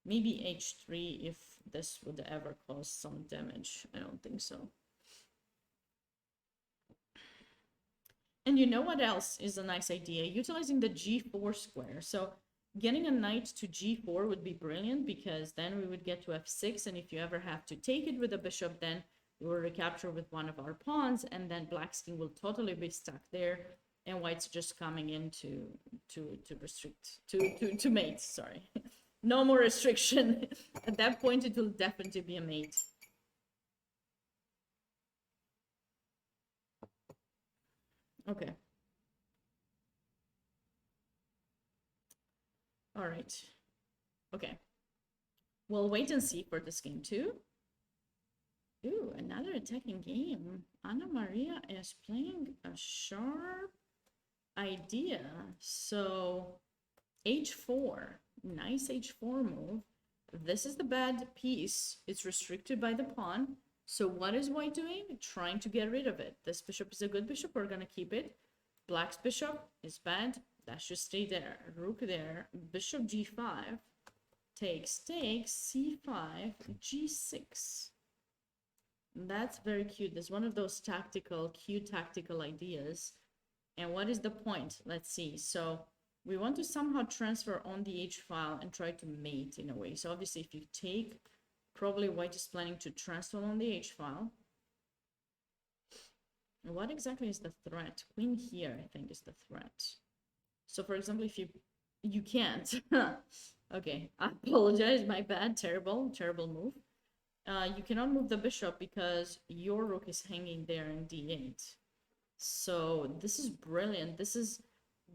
maybe h3 if this would ever cause some damage. I don't think so. And you know what else is a nice idea? Utilizing the g4 square. So getting a knight to g4 would be brilliant, because then we would get to f6, and if you ever have to take it with a bishop, then we will recapture with one of our pawns, and then black's king will totally be stuck there, and white's just coming in to restrict, to mate, sorry. No more restriction. At that point, it will definitely be a mate. Okay. All right. Okay. We'll wait and see for this game too. Ooh, another attacking game. Anna Maria is playing a sharp idea. So h4, nice h4 move. This is the bad piece. It's restricted by the pawn. So what is white doing? Trying to get rid of it. This bishop is a good bishop. We're going to keep it. Black's bishop is bad. That should stay there. Rook there. Bishop g5. Takes, c5, g6. That's very cute. There's one of those cute tactical ideas. And what is the point? Let's see. So we want to somehow transfer on the h file and try to mate in a way. So obviously if you take, probably white is planning to transfer on the h file. What exactly is the threat? Queen here, I think, is the threat. So for example, if you can't. Okay, I apologize, my bad, terrible move. You cannot move the bishop because your rook is hanging there in d8. So this is brilliant. This is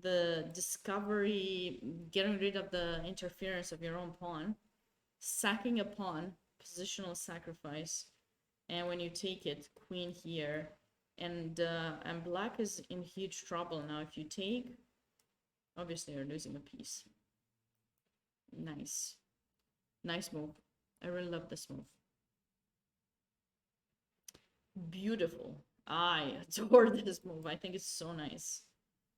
the discovery, getting rid of the interference of your own pawn, sacking a pawn, positional sacrifice, and when you take it, queen here, and black is in huge trouble now. If you take, obviously you're losing a piece. Nice move. I really love this move. Beautiful. I adore this move. I think it's so nice.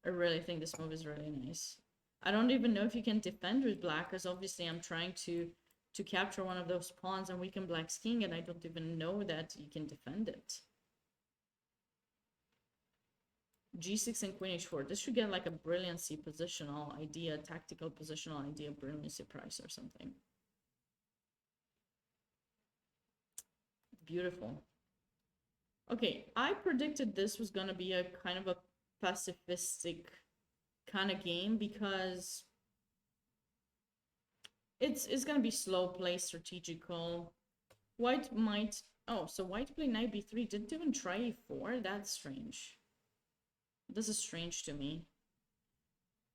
I really think this move is really nice. I don't even know if you can defend with black, because obviously I'm trying to capture one of those pawns and weaken black's king, and I don't even know that you can defend it. G6 and queen h4. This should get like a brilliancy positional idea, tactical positional idea, brilliancy price or something. Beautiful. Okay, I predicted this was gonna be a kind of a pacifistic kind of game because it's gonna be slow play, strategical. White might, oh, so white played knight b3, didn't even try e4. That's strange. This is strange to me.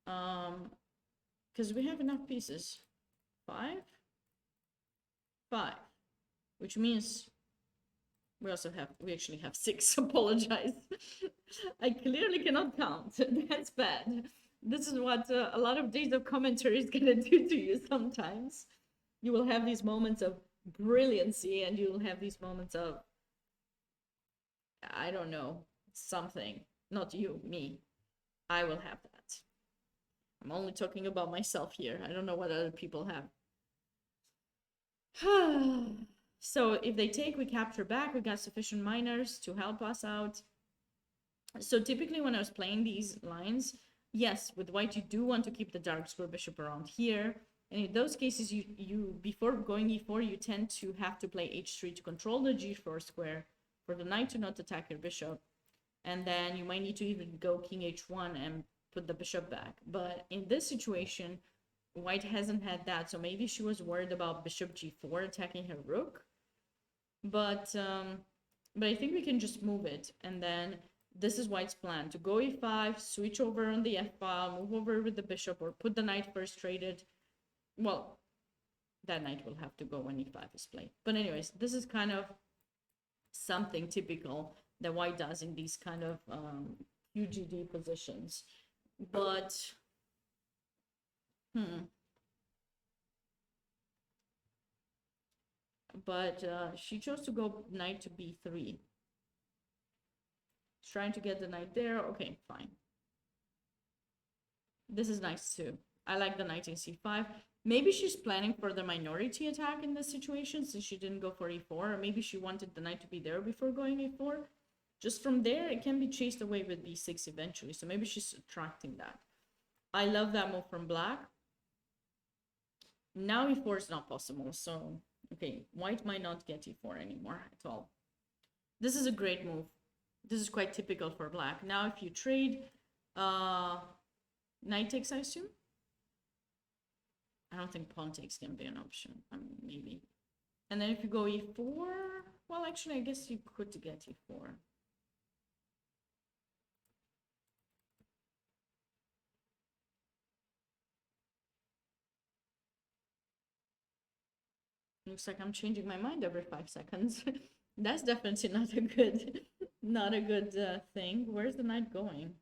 Because we have enough pieces. 5, which means we actually have 6. Apologize. I clearly cannot count. That's bad. This is what a lot of days of commentary is gonna do to you sometimes. You will have these moments of brilliancy and you will have these moments of, I don't know, something. Not you, me. I will have that. I'm only talking about myself here. I don't know what other people have. So if they take, we capture back. We got sufficient minors to help us out. So typically when I was playing these lines, yes, with white you do want to keep the dark square bishop around here. And in those cases, you before going e4, you tend to have to play h3 to control the g4 square for the knight to not attack your bishop. And then you might need to even go king h1 and put the bishop back. But in this situation, white hasn't had that. So maybe she was worried about bishop g4 attacking her rook. But I think we can just move it. And then this is white's plan, to go e5, switch over on the f-file, move over with the bishop, or put the knight first traded. Well, that knight will have to go when e5 is played. But anyways, this is kind of something typical that white does in these kind of UGD positions. But she chose to go knight to b3. She's trying to get the knight there. Okay, fine. This is nice too. I like the knight in c5. Maybe she's planning for the minority attack in this situation since she didn't go for e4. Or maybe she wanted the knight to be there before going e4. Just from there, it can be chased away with b6 eventually. So maybe she's attracting that. I love that move from black. Now e4 is not possible. So, okay, white might not get e4 anymore at all. This is a great move. This is quite typical for black. Now if you trade, knight takes, I assume? I don't think pawn takes can be an option. Maybe. And then if you go e4, well, actually, I guess you could get e4. Looks like I'm changing my mind every 5 seconds. That's definitely not a good thing. Where's the knight going?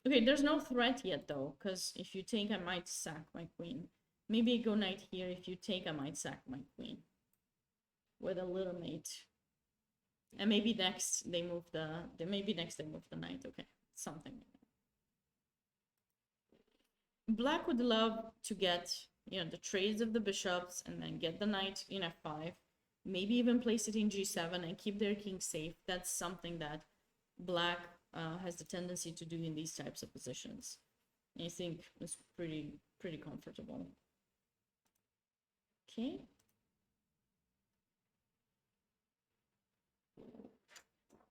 Okay, there's no threat yet though, because if you take, I might sack my queen. Maybe I go knight here. If you take, I might sack my queen with a little mate. And maybe next they move the knight. Okay, something like that. Black would love to get, you know, the trades of the bishops and then get the knight in f5. Maybe even place it in g7 and keep their king safe. That's something that black has the tendency to do in these types of positions. I think it's pretty comfortable. Okay.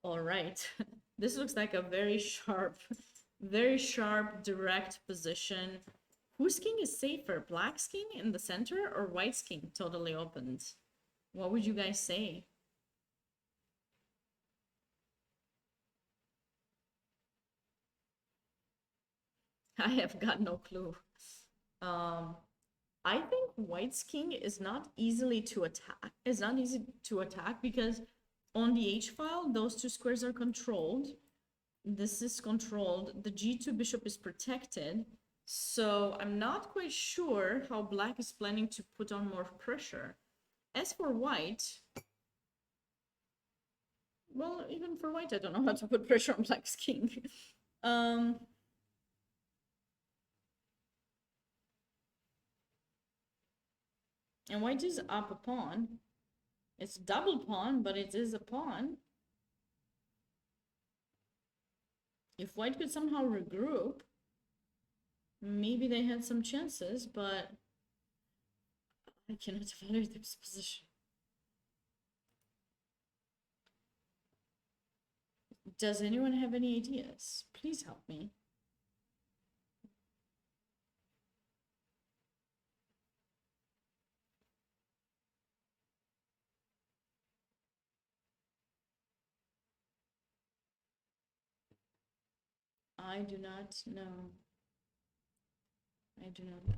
All right. This looks like a very sharp, direct position. Whose king is safer, black's king in the center or white's king totally opened? What would you guys say? I have got no clue. I think white's king is not easily to attack. It's not easy to attack because on the H file, those two squares are controlled. This is controlled. The G2 bishop is protected. So I'm not quite sure how black is planning to put on more pressure. As for white, well, even for white, I don't know how to put pressure on black's king. And white is up a pawn. It's double pawn, but it is a pawn. If white could somehow regroup, maybe they had some chances, but I cannot evaluate this position. Does anyone have any ideas? Please help me. I do not know. I do not know.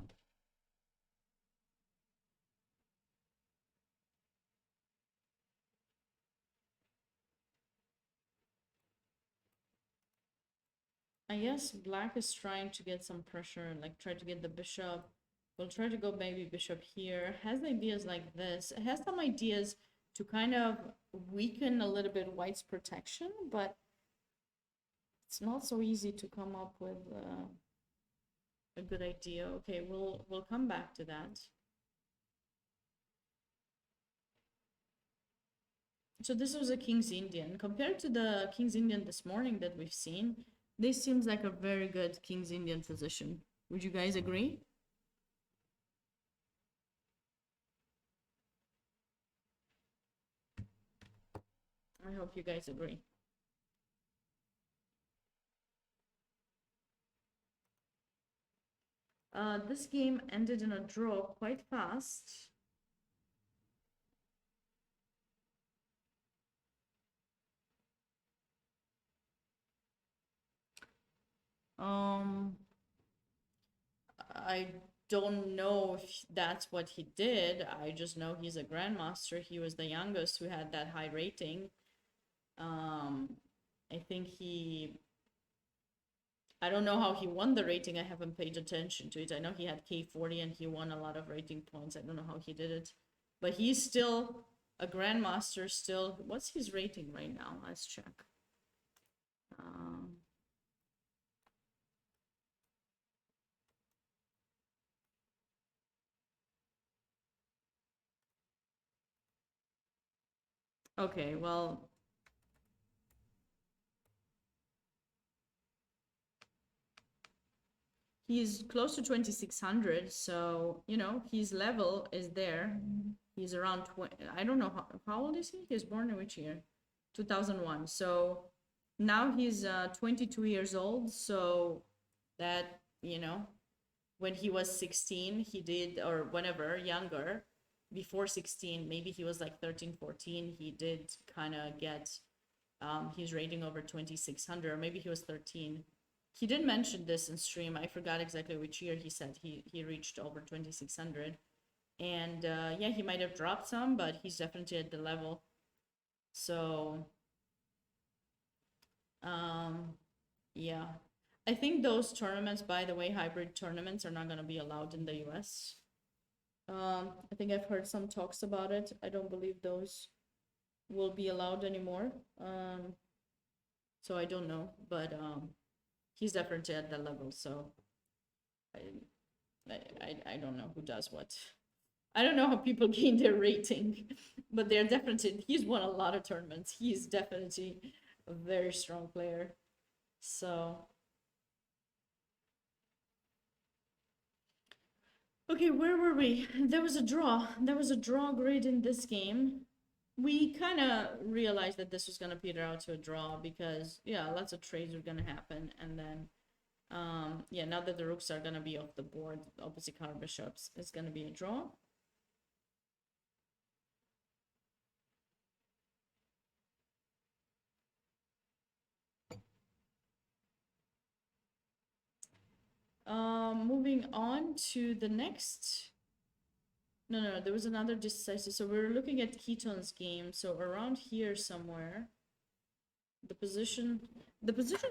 I guess black is trying to get some pressure, like try to get the bishop. We'll try to go maybe bishop here. Has ideas like this. It has some ideas to kind of weaken a little bit white's protection, but it's not so easy to come up with a good idea. Okay, we'll come back to that. So this was a King's Indian. Compared to the King's Indian this morning that we've seen, this seems like a very good King's Indian position. Would you guys agree? I hope you guys agree. This game ended in a draw quite fast. I don't know if that's what he did. I just know he's a grandmaster. He was the youngest who had that high rating. I think I don't know how he won the rating. I haven't paid attention to it. I know he had K40 and he won a lot of rating points. I don't know how he did it, but he's still a grandmaster still. What's his rating right now? Let's check. Okay, well, he's close to 2600, so you know his level is there. He's around 20. I don't know how old is he? He was born in which year? 2001. So now he's 22 years old. So that, you know, when he was 16, he did, or whenever younger, before 16, maybe he was like 13, 14, he did kind of get his rating over 2600, or maybe he was 13. He didn't mention this in stream. I forgot exactly which year he said he reached over 2600. And yeah, he might have dropped some, but he's definitely at the level. So yeah, I think those tournaments, by the way, hybrid tournaments are not going to be allowed in the US. I think I've heard some talks about it. I don't believe those will be allowed anymore. So I don't know, but he's definitely at that level. So I don't know who does what. I don't know how people gain their rating, but they're definitely, he's won a lot of tournaments. He's definitely a very strong player. So, okay, where were we? There was a draw. There was a draw grid in this game. We kind of realized that this was going to peter out to a draw because, yeah, lots of trades were going to happen. And then, yeah, now that the rooks are going to be off the board, opposite color bishops, it's going to be a draw. Moving on to the next. No, there was another decisive. So we were looking at Keaton's game. So around here somewhere, the position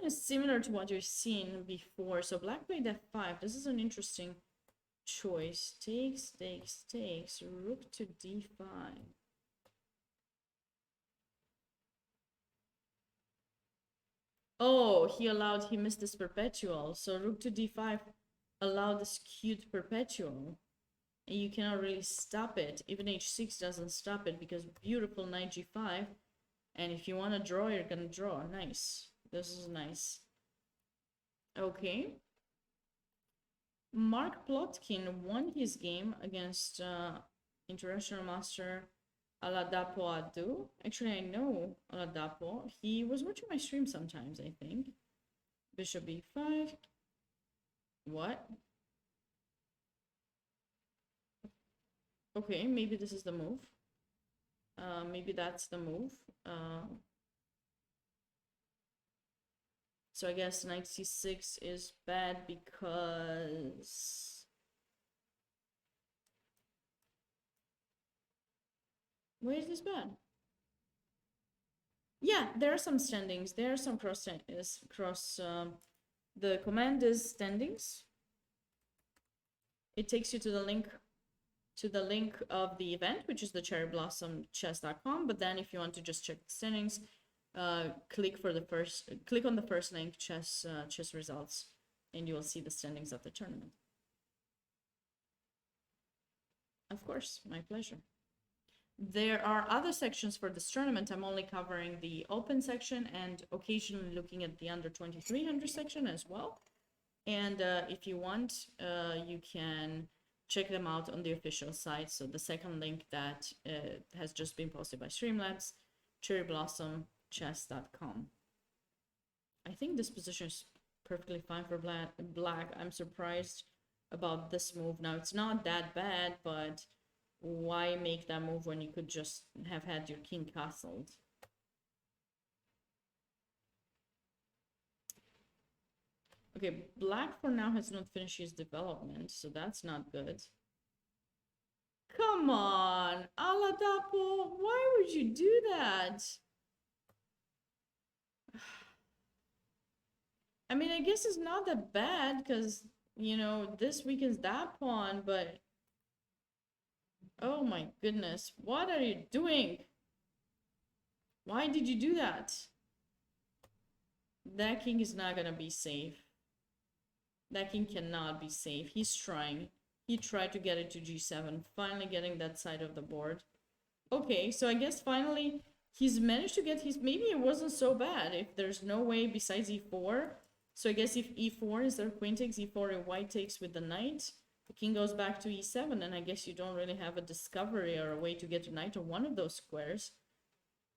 is similar to what you've seen before. So black played f5. This is an interesting choice. Takes, rook to d5. Oh, he missed this perpetual. So rook to d5 allowed this cute perpetual. And you cannot really stop it. Even h6 doesn't stop it because beautiful knight g5. And if you want to draw, you're gonna draw. Nice. This is nice. Okay. Mark Plotkin won his game against international master Oladapo Adu. Actually, I know Oladapo. He was watching my stream sometimes, I think. Bishop b5. What? Okay, maybe this is the move. Maybe that's the move. So I guess knight c6 is bad because... Why is this bad? Yeah, there are some standings. There are some cross. The command is standings. It takes you to the link of the event, which is the cherryblossom.chess.com. But then if you want to just check the standings, click on the first link, chess results, and you will see the standings of the tournament. Of course, my pleasure. There are other sections for this tournament. I'm only covering the open section and occasionally looking at the under 2300 section as well. And if you want, you can check them out on the official site. So the second link that has just been posted by Streamlabs, cherryblossom.chess.com. I think this position is perfectly fine for black. I'm surprised about this move. Now, it's not that bad, but why make that move when you could just have had your king castled? Okay, black for now has not finished his development, so that's not good. Come on, Oladapo, why would you do that? I mean, I guess it's not that bad because, you know, this weakens that pawn, but... Oh my goodness, what are you doing? Why did you do that? That king is not gonna be safe. That king cannot be safe. He's trying. He tried to get it to g7, finally getting that side of the board. Okay, so I guess finally he's managed to get his... Maybe it wasn't so bad if there's no way besides e4. So I guess if e4 is their queen takes, e4 and white takes with the knight, the king goes back to e7, and I guess you don't really have a discovery or a way to get to knight on one of those squares.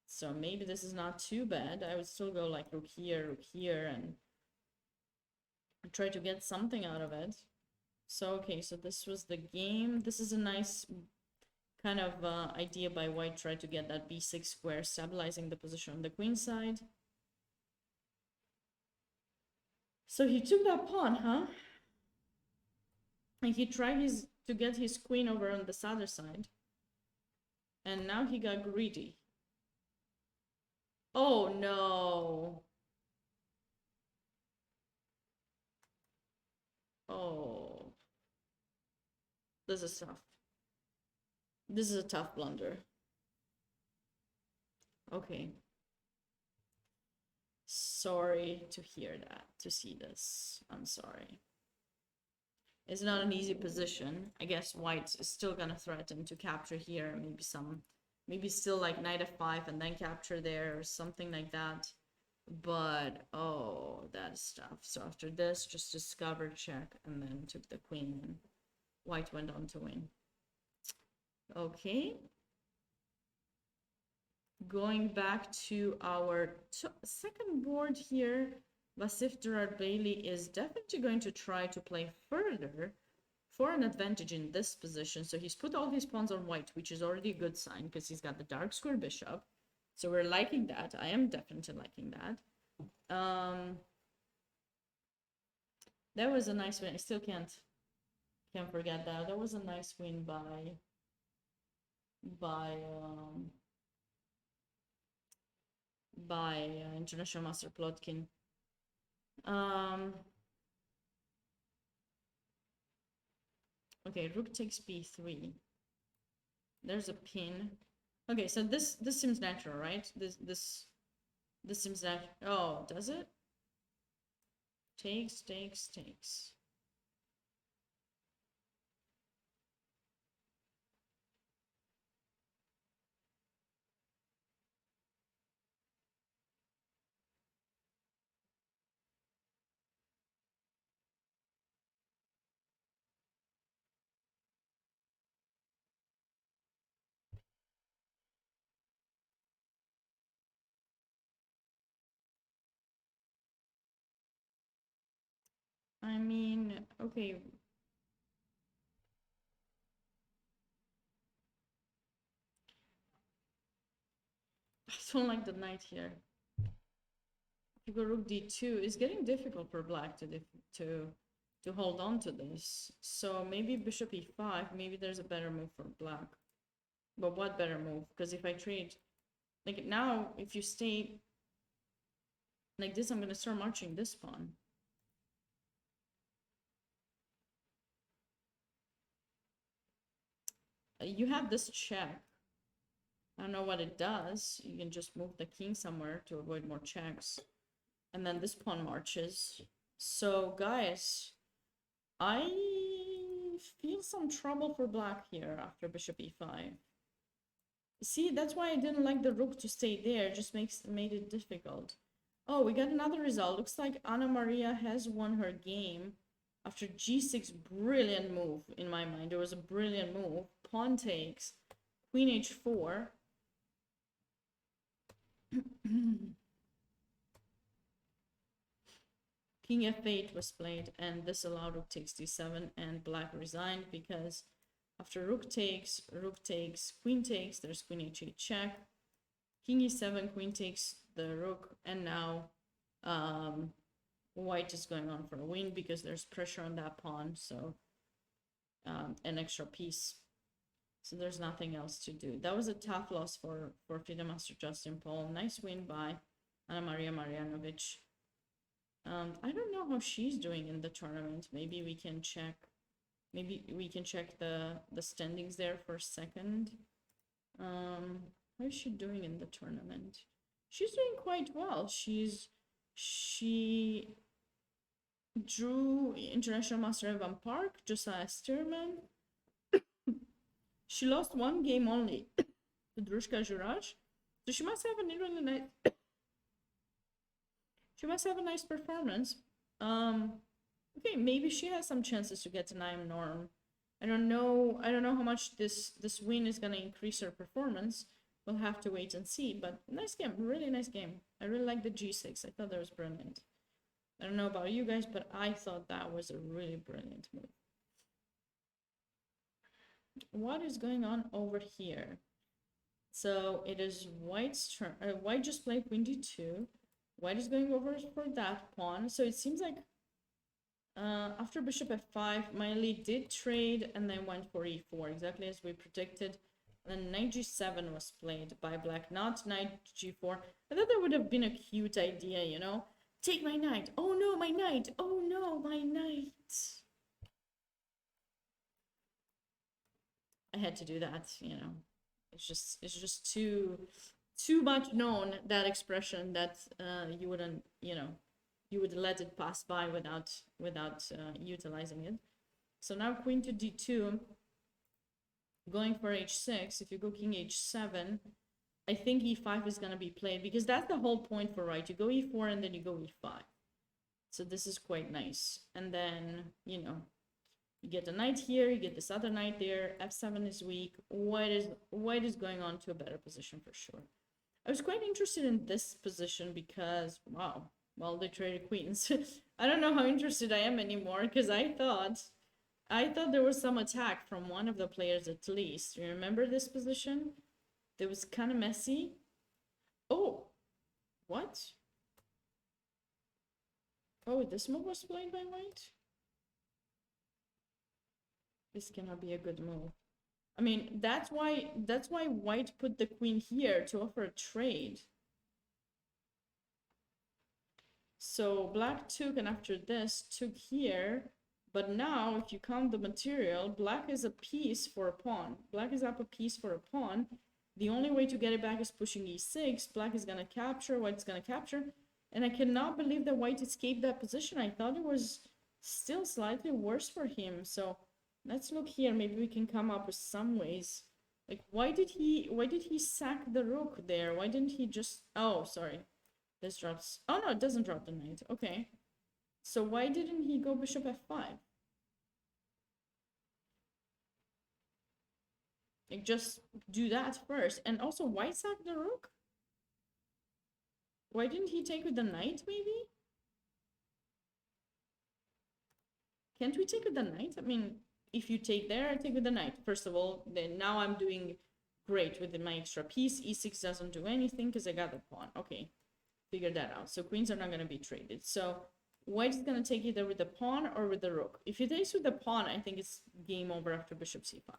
So maybe this is not too bad. I would still go like rook here, and try to get something out of it. So, okay, so this was the game. This is a nice kind of idea by white, try to get that b6 square, stabilizing the position on the queen side. So he took that pawn, huh? And he tried to get his queen over on this other side. And now he got greedy. Oh no. Oh. This is tough. This is a tough blunder. Okay. Sorry to hear that, to see this. I'm sorry. It's not an easy position. I guess white is still gonna threaten to capture here. Maybe still like knight f5 and then capture there or something like that. But oh, that stuff. So after this, just discover check and then took the queen and white went on to win. Okay. Going back to our second board here, Vasif Gerard Bailey is definitely going to try to play further for an advantage in this position. So he's put all his pawns on white, which is already a good sign because he's got the dark square bishop. So we're liking that. I am definitely liking that. That was a nice win. I still can't forget that. That was a nice win by International Master Plotkin. Okay, rook takes b3. There's a pin. Okay, so this seems natural, right? This seems natural. Oh, does it? Takes. I mean, okay. I don't like the knight here. If you go rook d2, it's getting difficult for black to hold on to this. So maybe bishop e5, maybe there's a better move for black. But what better move? Because if I trade, like now, if you stay like this, I'm going to start marching this pawn. You have this check. I don't know what it does. You can just move the king somewhere to avoid more checks. And then this pawn marches. So guys, I feel some trouble for black here after bishop e5. See, that's why I didn't like the rook to stay there. It just made it difficult. Oh, we got another result. Looks like Anna Maria has won her game after g6. Brilliant move in my mind. It was a brilliant move. Pawn takes, queen h4. King f8 was played, and this allowed rook takes d7, and black resigned because after rook takes, queen takes, there's queen h8 check, king e7, queen takes the rook, and now white is going on for a win because there's pressure on that pawn, so an extra piece. So there's nothing else to do. That was a tough loss for FIDE Master Justin Paul. Nice win by Anna Maria Marjanovic. I don't know how she's doing in the tournament. Maybe we can check. Maybe we can check the standings there for a second. How is she doing in the tournament? She's doing quite well. She drew International Master Evan Park, Josiah Stearman. She lost one game only to Drushka Juraj. So she must have a really nice. She must have a nice performance. Okay, maybe she has some chances to get to IM Norm. I don't know how much this win is gonna increase her performance. We'll have to wait and see. But nice game, really nice game. I really like the g6. I thought that was brilliant. I don't know about you guys, but I thought that was a really brilliant move. What is going on over here? So it is white's turn. White just played queen d2. White is going over for that pawn. So it seems like after bishop f5, Miley did trade and then went for e4, exactly as we predicted. And then knight g7 was played by black, not knight g4. I thought that would have been a cute idea, you know? Take my knight. Oh no, my knight. Oh no, my knight. I had to do that, you know. It's just too much known, that expression, that you wouldn't, you know, you would let it pass by without utilizing it. So now queen to d2, going for h6. If you go king h7, I think e5 is going to be played because that's the whole point for white. You go e4 and then you go e5. So this is quite nice. And then, you know, you get a knight here, you get this other knight there. f7 is weak. White is going on to a better position for sure. I was quite interested in this position because, wow, well, they traded queens. I don't know how interested I am anymore because I thought there was some attack from one of the players at least. You remember this position? It was kind of messy. Oh, what? Oh, this move was played by white? This cannot be a good move. I mean, that's why white put the queen here to offer a trade. So black took, and after this took here. But now, if you count the material, black is a piece for a pawn. Black is up a piece for a pawn. The only way to get it back is pushing e6. Black is gonna capture, white's gonna capture. And I cannot believe that white escaped that position. I thought it was still slightly worse for him. So let's look here. Maybe we can come up with some ways. Like, why did he sack the rook there? Why didn't he just, oh, sorry. This drops, oh no, it doesn't drop the knight. Okay. So why didn't he go bishop f5? Like, just do that first. And also, why sack the rook? Why didn't he take with the knight, maybe? Can't we take with the knight? I mean, if you take there, I take with the knight. First of all, then now I'm doing great with my extra piece. e6 doesn't do anything because I got the pawn. Okay, figure that out. So queens are not going to be traded. So white is going to take either with the pawn or with the rook. If he takes with the pawn, I think it's game over after bishop c5.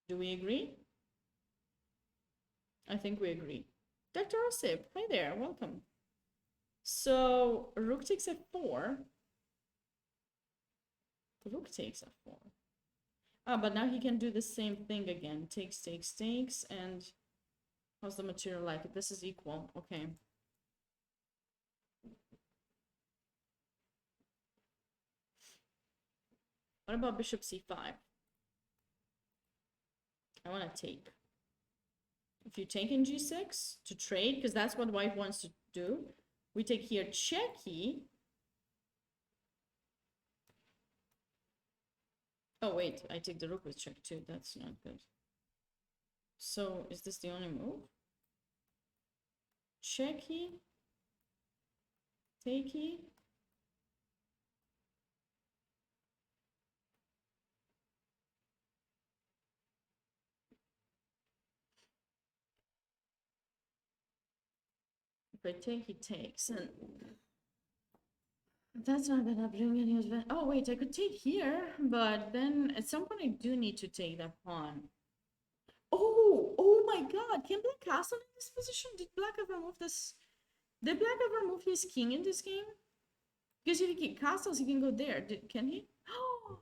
Do we agree? I think we agree. Dr. Osip, hi there, welcome. So rook takes f4. Rook takes f4. Ah, but now he can do the same thing again. Takes, takes, takes, and how's the material like? This is equal, okay. What about bishop c5? I want to take. If you take in g6 to trade, because that's what white wants to do, we take here checky. Oh wait, I take the rook with check too. That's not good. So is this the only move? Checky, takey. If I take, he takes, and that's not gonna bring any advantage. Oh wait, I could take here, but then at some point I do need to take that pawn. Oh my god, can black castle in this position? Did black ever move this? Did black ever move his king in this game? Because if he castles, he can go there. Can he? Oh,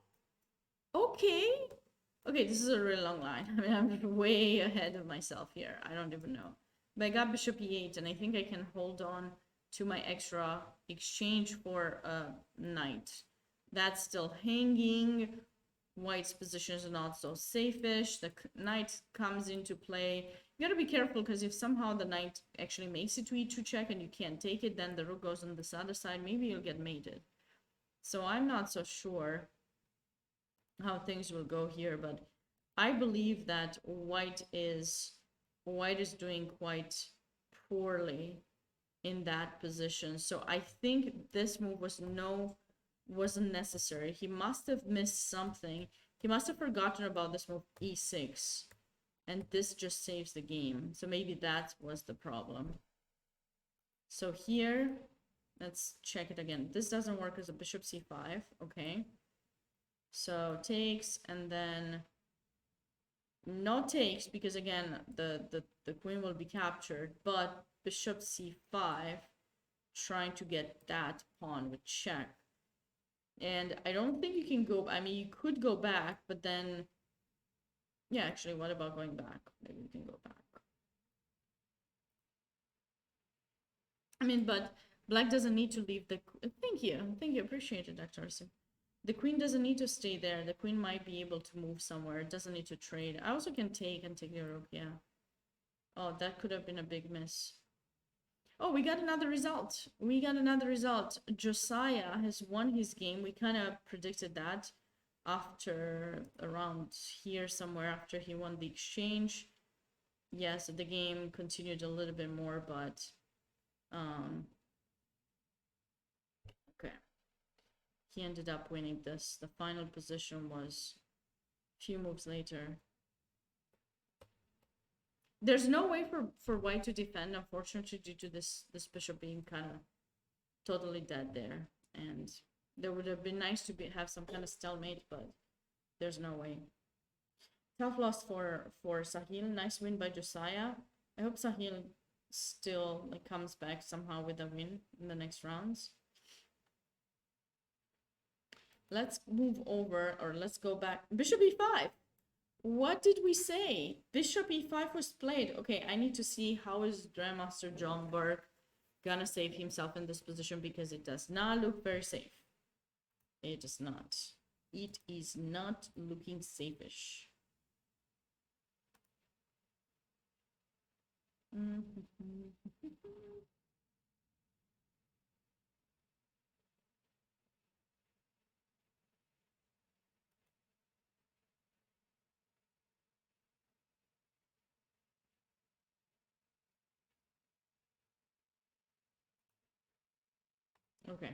okay. Okay, this is a really long line. I mean, I'm way ahead of myself here. I don't even know. But I got bishop e8, and I think I can hold on to my extra exchange for a knight. That's still hanging. White's position is not so safe-ish. The knight comes into play. You gotta be careful, because if somehow the knight actually makes it to e2 check and you can't take it, then the rook goes on this other side. Maybe you'll get mated. So I'm not so sure how things will go here, but I believe that white is doing quite poorly in that position. So I think this move wasn't necessary. He must have missed something. He must have forgotten about this move e6, and this just saves the game. So maybe that was the problem. So here, let's check it again. This doesn't work as a bishop c5. Okay, so takes, and then not takes, because again the queen will be captured, but bishop c5, trying to get that pawn with check. And I don't think you can go, I mean, you could go back, but then, yeah, actually, what about going back? Maybe we can go back. I mean, but black doesn't need to leave the, thank you, appreciate it, Dr. Arsim. The queen doesn't need to stay there. The queen might be able to move somewhere. It doesn't need to trade. I also can take and take the rook, yeah. Oh, that could have been a big miss. Oh, we got another result. We got another result. Josiah has won his game. We kind of predicted that after around here somewhere after he won the exchange. Yes, the game continued a little bit more, but okay. He ended up winning this. The final position was a few moves later. There's no way for white to defend, unfortunately, due to this bishop being kind of totally dead there. And there would have been nice to have some kind of stalemate, but there's no way. Tough loss for Sahil. Nice win by Josiah. I hope Sahil still like comes back somehow with a win in the next rounds. Let's move over, or let's go back. Bishop e5. What did we say? Bishop e5 was played. Okay, I need to see how is Grandmaster John Burke gonna save himself in this position, because it does not look very safe. It is not. It is not looking safe-ish. Okay.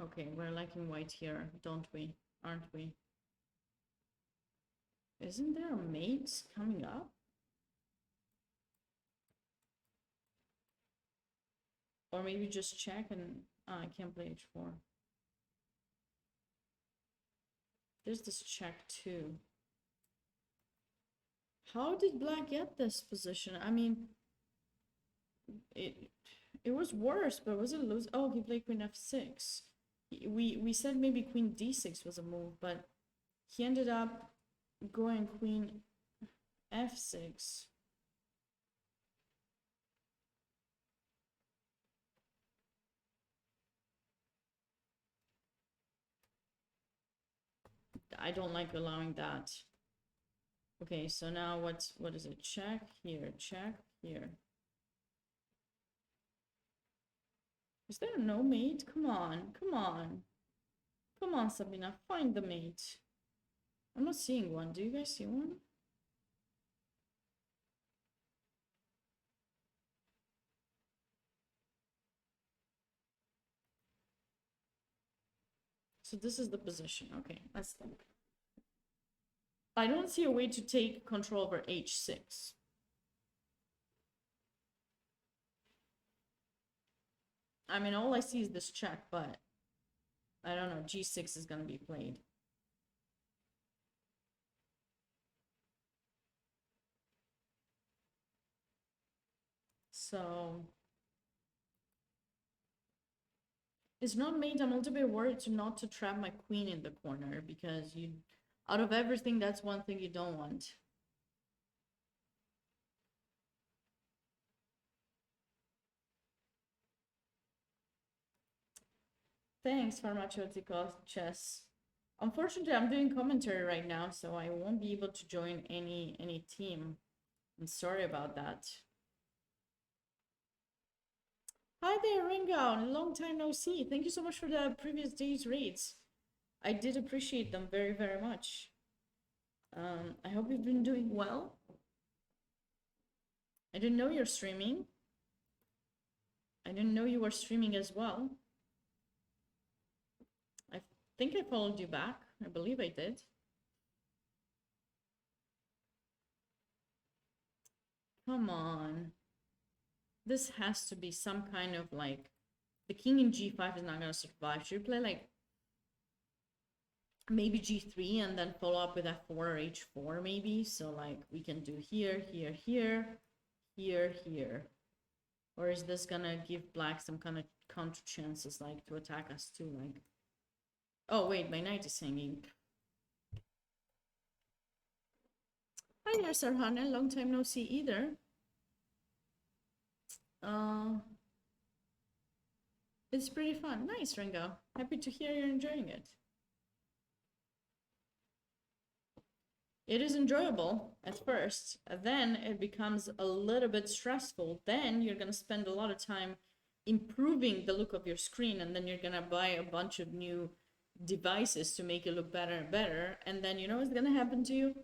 Okay, we're liking white here, don't we? Aren't we? Isn't there a mate coming up? Or maybe just check and I can't play h4. There's this check too. How did black get this position? I mean, it was worse, but was it lose? Oh, he played queen f6. We said maybe queen d6 was a move, but he ended up going queen f6. I don't like allowing that. Okay, so now what is it? Check here, check here. Is there no mate? Come on, come on. Come on, Sabina, find the mate. I'm not seeing one. Do you guys see one? So this is the position. Okay, let's think. I don't see a way to take control over h6. I mean, all I see is this check, but I don't know. g6 is going to be played. So it's not mate. I'm a little bit worried not to trap my queen in the corner, because you, out of everything, that's one thing you don't want. Thanks, Pharmaceutical Chess. Unfortunately, I'm doing commentary right now, so I won't be able to join any team. I'm sorry about that. Hi there, Ringo. Long time no see. Thank you so much for the previous day's raids. I did appreciate them very, very much. I hope you've been doing well. I didn't know you're streaming. I didn't know you were streaming as well. I think I followed you back. I believe I did. Come on. This has to be some kind of like, the king in g5 is not going to survive. Should we play like maybe g3 and then follow up with f4 or h4 maybe? So like we can do here, here, here, here, here. Or is this gonna give black some kind of counter chances like to attack us too? Like, oh wait, my knight is hanging. Hi there, Sarhana. Long time no see either. It's pretty fun. Nice, Ringo. Happy to hear you're enjoying it. it is enjoyable at first. Then it becomes a little bit stressful. Then you're gonna spend a lot of time improving the look of your screen, and then you're gonna buy a bunch of new devices to make it look better and better. And then you know what's gonna happen to you?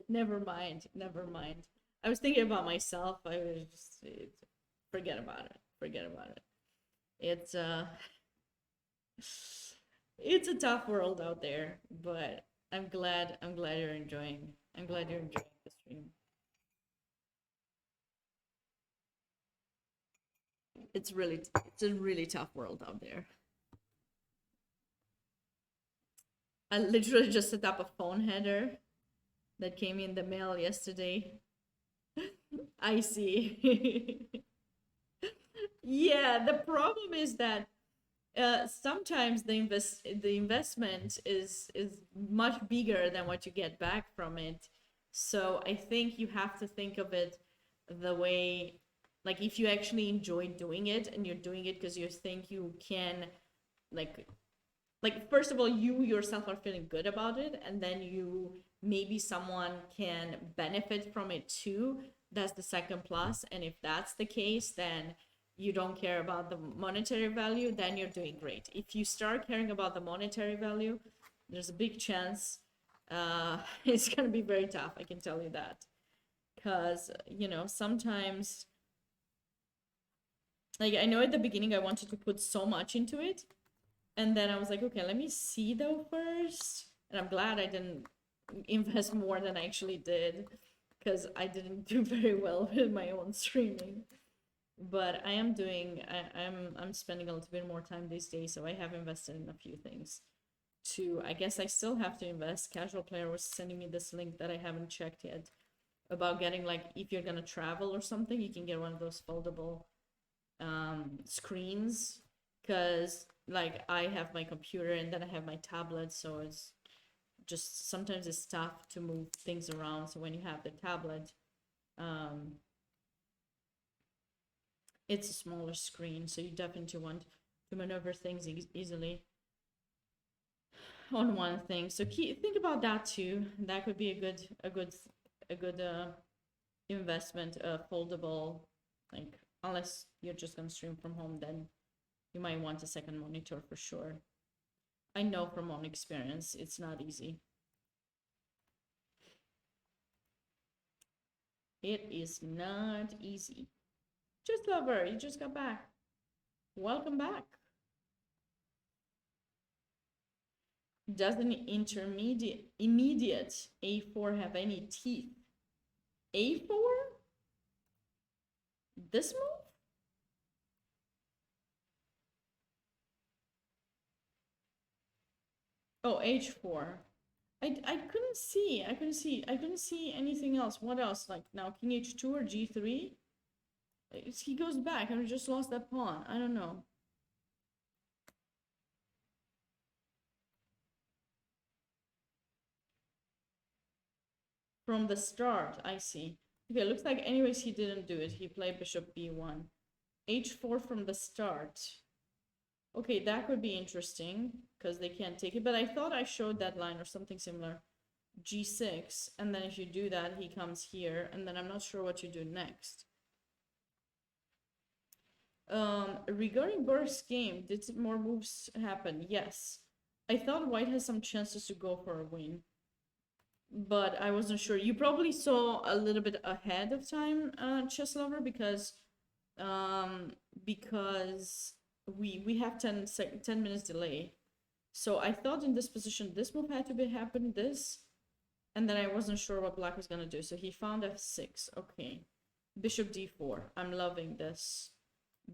Never mind, never mind. I was thinking about myself. I was just forget about it. Forget about it. It's a tough world out there, but I'm glad you're enjoying. I'm glad you're enjoying the stream. It's a really tough world out there. I literally just set up a phone header that came in the mail yesterday. I see. Yeah, the problem is that sometimes the investment is much bigger than what you get back from it. So I think you have to think of it the way, like if you actually enjoy doing it and you're doing it because you think you can, like first of all, you yourself are feeling good about it, and then maybe someone can benefit from it too. That's the second plus. And if that's the case, then you don't care about the monetary value, then you're doing great. If you start caring about the monetary value, there's a big chance it's going to be very tough, I can tell you that. Because, you know, sometimes, like, I know at the beginning I wanted to put so much into it, and then I was like, okay, let me see though first. And I'm glad I didn't invest more than I actually did, because I didn't do very well with my own streaming. But I am doing, I'm spending a little bit more time these days, so I have invested in a few things too. I guess I still have to invest. Casual Player was sending me this link that I haven't checked yet about getting, like, if you're gonna travel or something, you can get one of those foldable screens, because like I have my computer and then I have my tablet, so it's just sometimes it's tough to move things around. So when you have the tablet, it's a smaller screen, so you definitely want to maneuver things easily on one thing. So think about that too. That could be a good investment, foldable, like, unless you're just gonna stream from home, then you might want a second monitor for sure. I know from own experience, it's not easy. It is not easy. Just Lover, you just got back. Welcome back. Does an immediate A4 have any teeth? A4? This move? Oh, H4. I couldn't see anything else. What else? Like now King H2 or G3? He goes back. I just lost that pawn. I don't know. From the start, I see. Okay, looks like anyways he didn't do it. He played bishop b1. H4 from the start. Okay, that could be interesting because they can't take it. But I thought I showed that line or something similar. G6, and then if you do that, he comes here, and then I'm not sure what you do next. Regarding Burke's game, did more moves happen? Yes. I thought White has some chances to go for a win, but I wasn't sure. You probably saw a little bit ahead of time, Chess Lover, because we have 10 minutes delay. So I thought in this position, this move had to happen, this, and then I wasn't sure what Black was gonna do. So he found F6, okay. Bishop D4, I'm loving this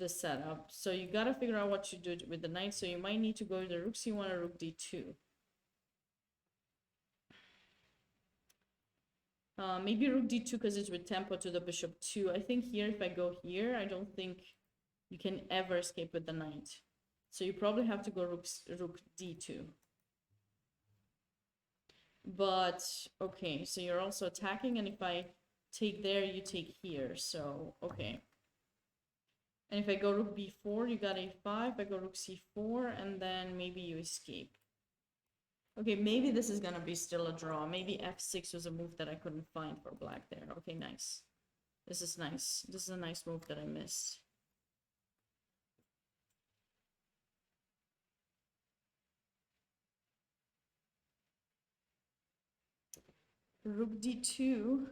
setup. So you gotta figure out what you do with the knight. So you might need to go to the rook C1 or rook D2. Maybe rook D2 because it's with tempo to the bishop 2. I think here, if I go here, I don't think you can ever escape with the knight. So you probably have to go rook D2. But, okay, so you're also attacking, and if I take there, you take here, so, okay. And if I go rook b4, you got a5, I go rook c4, and then maybe you escape. Okay, maybe this is gonna be still a draw. Maybe f6 was a move that I couldn't find for black there. Okay, nice. This is nice. This is a nice move that I missed. Rook d2,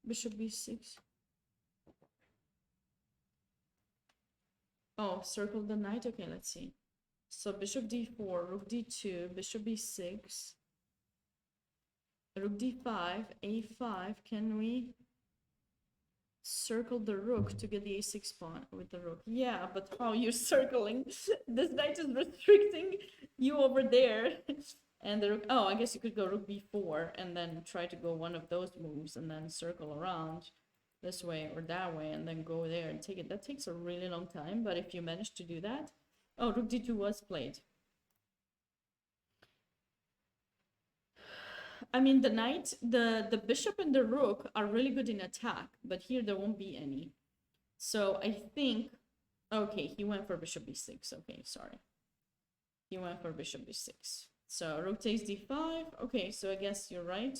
bishop b6. Oh, circle the knight. Okay, let's see. So bishop d4, rook d2, bishop b6, rook d5, a5. Can we circle the rook to get the a6 pawn with the rook? Yeah, but how you're circling? This knight is restricting you over there. And the rook, oh, I guess you could go rook b4 and then try to go one of those moves and then circle around this way or that way and then go there and take it. That takes a really long time, but if you manage to do that. Oh, rook d2 was played. I mean, the knight, the bishop and the rook are really good in attack, but here there won't be any. So I think, okay, he went for bishop b6. Okay, sorry. He went for bishop b6. So rook takes d5. Okay, so I guess you're right.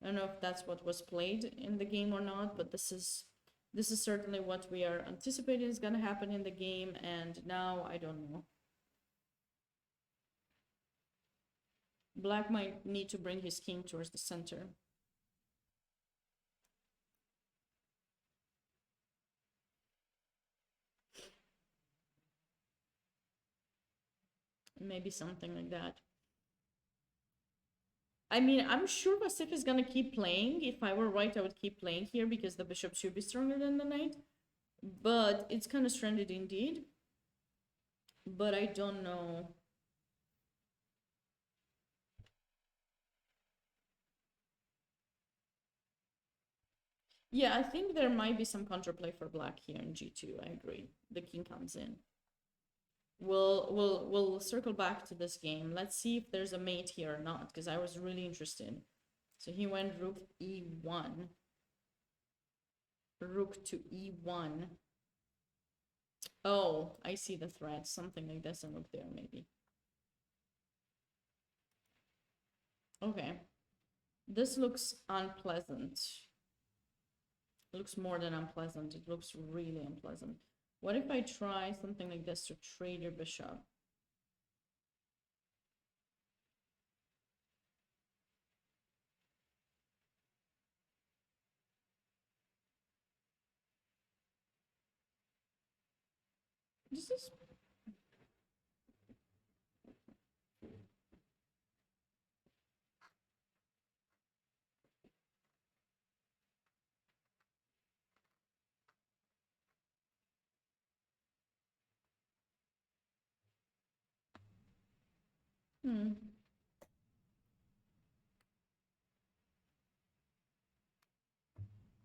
I don't know if that's what was played in the game or not, but this is certainly what we are anticipating is going to happen in the game, and now I don't know. Black might need to bring his king towards the center. Maybe something like that. I mean, I'm sure Vasif is gonna keep playing. If I were right, I would keep playing here because the bishop should be stronger than the knight. But it's kind of stranded indeed. But I don't know. Yeah, I think there might be some counterplay for black here in g2. I agree. The king comes in. We'll circle back to this game. Let's see if there's a mate here or not, because I was really interested. So he went rook e1. Rook to e1. Oh, I see the threat. Something like this and rook there, maybe. Okay. This looks unpleasant. It looks more than unpleasant. It looks really unpleasant. What if I try something like this to trade your bishop? This is...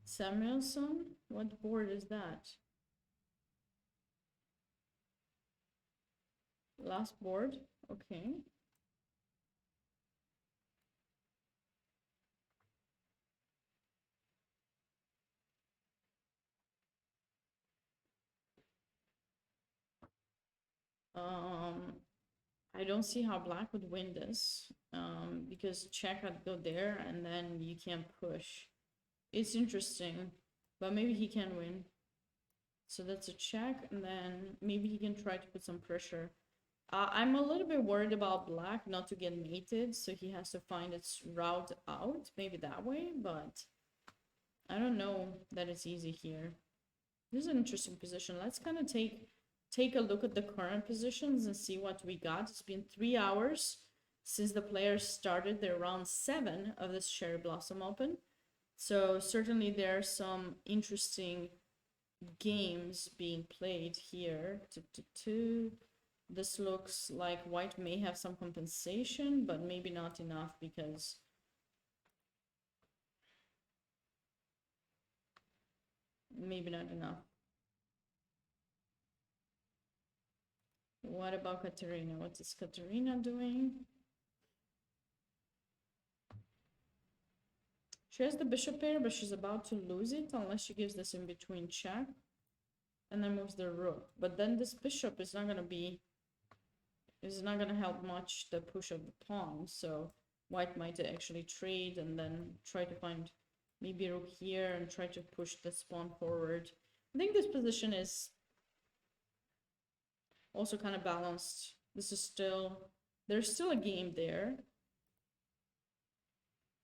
Samuelson? What board is that? Last board? Okay. I don't see how black would win this. Because check I'd go there and then you can't push. It's interesting, but maybe he can win. So that's a check, and then maybe he can try to put some pressure. I'm a little bit worried about black not to get mated, so he has to find its route out, maybe that way, but I don't know that it's easy here. This is an interesting position. Let's kind of take a look at the current positions and see what we got. It's been 3 hours since the players started their round 7 of this Cherry Blossom Open. So certainly there are some interesting games being played here. This looks like white may have some compensation, but maybe not enough because maybe not enough. What about Katerina? What is Katerina doing? She has the bishop pair, but she's about to lose it unless she gives this in between check and then moves the rook. But then this bishop is not going to be is not gonna help much the push of the pawn, so white might actually trade and then try to find maybe rook here and try to push this pawn forward. I think this position is also kind of balanced. This is still, there's still a game there.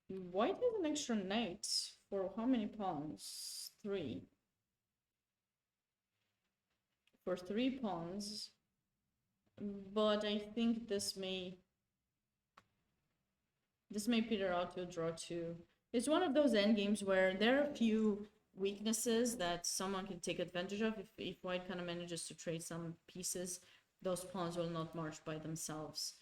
White has an extra knight for how many pawns? 3. For 3 pawns. But I think this may peter out to a draw too. It's one of those endgames where there are a few weaknesses that someone can take advantage of. If white kind of manages to trade some pieces, those pawns will not march by themselves.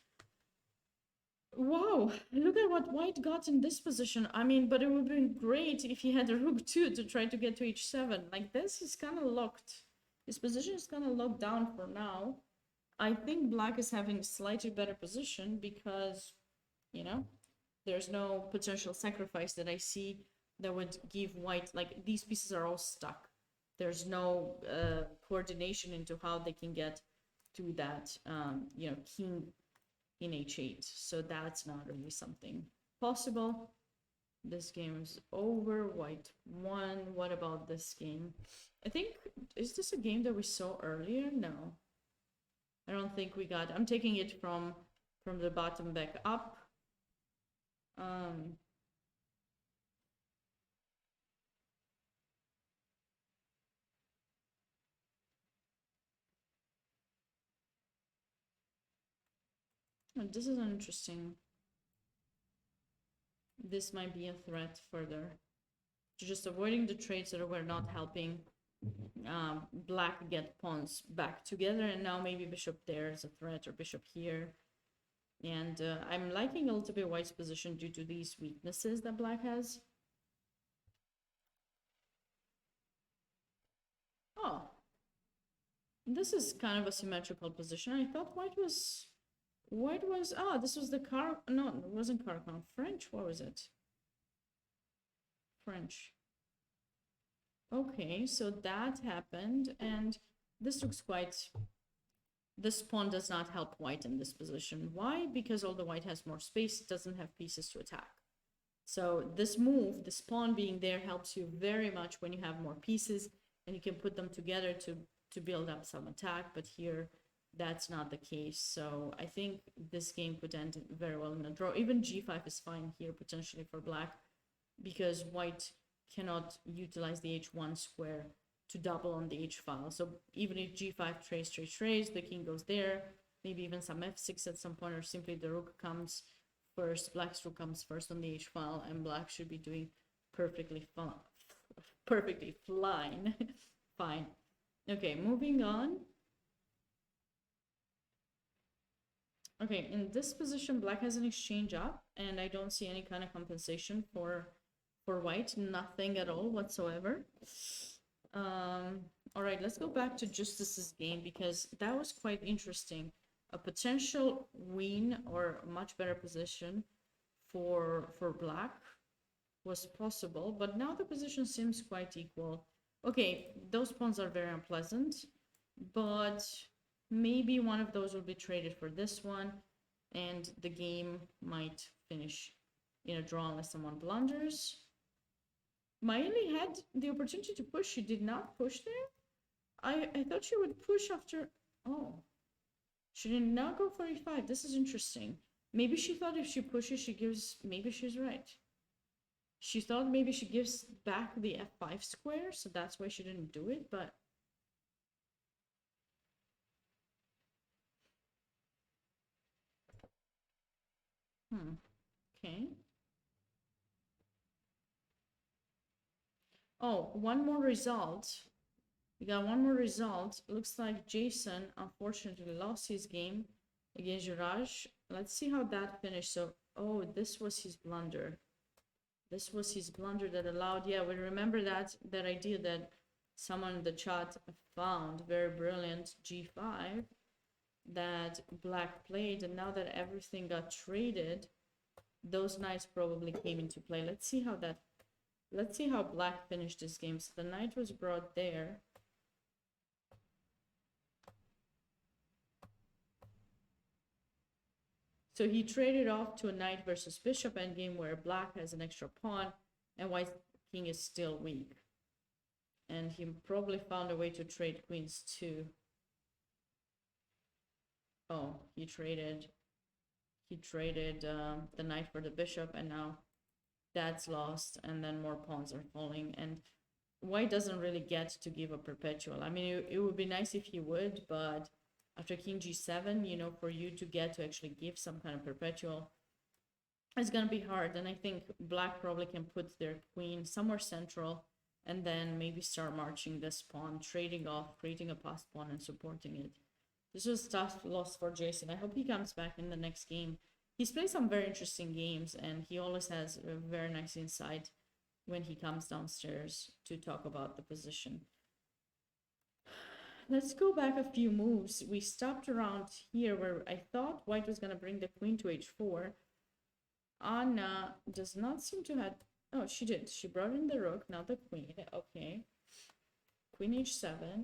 Wow, look at what white got in this position. I mean, but it would have been great if he had a rook too to try to get to h7. Like, this is kind of locked. His position is kind of locked down for now. I think black is having a slightly better position because, you know, there's no potential sacrifice that I see that would give white, like, these pieces are all stuck. There's no coordination into how they can get to that, you know, king in h8. So that's not really something possible. This game is over. White won. What about this game? I think, is this a game that we saw earlier? No. I don't think we got. I'm taking it from the bottom back up. This is interesting. This might be a threat further. Just avoiding the trades that were not helping black get pawns back together, and now maybe bishop there is a threat, or bishop here. And I'm liking a little bit white's position due to these weaknesses that black has. Oh, this is kind of a symmetrical position. I thought white was, this was the no, it wasn't Carcan, French, what was it? French. Okay, so that happened, and this looks quite, this pawn does not help white in this position. Why? Because although white has more space, it doesn't have pieces to attack. So this move, this pawn being there, helps you very much when you have more pieces, and you can put them together to build up some attack, but here that's not the case. So I think this game could end very well in a draw. Even g5 is fine here potentially for black, because white cannot utilize the h1 square to double on the h file. So even if g5 trace, the king goes there, maybe even some f6 at some point, or simply the rook comes first, black's rook comes first on the h file, and black should be doing perfectly fine. Fine. Okay, moving on. Okay, in this position, black has an exchange up, and I don't see any kind of compensation for white, nothing at all whatsoever. All right, let's go back to Justice's game, because that was quite interesting. A potential win or a much better position for black was possible, but now the position seems quite equal. Okay, those pawns are very unpleasant, but maybe one of those will be traded for this one, and the game might finish in a draw unless someone blunders. Maeli had the opportunity to push. She did not push there. I thought she would push after. Oh, she did not go for e5. This is interesting. Maybe she thought if she pushes, she gives. Maybe she's right. She thought maybe she gives back the f5 square, so that's why she didn't do it. But okay. Oh, one more result. We got one more result. Looks like Jason unfortunately lost his game against Juraj. Let's see how that finished. So, oh, this was his blunder. This was his blunder that allowed, yeah, we remember that idea that someone in the chat found, very brilliant, g5, that black played, and now that everything got traded, those knights probably came into play. Let's see how black finished this game. So the knight was brought there. So he traded off to a knight versus bishop endgame where black has an extra pawn and white king is still weak. And he probably found a way to trade queens too. Oh, he traded the knight for the bishop, and now that's lost, and then more pawns are falling, and white doesn't really get to give a perpetual. I mean, it would be nice if he would, but after king g7, you know, for you to get to actually give some kind of perpetual, it's gonna be hard. And I think black probably can put their queen somewhere central and then maybe start marching this pawn, trading off, creating a passed pawn and supporting it. This was a tough loss for Jason. I hope he comes back in the next game. He's played some very interesting games, and he always has a very nice insight when he comes downstairs to talk about the position. Let's go back a few moves. We stopped around here where I thought white was going to bring the queen to h4. Anna does not seem to have... Oh, she did. She brought in the rook, now the queen. Okay. Queen h7.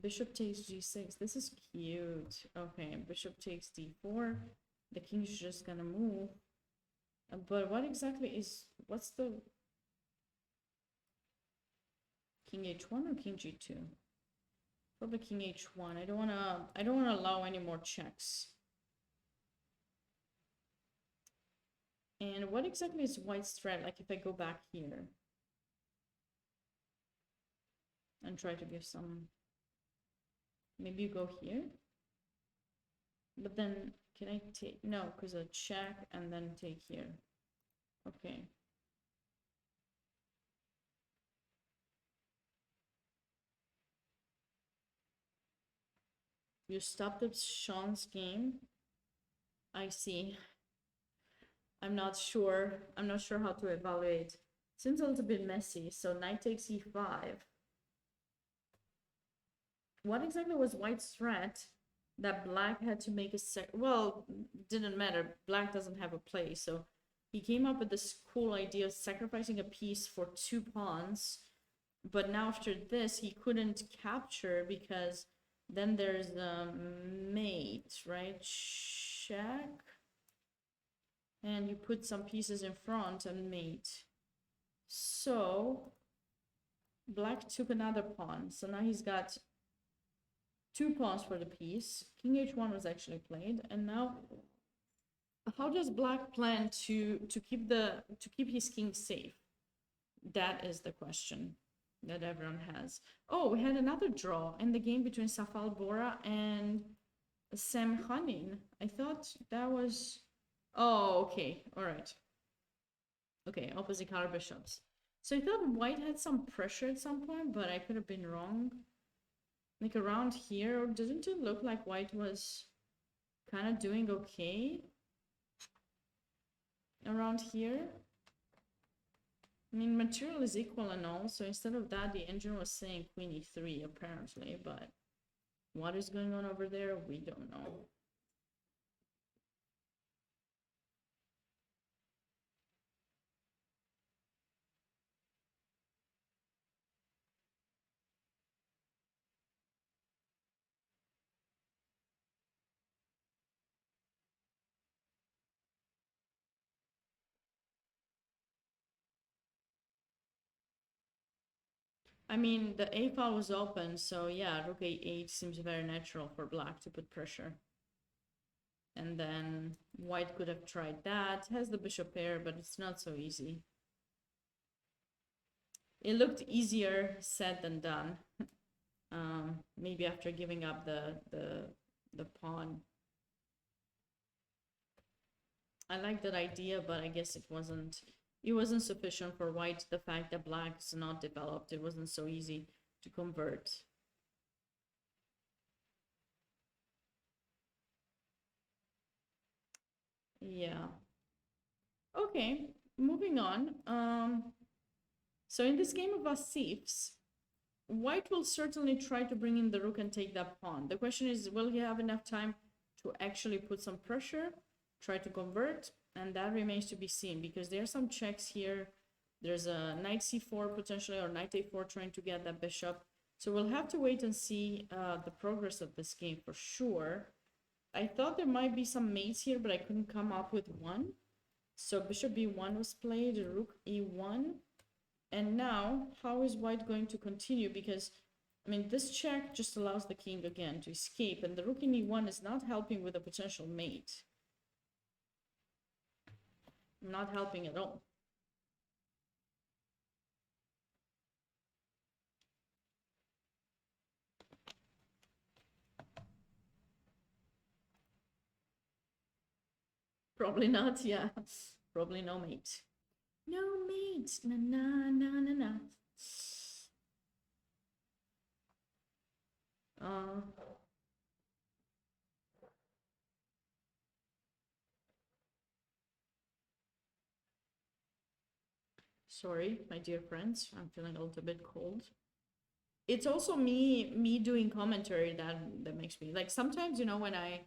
Bishop takes g6. This is cute. Okay, bishop takes d4. The king's just gonna move. But what exactly is... What's the... King h1 or king g2? Probably king h1. I don't wanna allow any more checks. And what exactly is white's threat? Like if I go back here and try to give some... Maybe you go here? But then can I take... No, because a check and then take here. Okay. You stopped at Sean's game. I see. I'm not sure how to evaluate. Seems a little bit messy. So knight takes e5. What exactly was white's threat that black had to make a well, didn't matter. Black doesn't have a play, so he came up with this cool idea of sacrificing a piece for 2 pawns. But now after this, he couldn't capture because then there's a mate, right? Check. And you put some pieces in front and mate. So black took another pawn. So now he's got 2 pawns for the piece. King h1 was actually played, and now how does black plan to keep his king safe? That is the question that everyone has. Oh, we had another draw in the game between Safal Bora and Sam Khanin. I thought that was... Oh, okay, all right. Okay, opposite color bishops. So I thought white had some pressure at some point, but I could have been wrong. Like around here, didn't it look like white was kind of doing okay? Around here? I mean, material is equal and all, so instead of that, the engine was saying queen e3, apparently, but what is going on over there, we don't know. I mean, the a file was open, so yeah, rook a8 seems very natural for black to put pressure. And then white could have tried that. Has the bishop pair, but it's not so easy. It looked easier said than done. Maybe after giving up the pawn. I like that idea, but I guess it wasn't sufficient for white. The fact that black is not developed, it wasn't so easy to convert. Yeah. Okay, moving on. So in this game of Asif's, white will certainly try to bring in the rook and take that pawn. The question is, will he have enough time to actually put some pressure, try to convert? And that remains to be seen, because there are some checks here There's a knight c4 potentially, or knight a4 trying to get that bishop. So we'll have to wait and see the progress of this game for sure. I thought there might be some mates here, but I couldn't come up with one. So bishop b1 was played, rook e1. And now, how is white going to continue? Because, I mean, this check just allows the king again to escape, and the rook in e1 is not helping with a potential mate. Not helping at all. Probably not, yeah. Probably no mate. No mate. Na na na na na. Sorry, my dear friends, I'm feeling a little bit cold. It's also me doing commentary that makes me like, sometimes, you know, when I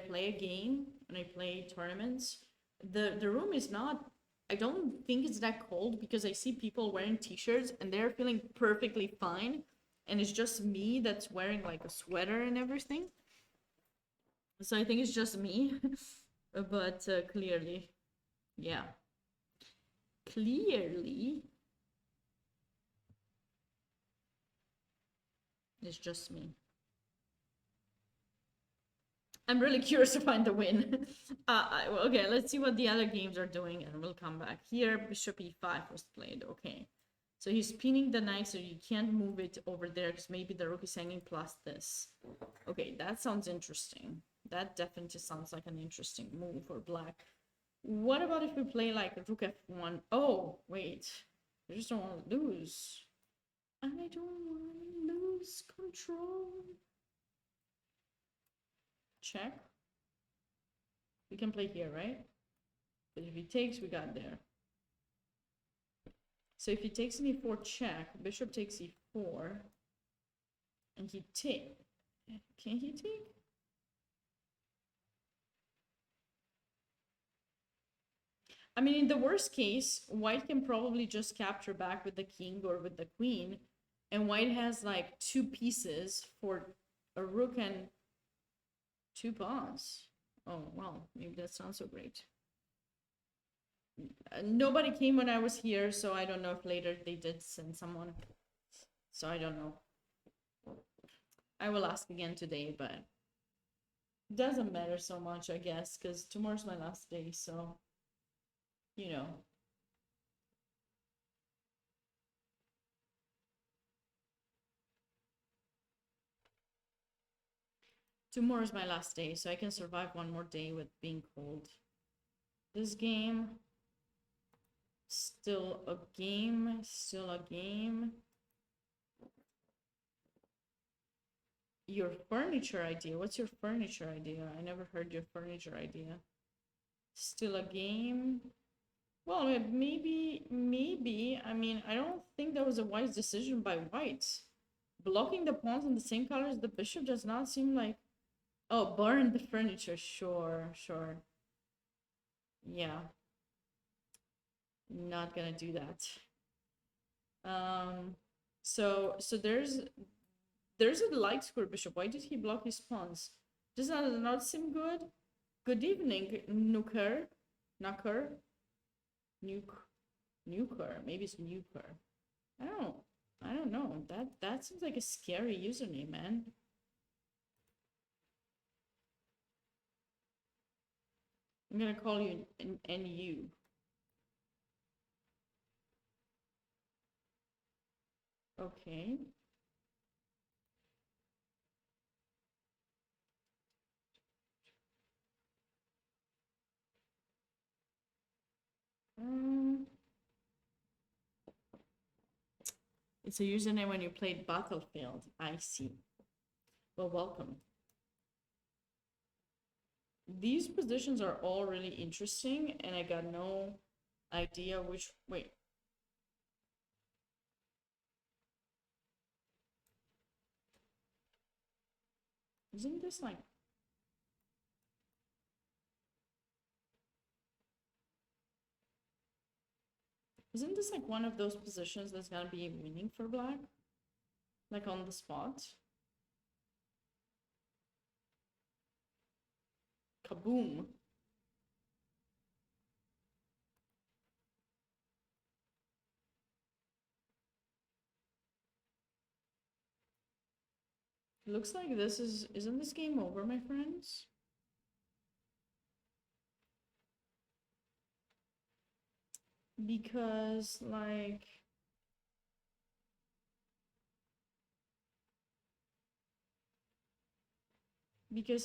play a game, when I play tournaments, the room is not, I don't think it's that cold because I see people wearing t-shirts and they're feeling perfectly fine, and it's just me that's wearing like a sweater and everything. So I think it's just me. But clearly, yeah, clearly it's just me. I'm really curious to find the win. Okay, let's see what the other games are doing, and we'll come back. Here, bishop e5 was played. Okay, so he's pinning the knight, so you can't move it over there because maybe the rook is hanging plus this. Okay, that sounds interesting. That definitely sounds like an interesting move for black. What about if we play like rook f1? Oh, wait. I just don't want to lose. I don't want to lose control. Check. We can play here, right? But if he takes, we got there. So if he takes an e4 check, bishop takes e4, and he take. Can he take? I mean, in the worst case, white can probably just capture back with the king or with the queen, and white has like 2 pieces for a rook and 2 pawns. Oh, well, maybe that's not so great. Nobody came when I was here, so I don't know if later they did send someone. So I don't know. I will ask again today, but it doesn't matter so much, I guess, because tomorrow's my last day, so, you know. Tomorrow's my last day, so I can survive one more day with being cold. This game, still a game, still a game. Your furniture idea, what's your furniture idea? I never heard your furniture idea. Still a game. Well, maybe, I mean, I don't think that was a wise decision by white. Blocking the pawns in the same color as the bishop does not seem like... Oh, burn the furniture, sure. Yeah. Not gonna do that. So there's a light square bishop. Why did he block his pawns? Does that not seem good? Good evening, Nuker. Maybe it's Nuker. I don't know. That seems like a scary username, man. I'm gonna call you an NU. Okay. It's a username when you played Battlefield. I see. Well, welcome. These positions are all really interesting, and I got no idea which... Wait. Isn't this like... Isn't this like one of those positions that's gonna be winning for black? Like on the spot? Kaboom. Looks like isn't this game over, my friends? Because like here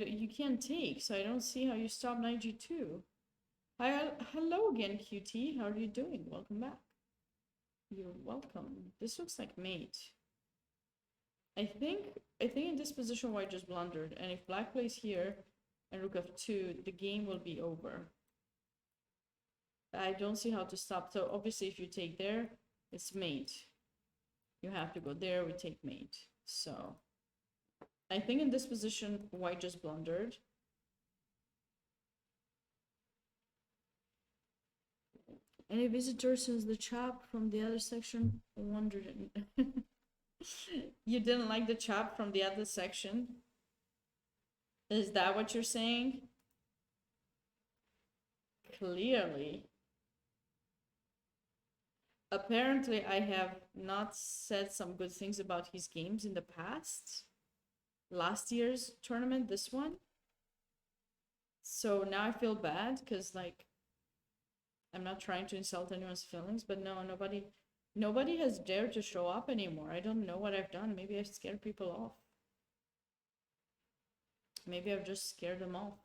you can't take, so I don't see how you stop knight g2. Hello again, QT. How are you doing? Welcome back. You're welcome. This looks like mate. I think in this position white just blundered, and if black plays here and rook f2, the game will be over. I don't see how to stop. So obviously if you take there, it's mate. You have to go there, we take mate. So I think in this position white just blundered. Any visitors since the chat from the other section? Wondered. You didn't like the chat from the other section? Is that what you're saying? Clearly. Apparently, I have not said some good things about his games in the past. Last year's tournament, this one. So now I feel bad because, like, I'm not trying to insult anyone's feelings, but no, nobody has dared to show up anymore. I don't know what I've done. Maybe I've scared people off. Maybe I've just scared them off.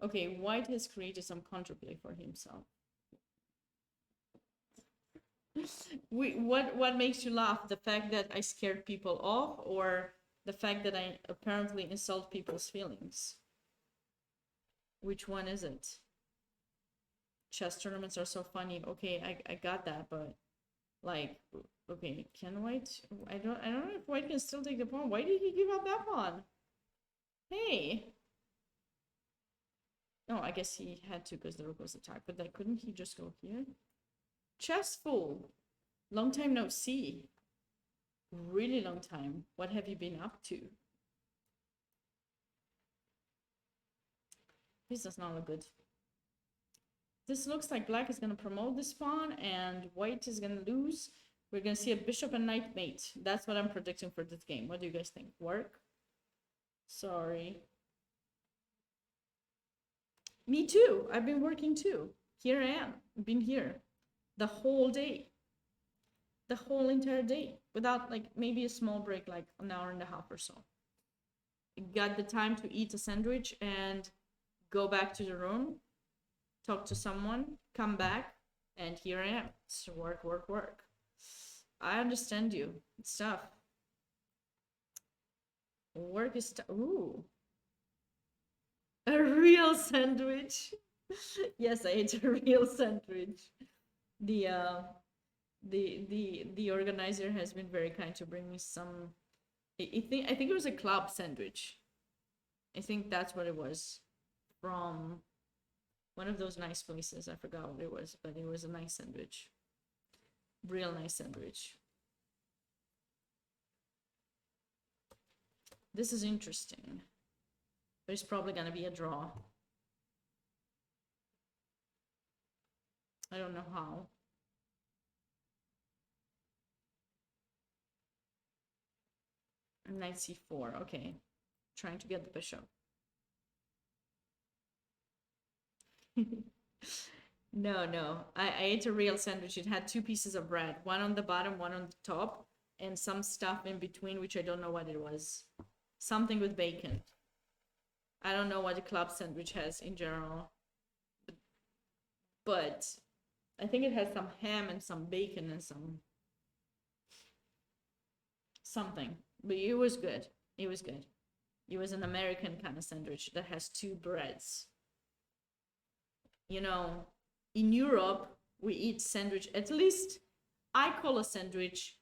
Okay, white has created some counterplay for himself. What makes you laugh? The fact that I scared people off, or the fact that I apparently insult people's feelings? Which one is it? Chess tournaments are so funny. Okay, I got that, but like, okay, can white? I don't know if white can still take the pawn. Why did he give up that pawn? Hey. No, I guess he had to because the rook was attacked, but like, couldn't he just go here? Chess fool. Long time no see. Really long time. What have you been up to? This does not look good. This looks like black is going to promote this pawn and white is going to lose. We're going to see a bishop and knight mate. That's what I'm predicting for this game. What do you guys think? Work? Sorry. Me too. I've been working too. Here I am. I've been here the whole day. The whole entire day. Without like maybe a small break, like an hour and a half or so. Got the time to eat a sandwich and go back to the room. Talk to someone, come back, and here I am. It's work, work, work. I understand you. It's tough. Work is tough. Ooh. A real sandwich. Yes, I ate a real sandwich. The organizer has been very kind to bring me some. I think it was a club sandwich. I think that's what it was, from one of those nice places. I forgot what it was, but it was a nice sandwich. Real nice sandwich. This is interesting. But it's probably gonna be a draw. I don't know how. Knight c4, okay. Trying to get the bishop. No. I ate a real sandwich. It had two pieces of bread, one on the bottom, one on the top, and some stuff in between, which I don't know what it was. Something with bacon. I don't know what a club sandwich has in general, but I think it has some ham and some bacon and something. But it was good. It was good. It was an American kind of sandwich that has two breads. You know, in Europe, we eat sandwich. At least I call a sandwich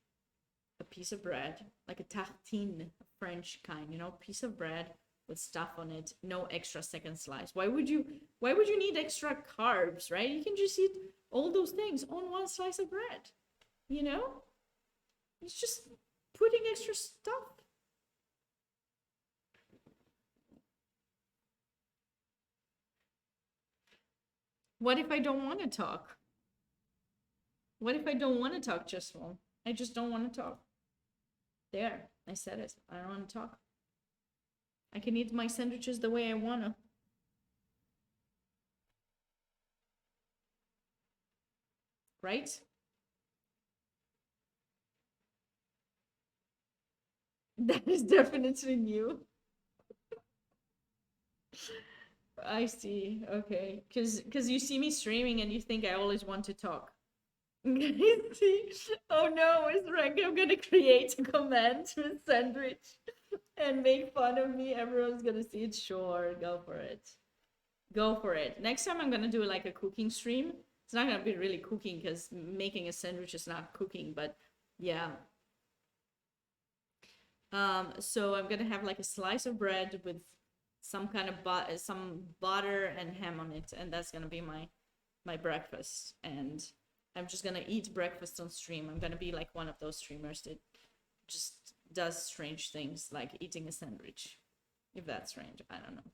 a piece of bread, like a tartine, French kind, you know, piece of bread with stuff on it, no extra second slice. Why would you need extra carbs, right? You can just eat all those things on one slice of bread, you know? It's just putting extra stuff. What if I don't want to talk? What if I don't want to talk, just one? I just don't want to talk. There, I said it. I don't want to talk. I can eat my sandwiches the way I want to. Right? That is definitely new. I see. Okay. Because you see me streaming and you think I always want to talk. See? Oh no, is Rango gonna create a comment with sandwich and make fun of me? Everyone's gonna see it. Sure, go for it. Go for it. Next time I'm gonna do like a cooking stream. It's not gonna be really cooking because making a sandwich is not cooking, but yeah. So I'm gonna have like a slice of bread with some kind of some butter and ham on it, and that's gonna be my breakfast. And I'm just gonna eat breakfast on stream. I'm gonna be like one of those streamers that just does strange things, like eating a sandwich. If that's strange, I don't know.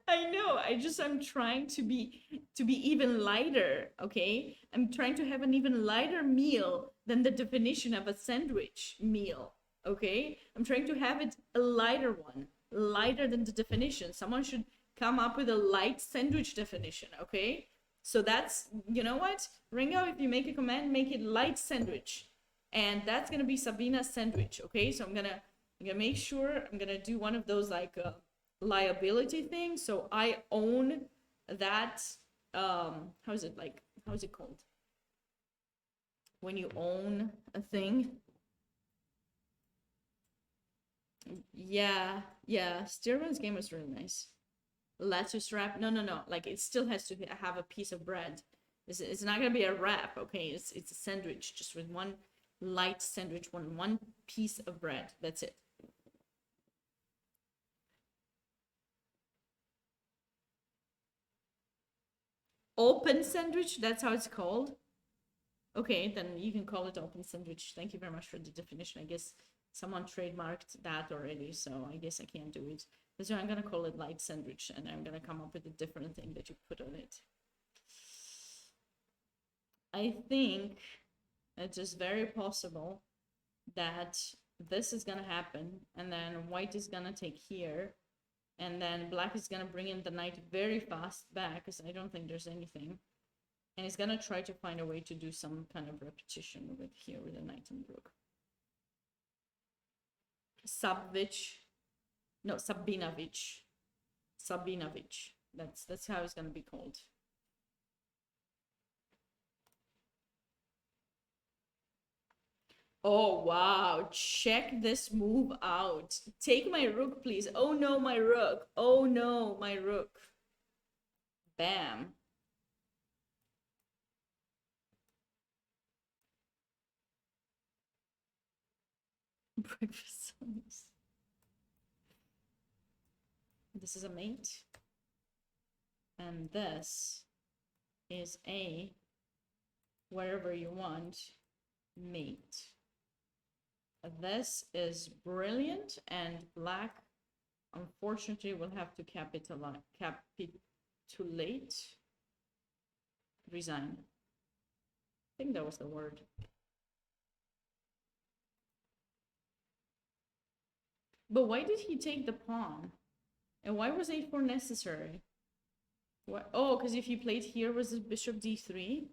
I know. I'm trying to be even lighter, okay? I'm trying to have an even lighter meal than the definition of a sandwich meal, okay? I'm trying to have it a lighter one, lighter than the definition. Someone should come up with a light sandwich definition, okay? So that's, you know what? Ringo, if you make a command, make it light sandwich. And that's gonna be Sabina's sandwich, okay? So I'm gonna make sure I'm gonna do one of those like liability thing, so I own that. How is it called when you own a thing? Yeah, Steerman's game was really nice. Lettuce wrap, no, like it still has to have a piece of bread. It's not gonna be a wrap, okay? It's a sandwich, just with one light sandwich, one piece of bread, that's it. Open sandwich, that's how it's called. Okay, then you can call it open sandwich. Thank you very much for the definition. I guess someone trademarked that already, so I guess I can't do it. So I'm gonna call it light sandwich, and I'm gonna come up with a different thing that you put on it. I think it is very possible that this is gonna happen, and then white is gonna take here, and then black is gonna bring in the knight very fast back, because I don't think there's anything. And he's gonna try to find a way to do some kind of repetition with here with the knight and rook. Sabinovich. That's how it's gonna be called. Oh wow, check this move out. Take my rook, please. Oh no, my rook. Oh no, my rook. Bam. Breakfast. This is a mate. And this is a wherever you want mate. This is brilliant, and black unfortunately will have to capitulate, resign. I think that was the word. But why did he take the pawn? And why was a4 necessary? What? Oh, because if he played here, was it bishop d3?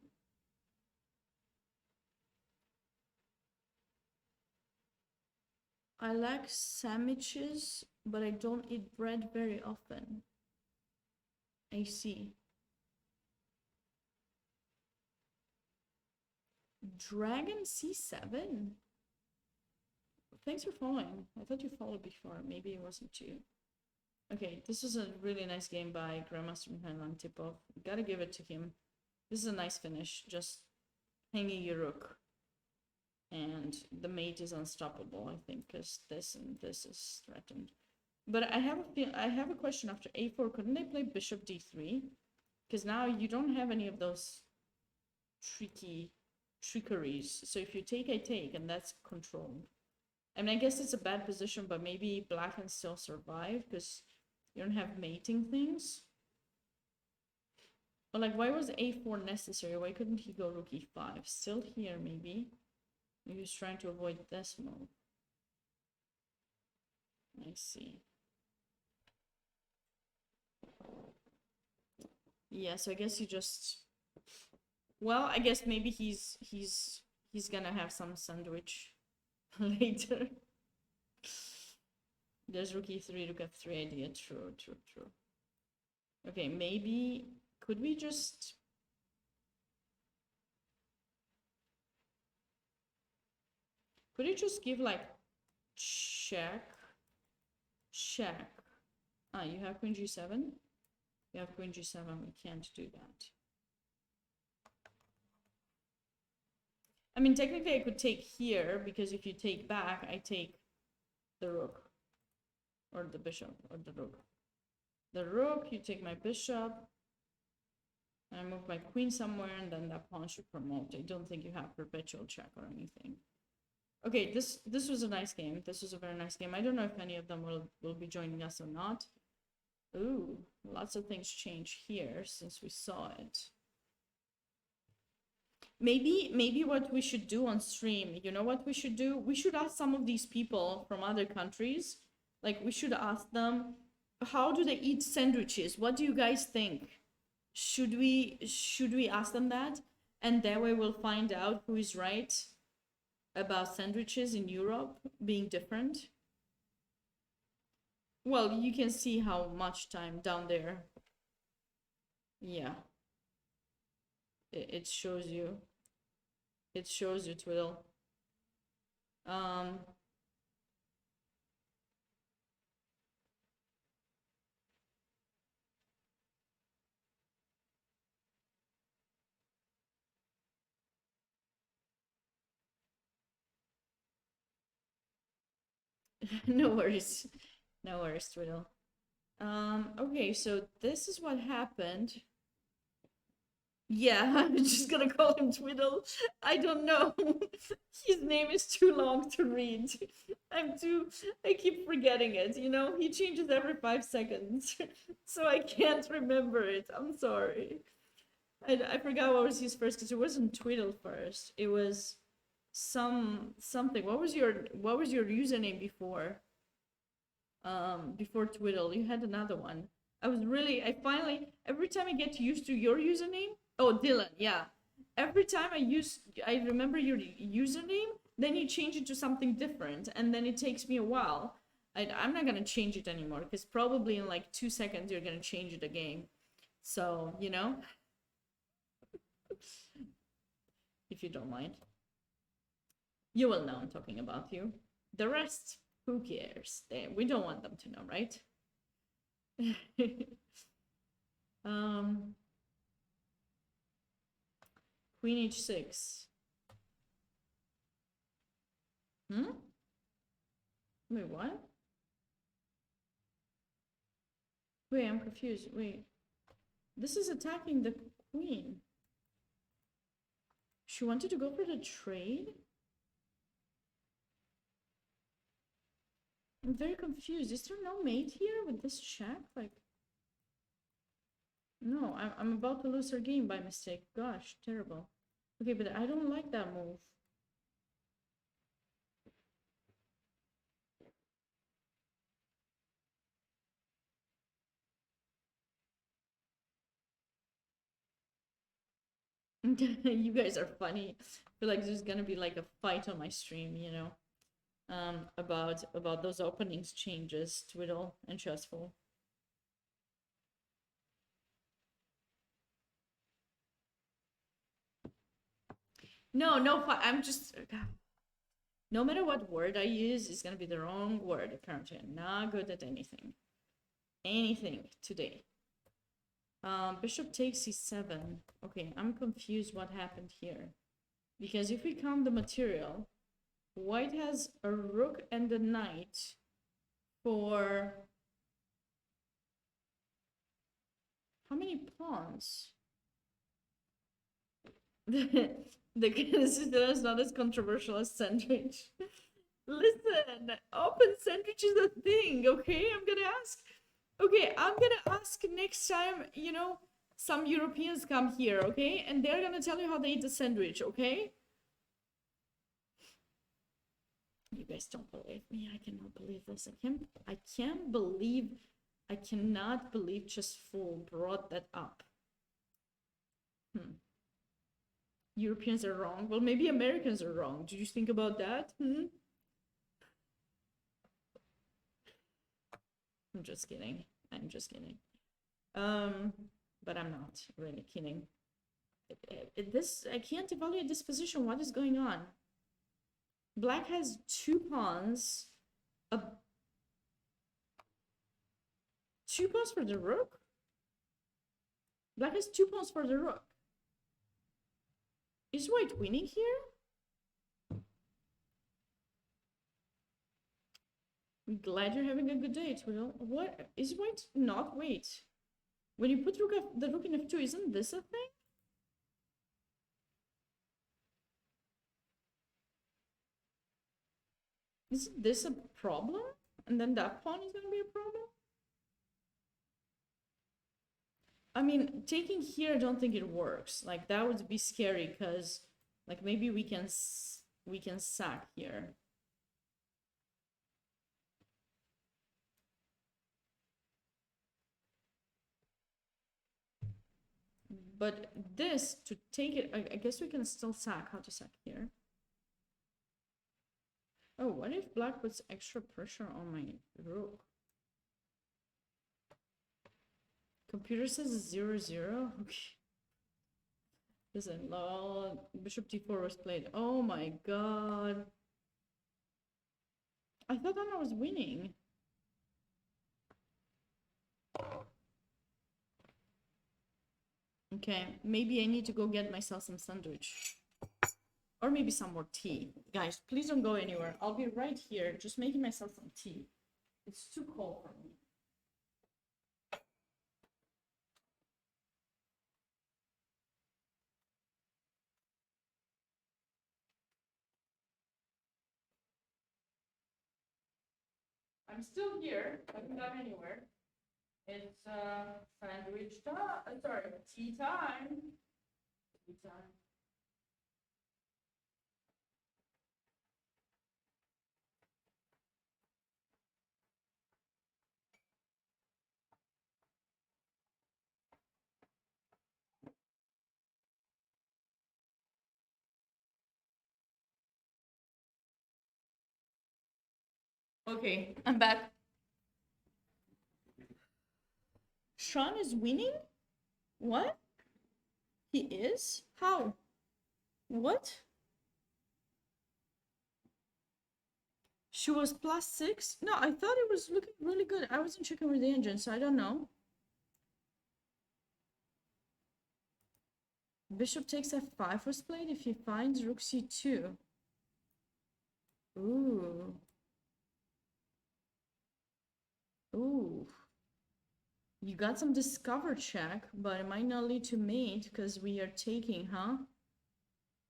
I like sandwiches, but I don't eat bread very often. I see. Dragon c7? Thanks for following. I thought you followed before. Maybe it wasn't you. Okay, this is a really nice game by Grandmaster Mikhail Antipov. Gotta give it to him. This is a nice finish, just hanging your rook. And the mate is unstoppable, I think, because this and this is threatened. But I have a question after a4. Couldn't they play bishop d3? Because now you don't have any of those trickeries. So if you take, I take, and that's controlled. I mean, I guess it's a bad position, but maybe black can still survive because you don't have mating things. But like, why was a4 necessary? Why couldn't he go rook e5? Still here, maybe. Maybe he's trying to avoid this move. I see. Yeah, so I guess you just... Well, I guess maybe he's gonna have some sandwich later. There's rook e3, rook f3 idea. True. Okay, maybe... Could we just... Could you just give like check? Ah, you have queen g7? You have queen g7, we can't do that. I mean, technically I could take here, because if you take back, I take the rook. Or the bishop, or the rook. The rook, you take my bishop. I move my queen somewhere, and then that pawn should promote. I don't think you have perpetual check or anything. Okay, this was a nice game. This was a very nice game. I don't know if any of them will be joining us or not. Ooh, lots of things change here since we saw it. Maybe what we should do on stream, you know what we should do? We should ask some of these people from other countries. Like, we should ask them, how do they eat sandwiches? What do you guys think? Should we ask them that? And that way we'll find out who is right about sandwiches in Europe being different. Well, you can see how much time down there. Yeah. It shows you. It shows you, Twiddle. No worries. No worries, Twiddle. Okay, so this is what happened. Yeah, I'm just gonna call him Twiddle. I don't know. His name is too long to read. I keep forgetting it, you know? He changes every 5 seconds. So I can't remember it. I'm sorry. I forgot what was his first, because it wasn't Twiddle first. It was something. What was your username before? Before Twiddle, you had another one. I finally, every time I get used to your username. Oh, Dylan, yeah. Every time I remember your username, then you change it to something different, and then it takes me a while. I'm not gonna change it anymore, because probably in like 2 seconds you're gonna change it again. So, you know, if you don't mind. You will know I'm talking about you. The rest, who cares? We don't want them to know, right? Queen h6. Wait, what? Wait, I'm confused. Wait. This is attacking the queen. She wanted to go for the trade? I'm very confused. Is there no mate here with this check? Like, no, I'm about to lose her game by mistake. Gosh, terrible. Okay, but I don't like that move. You guys are funny. I feel like there's gonna be like a fight on my stream, you know, about those openings changes, Twiddle and Chessful. No, I'm just... No matter what word I use, it's gonna be the wrong word, apparently. I'm not good at anything. Anything today. Bishop takes c7. Okay, I'm confused what happened here. Because if we count the material, white has a rook and a knight for how many pawns? This is not as controversial as sandwich. Listen, open sandwich is a thing, okay? I'm gonna ask next time, you know, some Europeans come here, okay? And they're gonna tell you how they eat the sandwich, okay? You guys don't believe me. I cannot believe this. I cannot believe Chessful brought that up. Europeans are wrong. Well, maybe Americans are wrong. Did you think about that? I'm just kidding. I'm just kidding. But I'm not really kidding. I can't evaluate this position. What is going on? Black has 2 pawns. 2 pawns for the rook? Black has 2 pawns for the rook. Is white winning here? I'm glad you're having a good day, Twiddle. What? Is white not? Wait. When you put the rook in f2, isn't this a thing? Isn't this a problem? And then that pawn is going to be a problem? I mean, taking here, I don't think it works. Like, that would be scary because, like, maybe we can sack here. But this, to take it, I guess we can still sack. How to sack here? Oh, what if black puts extra pressure on my rook? Computer says 0-0. Okay. Listen, lol. Bishop d4 was played. Oh my god. I thought Anna was winning. Okay, maybe I need to go get myself some sandwich. Or maybe some more tea. Guys, please don't go anywhere. I'll be right here, just making myself some tea. It's too cold for me. I'm still here. I haven't gone anywhere. It's sandwich time. Sorry, tea time. Tea time. Okay, I'm back. Sean is winning? What? He is? How? What? She was +6? No, I thought it was looking really good. I wasn't checking with the engine, so I don't know. Bishop takes f5 was played if he finds rook c2. Ooh. Ooh. You got some discover check, but it might not lead to mate because we are taking, huh?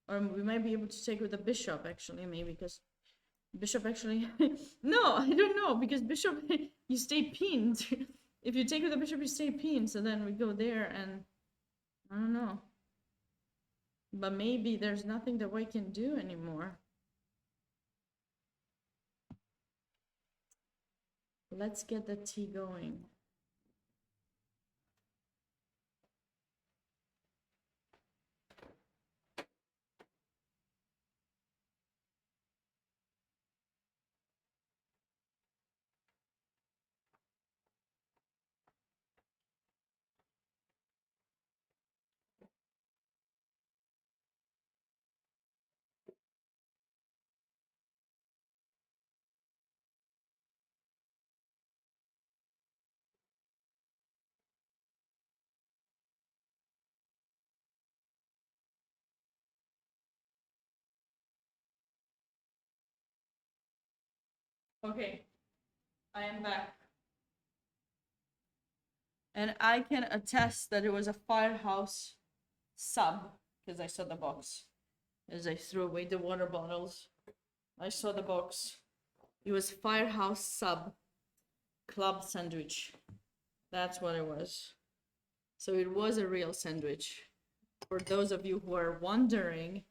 Or we might be able to take with the bishop, actually, maybe, because bishop actually... No, I don't know, because bishop, you stay pinned. If you take with the bishop, you stay pinned, so then we go there and... I don't know. But maybe there's nothing that white can do anymore. Let's get the tea going. Okay, I am back. And I can attest that it was a Firehouse sub, because I saw the box. As I threw away the water bottles, I saw the box. It was Firehouse sub club sandwich. That's what it was. So it was a real sandwich. For those of you who are wondering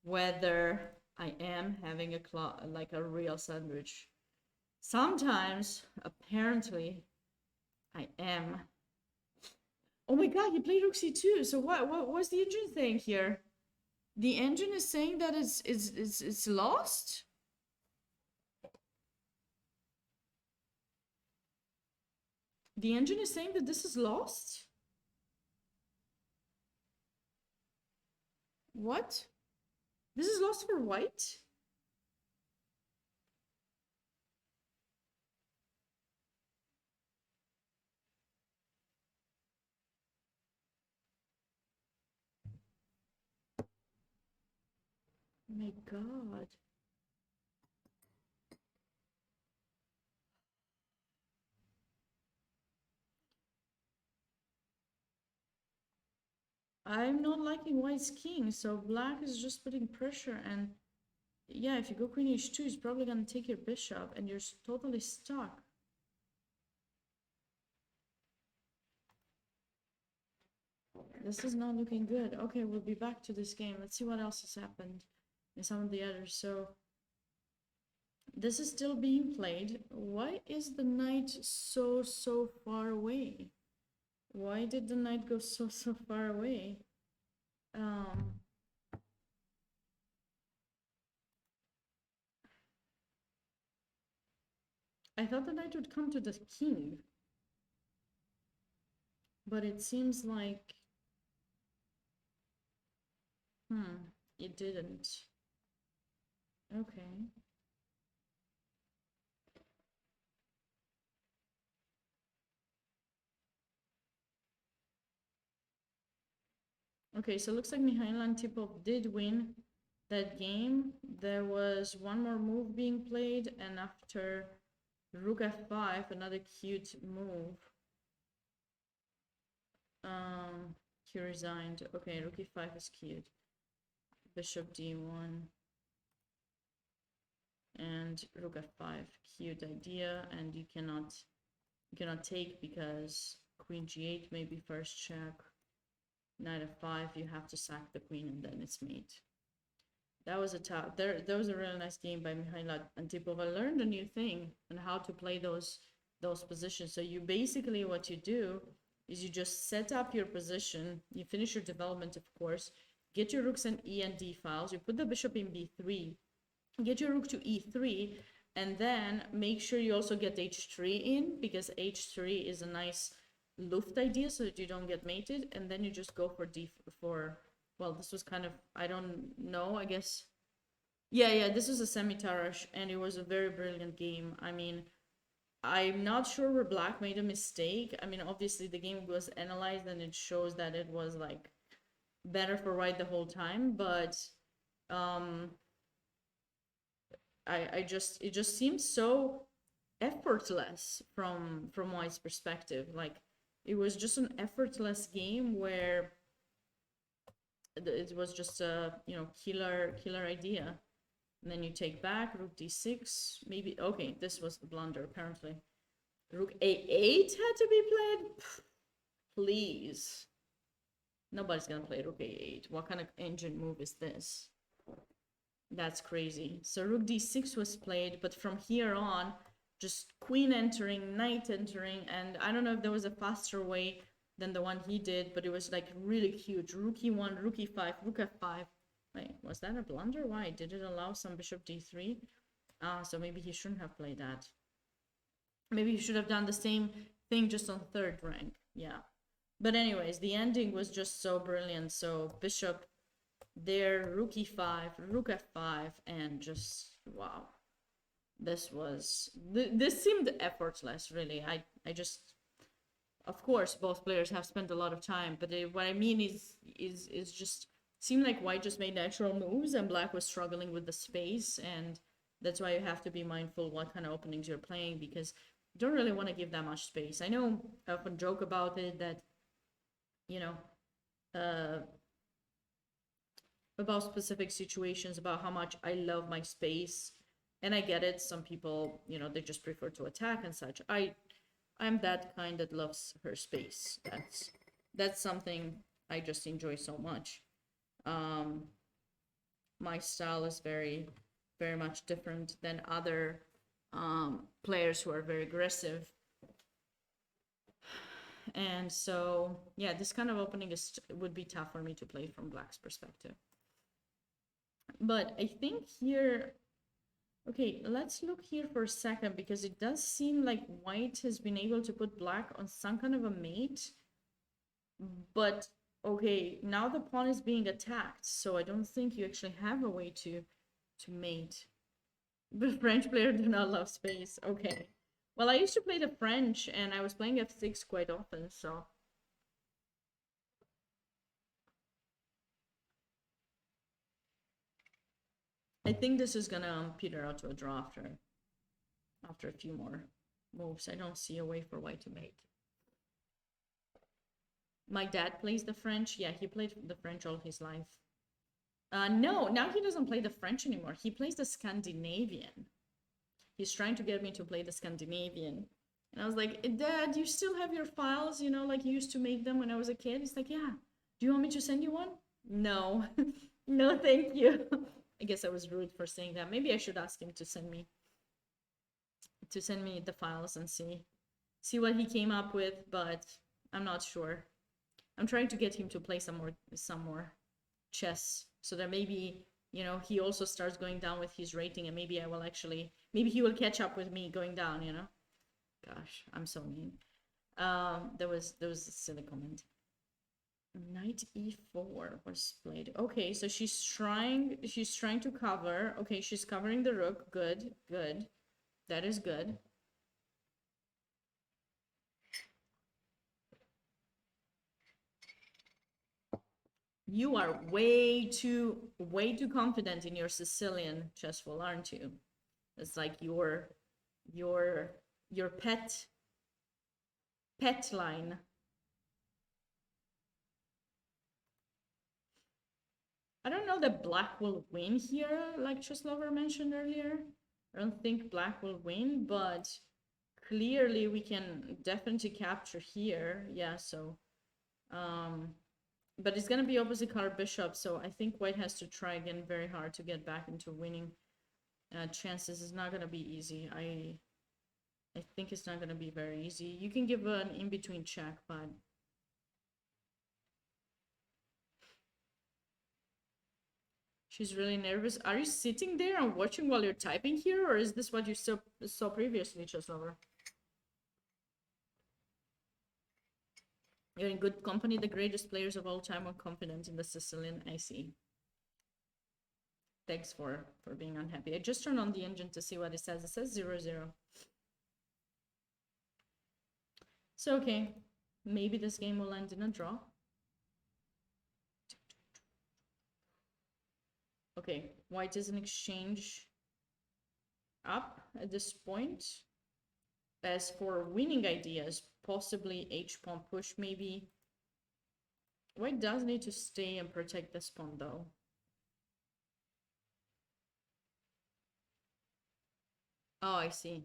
whether I am having like a real sandwich. Sometimes, apparently, I am. Oh my god, you played Rook C2. So what's the engine thing here? The engine is saying that it's lost? The engine is saying that this is lost? What? This is lost for white? Oh my god. I'm not liking white's king, so black is just putting pressure, and yeah, if you go queen h2, he's probably gonna take your bishop, and you're totally stuck. This is not looking good. Okay, we'll be back to this game. Let's see what else has happened in some of the others. So this is still being played. Why is the knight so far away? Why did the knight go so far away? I thought the knight would come to the king, but it seems like it didn't. Okay. Okay, so it looks like Mikhail Antipov did win that game. There was one more move being played, and after Rook f5, another cute move. He resigned. Okay, Rook e5 is cute. Bishop d1 and Rook f5, cute idea, and you cannot take because Queen g8 maybe first check. Knight f5, you have to sack the queen and then it's mate. That was a tough. There was a really nice game by Mikhail Antipov. I learned a new thing on how to play those positions. So you basically, what you do is you just set up your position. You finish your development, of course. Get your rooks and E and D files. You put the bishop in b3. Get your rook to e3, and then make sure you also get h3 in, because h3 is a nice Luft idea so that you don't get mated, and then you just go for d4. Well, this was kind of, I don't know, I guess. Yeah, this was a semi-Tarrasch, and it was a very brilliant game. I mean, I'm not sure where black made a mistake. I mean, obviously the game was analyzed and it shows that it was like better for white the whole time, but it just seems so effortless from white's perspective. Like, it was just an effortless game where it was just a killer idea. And then you take back Rook d6, maybe. Okay, this was the blunder apparently. Rook a8 had to be played. Please, nobody's gonna play Rook a8. What kind of engine move is this? That's crazy. So Rook d6 was played, but from here on, just queen entering, knight entering, and I don't know if there was a faster way than the one he did, but it was like really huge. Rook e1, Rook e5, Rook f5. Wait, was that a blunder? Why? Did it allow some bishop d3? So maybe he shouldn't have played that. Maybe he should have done the same thing just on third rank. Yeah. But anyways, the ending was just so brilliant. So bishop there, Rook e5, Rook f5, and just wow. This seemed effortless, really. I just, of course, both players have spent a lot of time, but what I mean is just seemed like white just made natural moves and black was struggling with the space, and That's why you have to be mindful what kind of openings you're playing, because you don't really want to give that much space. I know I often joke about it that, you know, about specific situations, about how much I love my space. And I get it. Some people, you know, they just prefer to attack and such. I'm that kind that loves her space. That's something I just enjoy so much. My style is very, very much different than other players who are very aggressive. And so, yeah, this kind of opening would be tough for me to play from Black's perspective. But I think here, okay, let's look here for a second, because it does seem like White has been able to put Black on some kind of a mate. But, okay, now the pawn is being attacked, so I don't think you actually have a way to mate. The French player do not love space. Okay. Well, I used to play the French, and I was playing f6 quite often, so... I think this is gonna peter out to a draw after a few more moves. I don't see a way for White to mate. My dad plays the French. Yeah, he played the French all his life. No, now he doesn't play the French anymore. He plays the Scandinavian. He's trying to get me to play the Scandinavian. And I was like, Dad, you still have your files, you know, like you used to make them when I was a kid? He's like, yeah. Do you want me to send you one? No. No, thank you. I guess I was rude for saying that. Maybe I should ask him to send me the files and see what he came up with, but I'm not sure. I'm trying to get him to play some more chess, so that maybe, you know, he also starts going down with his rating, and maybe he will catch up with me going down, you know. Gosh, I'm so mean. There was a silly comment. Knight e4 was played. Okay, so she's trying to cover. Okay, she's covering the rook. Good. That is good. You are way too confident in your Sicilian chessful, aren't you? It's like your pet line. I don't know that Black will win here, like Chesslover mentioned earlier. I don't think Black will win, but clearly we can definitely capture here. Yeah, so but it's gonna be opposite color bishop, so I think White has to try again very hard to get back into winning chances. Is not gonna be easy. I think it's not gonna be very easy. You can give an in-between check, but she's really nervous. Are you sitting there and watching while you're typing here, or is this what you saw previously, Chesslover? You're in good company. The greatest players of all time are confident in the Sicilian. I see. Thanks for being unhappy. I just turned on the engine to see what it says. It says 0-0. So, okay. Maybe this game will end in a draw. Okay, White is an exchange up at this point. As for winning ideas, possibly h-pawn push, maybe. White does need to stay and protect this pawn, though. Oh, I see.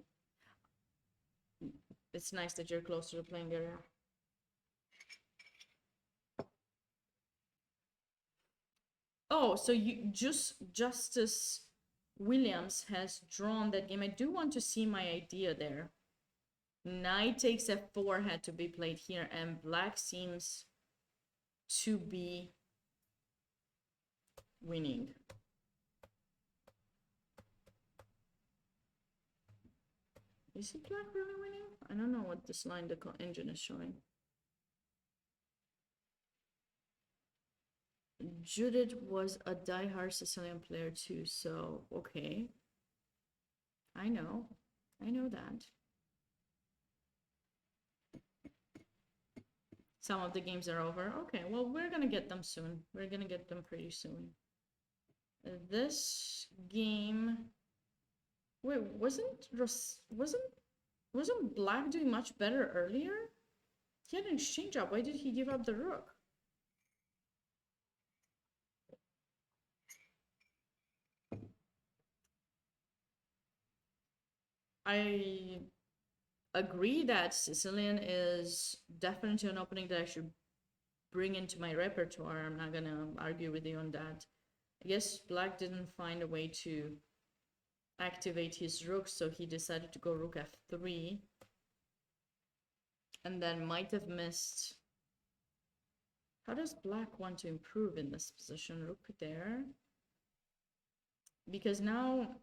It's nice that you're close to the playing area. Oh, so Justice Williams has drawn that game. I do want to see my idea there. Knight takes f4 had to be played here, and Black seems to be winning. Is it Black really winning? I don't know what this line the engine is showing. Judith was a diehard Sicilian player too, so okay. I know that. Some of the games are over. Okay, well, we're gonna get them soon. We're gonna get them pretty soon. This game Wait, wasn't black doing much better earlier? He had an exchange up. Why did he give up the rook? I agree that Sicilian is definitely an opening that I should bring into my repertoire. I'm not gonna argue with you on that. I guess black didn't find a way to activate his rook, so he decided to go rook f3. And then might have missed. How does black want to improve in this position? Rook there. Because now,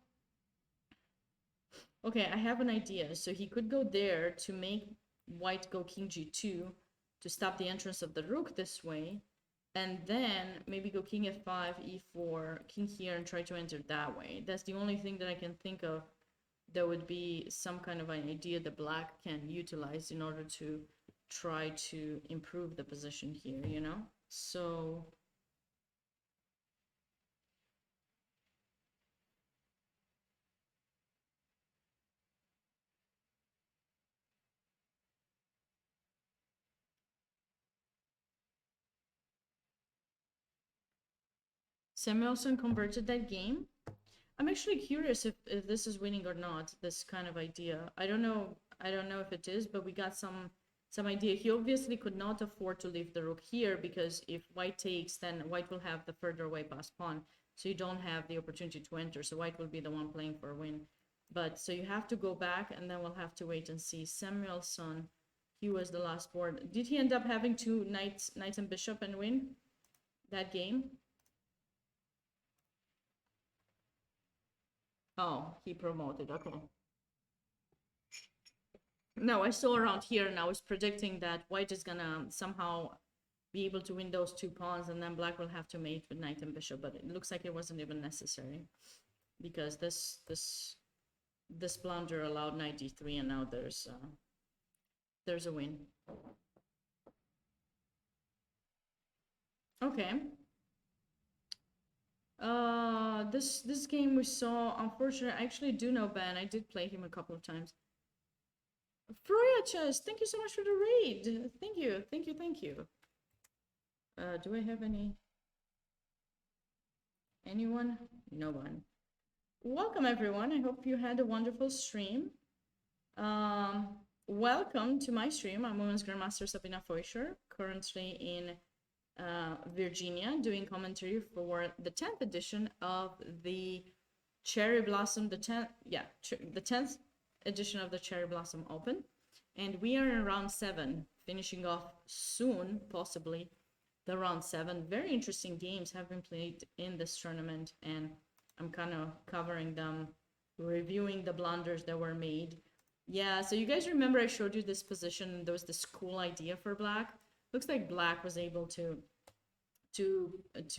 okay, I have an idea. So he could go there to make white go king g2 to stop the entrance of the rook this way. And then maybe go king f5, e4, king here, and try to enter that way. That's the only thing that I can think of that would be some kind of an idea that black can utilize in order to try to improve the position here, you know? So Samuelson converted that game. I'm actually curious if this is winning or not, this kind of idea. I don't know if it is, but we got some idea. He obviously could not afford to leave the rook here, because if white takes, then white will have the further away pass pawn. So you don't have the opportunity to enter. So white will be the one playing for a win. But so you have to go back, and then we'll have to wait and see. Samuelson, he was the last board. Did he end up having two knights and bishop and win that game? Oh, he promoted, okay. No, I saw around here and I was predicting that white is gonna somehow be able to win those two pawns, and then black will have to mate with knight and bishop, but it looks like it wasn't even necessary, because this blunder allowed knight d3, and now there's a win. Okay. This game we saw, unfortunately, I actually do know Ben. I did play him a couple of times. Freya Chest, thank you so much for the raid. Thank you. Do I have anyone? No one. Welcome everyone. I hope you had a wonderful stream. Welcome to my stream. I'm Women's Grandmaster Sabina Feuscher, currently in Virginia, doing commentary for the 10th edition of the Cherry Blossom, the 10th edition of the Cherry Blossom Open. And we are in round 7, finishing off soon, possibly, the round 7. Very interesting games have been played in this tournament, and I'm kind of covering them, reviewing the blunders that were made. Yeah, so you guys remember I showed you this position, there was this cool idea for black. Looks like black was able to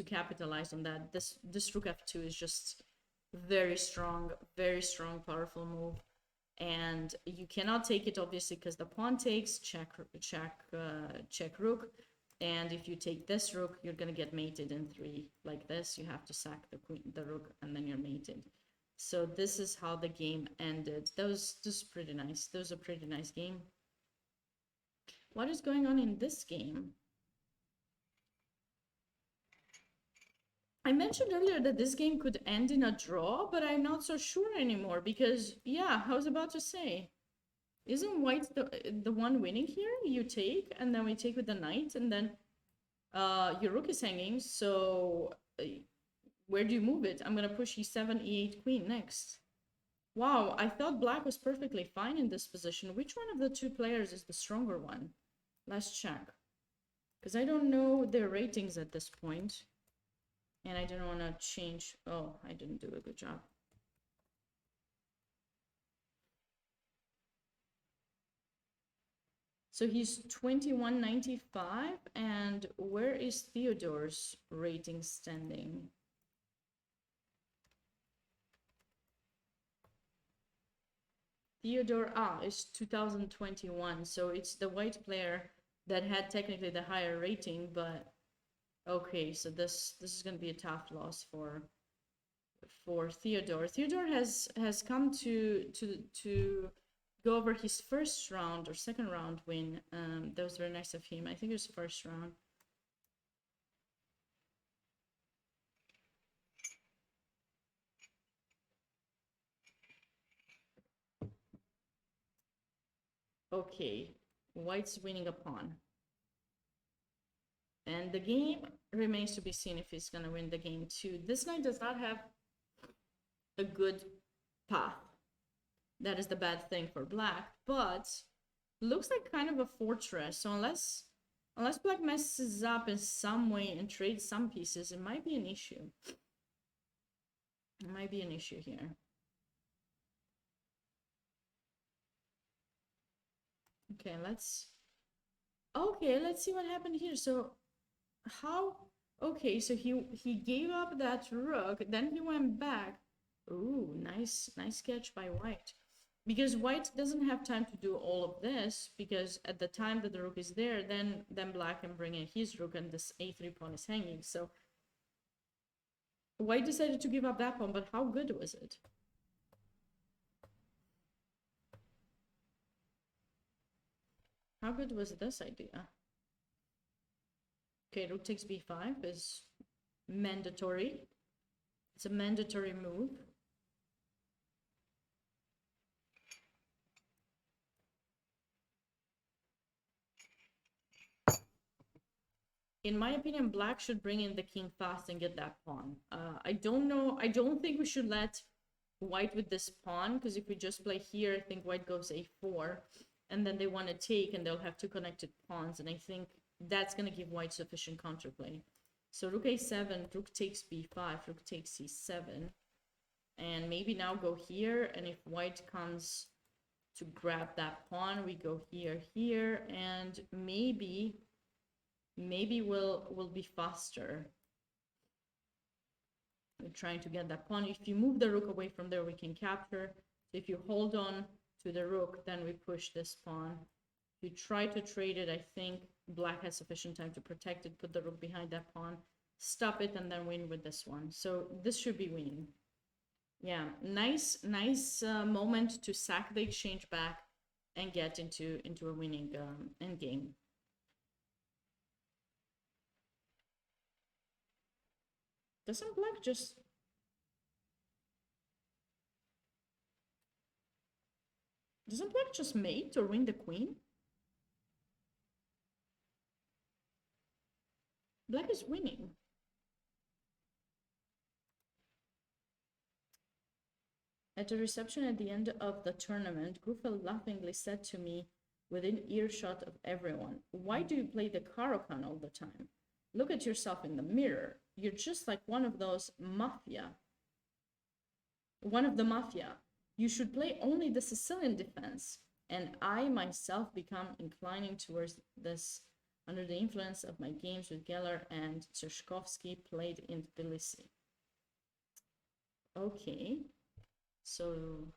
capitalize on that. This rook f2 is just very strong, powerful move, and you cannot take it obviously because the pawn takes, check rook, and if you take this rook, you're gonna get mated in 3 like this. You have to sack the rook, and then you're mated. So this is how the game ended. That was pretty nice. That was a pretty nice game. What is going on in this game? I mentioned earlier that this game could end in a draw, but I'm not so sure anymore because, yeah, I was about to say, isn't white the one winning here? You take, and then we take with the knight, and then your rook is hanging, so where do you move it? I'm going to push e7, e8, queen next. Wow, I thought black was perfectly fine in this position. Which one of the two players is the stronger one? Let's check. Because I don't know their ratings at this point. And I didn't want to change. Oh, I didn't do a good job. So he's 2195. And where is Theodore's rating standing? Theodore is 2021, so it's the white player that had technically the higher rating, but okay, so this is going to be a tough loss for for Theodore. Theodore has come to go over his first round or second round win. That was very nice of him. I think it was first round. Okay, White's winning a pawn. And the game remains to be seen if he's gonna win the game too. This knight does not have a good path. That is the bad thing for black, but looks like kind of a fortress. So unless black messes up in some way and trades some pieces, it might be an issue. It might be an issue here. Okay, let's see what happened here. So how, okay, so he gave up that rook, then he went back. Ooh, nice catch by White. Because White doesn't have time to do all of this, because at the time that the rook is there, then black can bring in his rook and this a3 pawn is hanging. So White decided to give up that pawn, but how good was it? How good was this idea? Okay, rook takes b5 is mandatory. It's a mandatory move. In my opinion, black should bring in the king fast and get that pawn. I don't know. I don't think we should let White with this pawn, because if we just play here, I think White goes a4, and then they want to take, and they'll have two connected pawns, and I think that's going to give White sufficient counterplay. So rook a7, rook takes b5, rook takes c7, and maybe now go here, and if White comes to grab that pawn, we go here, and maybe we'll be faster. We're trying to get that pawn. If you move the rook away from there, we can capture. If you hold on to the rook, then we push this pawn. If you try to trade it, I think black has sufficient time to protect it, put the rook behind that pawn, stop it, and then win with this one. So this should be winning. Yeah, nice moment to sack the exchange back and get into a winning endgame. Doesn't black just... Doesn't black just mate or win the queen? Black is winning. At a reception at the end of the tournament, Gufel laughingly said to me, within earshot of everyone, "Why do you play the Caro-Kann all the time? Look at yourself in the mirror. You're just like one of the mafia. You should play only the Sicilian defense." And I myself become inclining towards this under the influence of my games with Geller and Tchaikovsky played in Tbilisi. Okay, so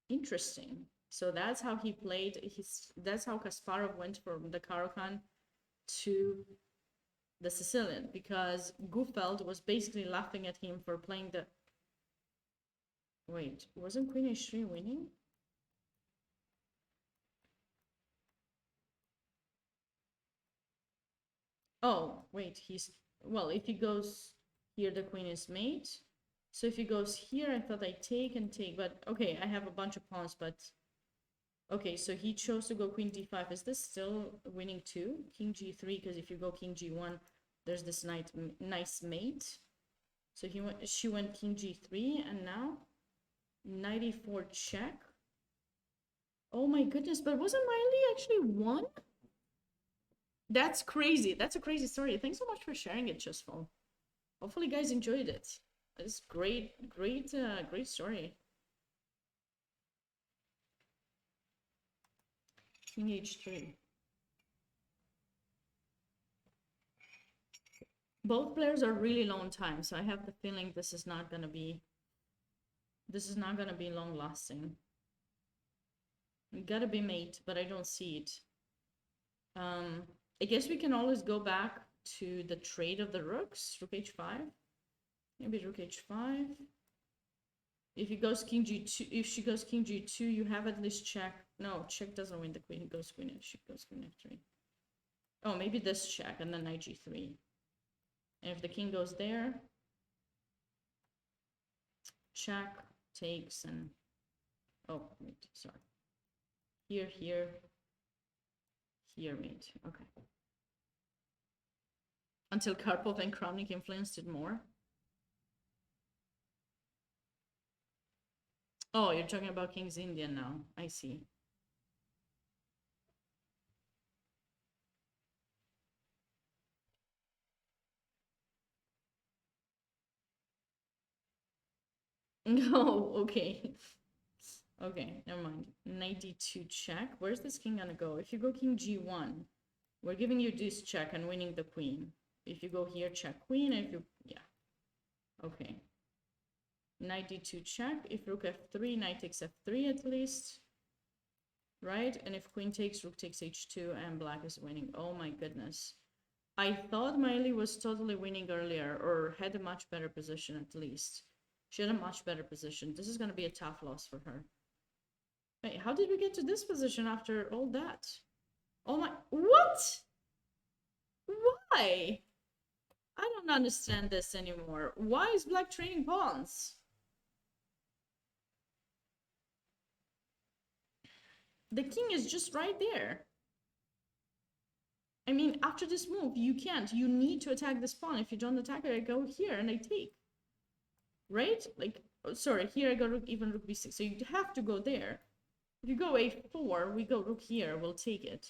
interesting. So that's how he played that's how Kasparov went from the Caro-Kann to the Sicilian, because Gufeld was basically laughing at him for playing the... Wait, wasn't Queen h3 winning? Oh, wait, well, if he goes here, the queen is mate. So if he goes here, I thought I take and take, but okay, I have a bunch of pawns, but... Okay, so he chose to go queen d5. Is this still winning too? King g3, because if you go king g1, there's this nice mate. So she went king g3, and now knight e4 check. Oh my goodness, but wasn't Miley actually won? That's crazy. That's a crazy story. Thanks so much for sharing it, Justful. Hopefully you guys enjoyed it. It's great story. King h3. Both players are really long time, so I have the feeling this is not gonna be long lasting. It gotta be mate, but I don't see it. I guess we can always go back to the trade of the rooks, rook h5. Maybe rook h5. If he goes king g2, if she goes king g2, you have at least check. No, check doesn't win the queen. He goes queen f. She goes queen f3. Oh, maybe this check and then knight g3. And if the king goes there, check takes and oh wait, sorry. Here, mate. Okay. Until Karpov and Kramnik influenced it more. Oh, you're talking about King's Indian now. I see. No, okay. Okay, never mind. Knight d2 check. Where's this king gonna go? If you go king g1, we're giving you this check and winning the queen. If you go here, check queen. If you, yeah. Okay. Knight d2 check. If rook f3, knight takes f3 at least. Right? And if queen takes, rook takes h2, and black is winning. Oh my goodness. I thought Miley was totally winning earlier, or had a much better position at least. She had a much better position. This is going to be a tough loss for her. Wait, how did we get to this position after all that? Oh my... What? Why? I don't understand this anymore. Why is black trading pawns? The king is just right there. I mean, after this move, you can't. You need to attack this pawn. If you don't attack it, I go here and I take. Right? Like, oh, sorry, here I go rook, even rook b6. So you have to go there. If you go a4, we go rook here, we'll take it.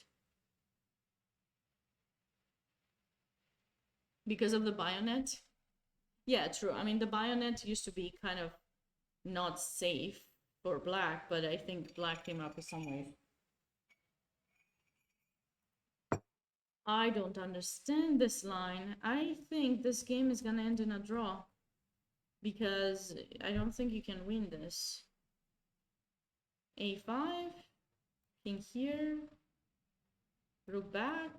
Because of the bayonet? Yeah, true. I mean, the bayonet used to be kind of not safe for black, but I think black came up with some way. I don't understand this line. I think this game is gonna end in a draw. Because I don't think you can win this. a5, king here, rook back,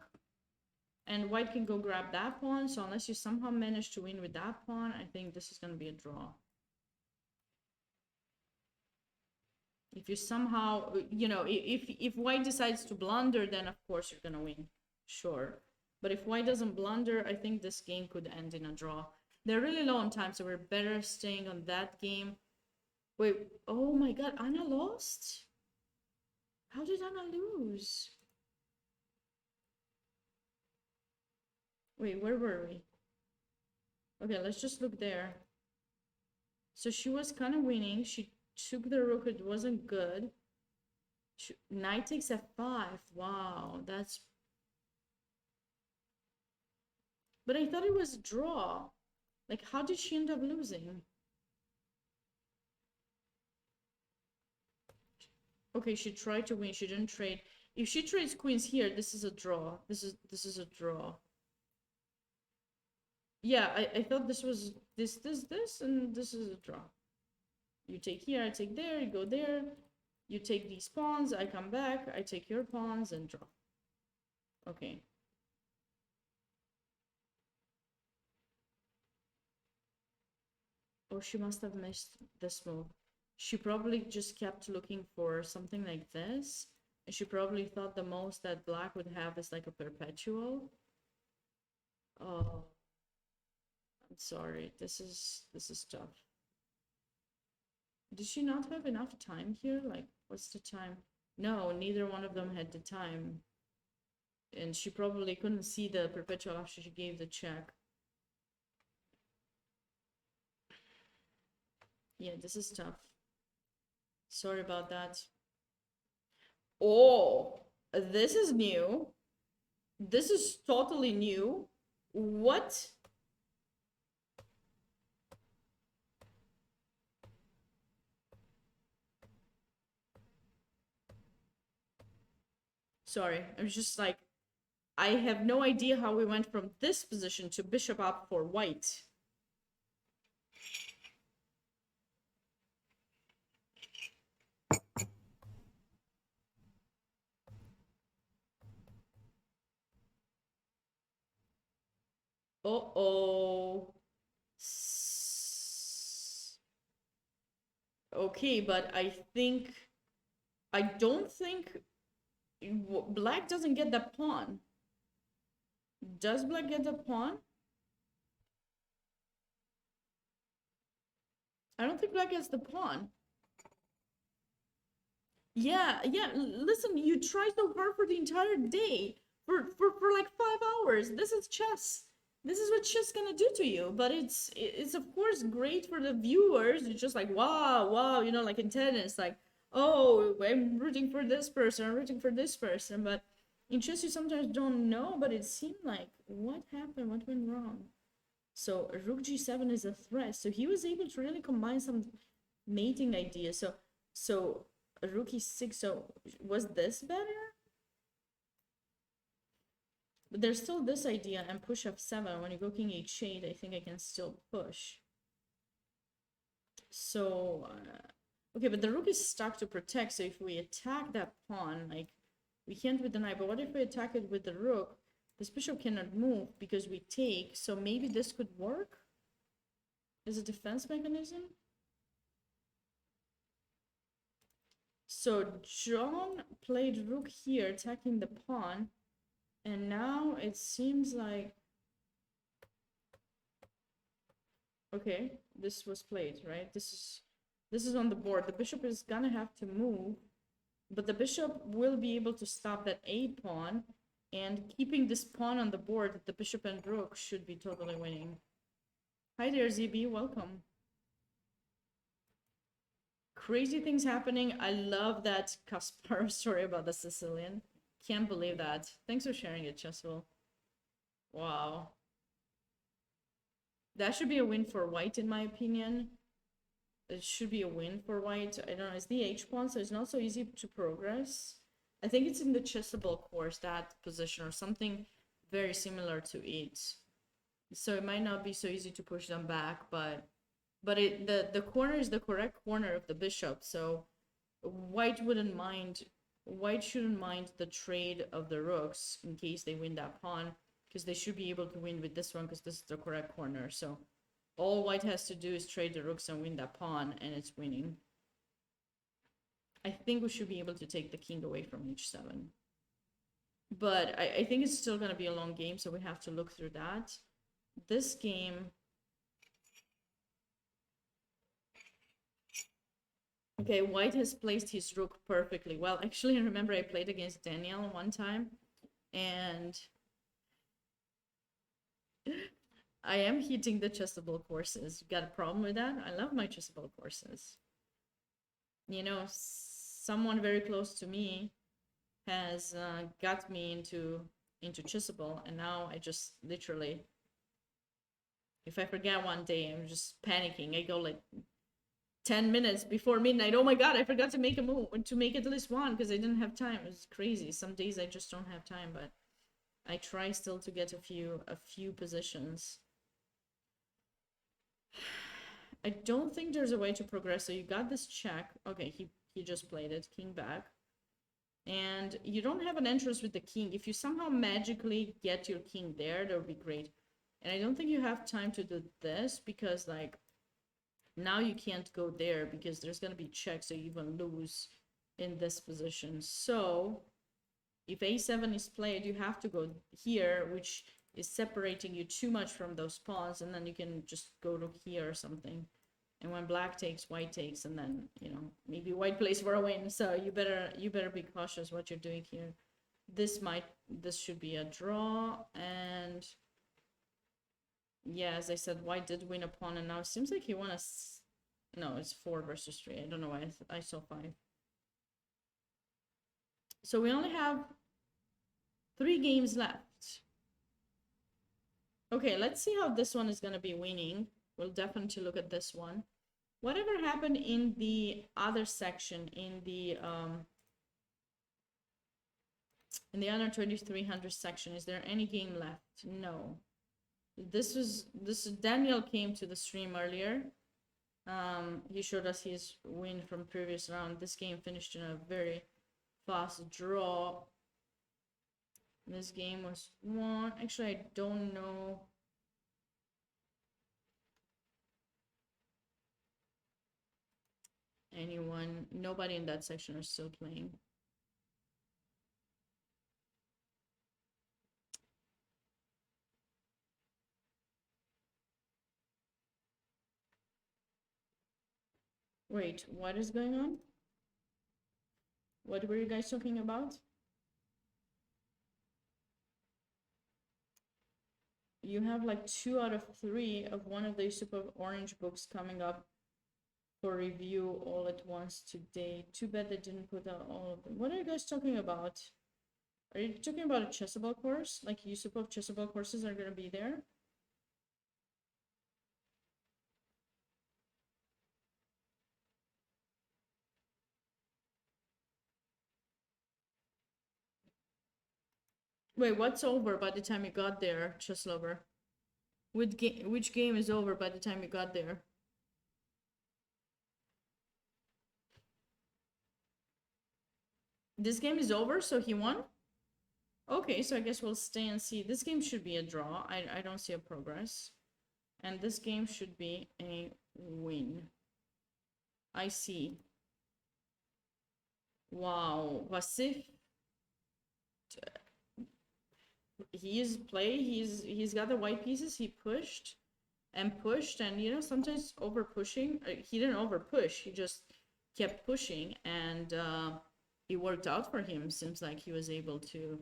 and white can go grab that pawn. So unless you somehow manage to win with that pawn, I think this is going to be a draw. If you somehow, you know, if white decides to blunder, then of course you're going to win. Sure. But if white doesn't blunder, I think this game could end in a draw. They're really low on time, so we're better staying on that game. Wait, oh my god, Anna lost? How did Anna lose? Wait, where were we? Okay, let's just look there. So she was kind of winning. She took the rook, it wasn't good. Knight takes f5. Wow, that's... But I thought it was a draw. Like, how did she end up losing? Okay, she tried to win. She didn't trade. If she trades queens here, this is a draw. This is a draw. Yeah, I thought this was this, and this is a draw. You take here, I take there, you go there. You take these pawns, I come back, I take your pawns and draw. Okay. Oh, she must have missed this move. She probably just kept looking for something like this. And she probably thought the most that black would have is like a perpetual. Oh, I'm sorry. This is tough. Did she not have enough time here? Like, what's the time? No, neither one of them had the time. And she probably couldn't see the perpetual after she gave the check. Yeah, this is tough. Sorry about that. Oh, this is new. This is totally new. What? Sorry, I'm just like, I have no idea how we went from this position to bishop up for white. Uh-oh. okay, but I don't think black doesn't get that pawn. Does black get the pawn? I don't think black gets the pawn. Yeah, listen, you try so hard for the entire day, for like 5 hours. This is chess. This is what chess gonna do to you. But it's of course great for the viewers. It's just like wow, you know, like in tennis, like, oh, I'm rooting for this person, I'm rooting for this person. But in chess, you sometimes don't know. But it seemed like, what happened? What went wrong? So rook g7 is a threat. So he was able to really combine some mating ideas. So rook e6. So was this better? But there's still this idea, and push f7. When you go king h8, I think I can still push. So okay, but the rook is stuck to protect. So if we attack that pawn, like, we can't with the knight. But what if we attack it with the rook? This bishop cannot move because we take. So maybe this could work as a defense mechanism. So John played rook here, attacking the pawn. And now it seems like, okay, this was played, right? This is on the board. The bishop is gonna have to move, but the bishop will be able to stop that a pawn, and keeping this pawn on the board, the bishop and rook should be totally winning. Hi there, ZB, welcome. Crazy things happening. I love that Kasparov story about the Sicilian. Can't believe that. Thanks for sharing it, Chessel. Wow. That should be a win for white, in my opinion. It should be a win for white. I don't know, it's the h-pawn, so it's not so easy to progress. I think it's in the chessable course, that position, or something very similar to it. So it might not be so easy to push them back, but the corner is the correct corner of the bishop, so white shouldn't mind the trade of the rooks in case they win that pawn, because they should be able to win with this one because this is the correct corner. So all white has to do is trade the rooks and win that pawn, and it's winning. I think we should be able to take the king away from h7. But I think it's still going to be a long game, so we have to look through that. This game... Okay, white has placed his rook perfectly well. Actually, I remember I played against Daniel one time, and I am hitting the chessable courses. You got a problem with that? I love my chessable courses. You know, someone very close to me has got me into chessable, and now I just literally, if I forget one day, I'm just panicking. I go like 10 minutes before midnight. Oh my god, I forgot to make a move, to make at least one, because I didn't have time. It's crazy. Some days I just don't have time, but I try still to get a few positions. I don't think there's a way to progress. So you got this check. Okay, he just played it, king back. And you don't have an entrance with the king. If you somehow magically get your king there, that would be great. And I don't think you have time to do this, because like now you can't go there because there's going to be checks, so you even lose in this position. So if a7 is played, you have to go here, which is separating you too much from those pawns, and then you can just go to here or something. And when black takes, white takes, and then, you know, maybe white plays for a win. So you better be cautious what you're doing here. This should be a draw, and yeah, as I said, white did win a pawn, and now it seems like he won a... No, it's 4 versus 3. I don't know why I saw 5. So we only have 3 games left. Okay, let's see how this one is going to be winning. We'll definitely look at this one. Whatever happened in the other section, in the under 2300 section, is there any game left? No. Daniel came to the stream earlier. He showed us his win from previous round. This game finished in a very fast draw. This game was won. Actually, I don't know. anyone. Nobody in that section are still playing. Wait, what is going on? What were you guys talking about? You have like 2 out of 3 of one of the Super Orange books coming up for review all at once today. Too bad they didn't put out all of them. What are you guys talking about? Are you talking about a Chessable course? Like Yusupov Chessable courses are gonna be there? Wait, what's over by the time you got there, Chesslover? Which game is over by the time you got there? This game is over, so he won? Okay, so I guess we'll stay and see. This game should be a draw. I don't see a progress. And this game should be a win. I see. Wow, Vasif. He's got the white pieces. He pushed and you know, sometimes over pushing. He didn't over push. He just kept pushing, and it worked out for him. Seems like he was able to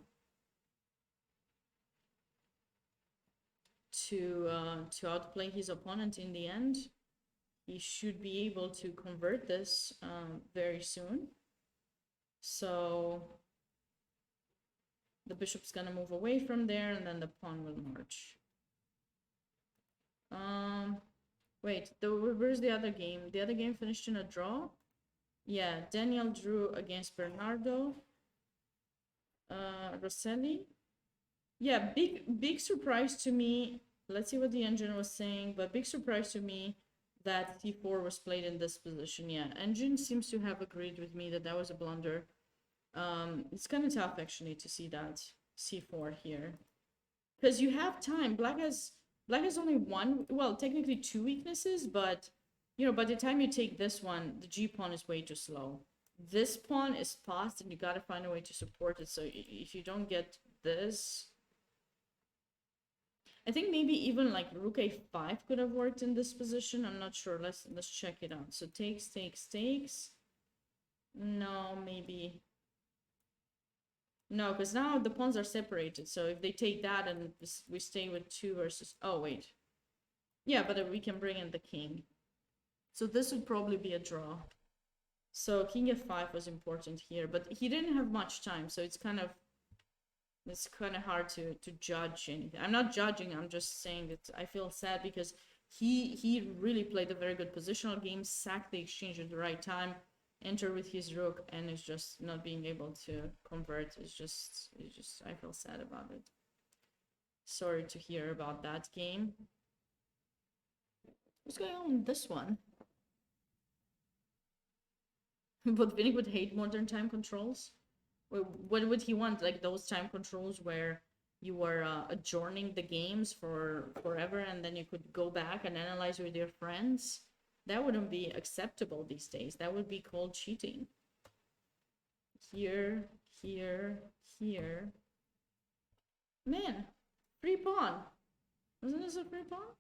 outplay his opponent in the end. He should be able to convert this very soon. So the bishop's gonna move away from there, and then the pawn will march. Wait, where's the other game? The other game finished in a draw? Yeah, Daniel drew against Bernardo. Rosselli. Yeah, big surprise to me. Let's see what the engine was saying, but big surprise to me that c4 was played in this position. Yeah, engine seems to have agreed with me that that was a blunder. It's kind of tough actually to see that c4 here, because you have time. Black has only one, well, technically 2 weaknesses, but you know, by the time you take this one, the g pawn is way too slow. This pawn is fast, and you gotta find a way to support it. So if you don't get this, I think maybe even like rook a5 could have worked in this position. I'm not sure. Let's check it out. So takes. No, maybe. No, because now the pawns are separated. So if they take that and we stay with 2 versus... Oh, wait. Yeah, but we can bring in the king. So this would probably be a draw. So king f5 was important here, but he didn't have much time. So it's kind of hard to judge anything. I'm not judging. I'm just saying that I feel sad because he really played a very good positional game, sacked the exchange at the right time, enter with his rook, and is just not being able to convert. It's just I feel sad about it. Sorry to hear about that game. What's going on with this one? But Vinny would hate modern time controls. What would he want? Like those time controls where you were adjourning the games for forever, and then you could go back and analyze with your friends? That wouldn't be acceptable these days. That would be called cheating. Here. Man, free pawn. Wasn't this a free pawn?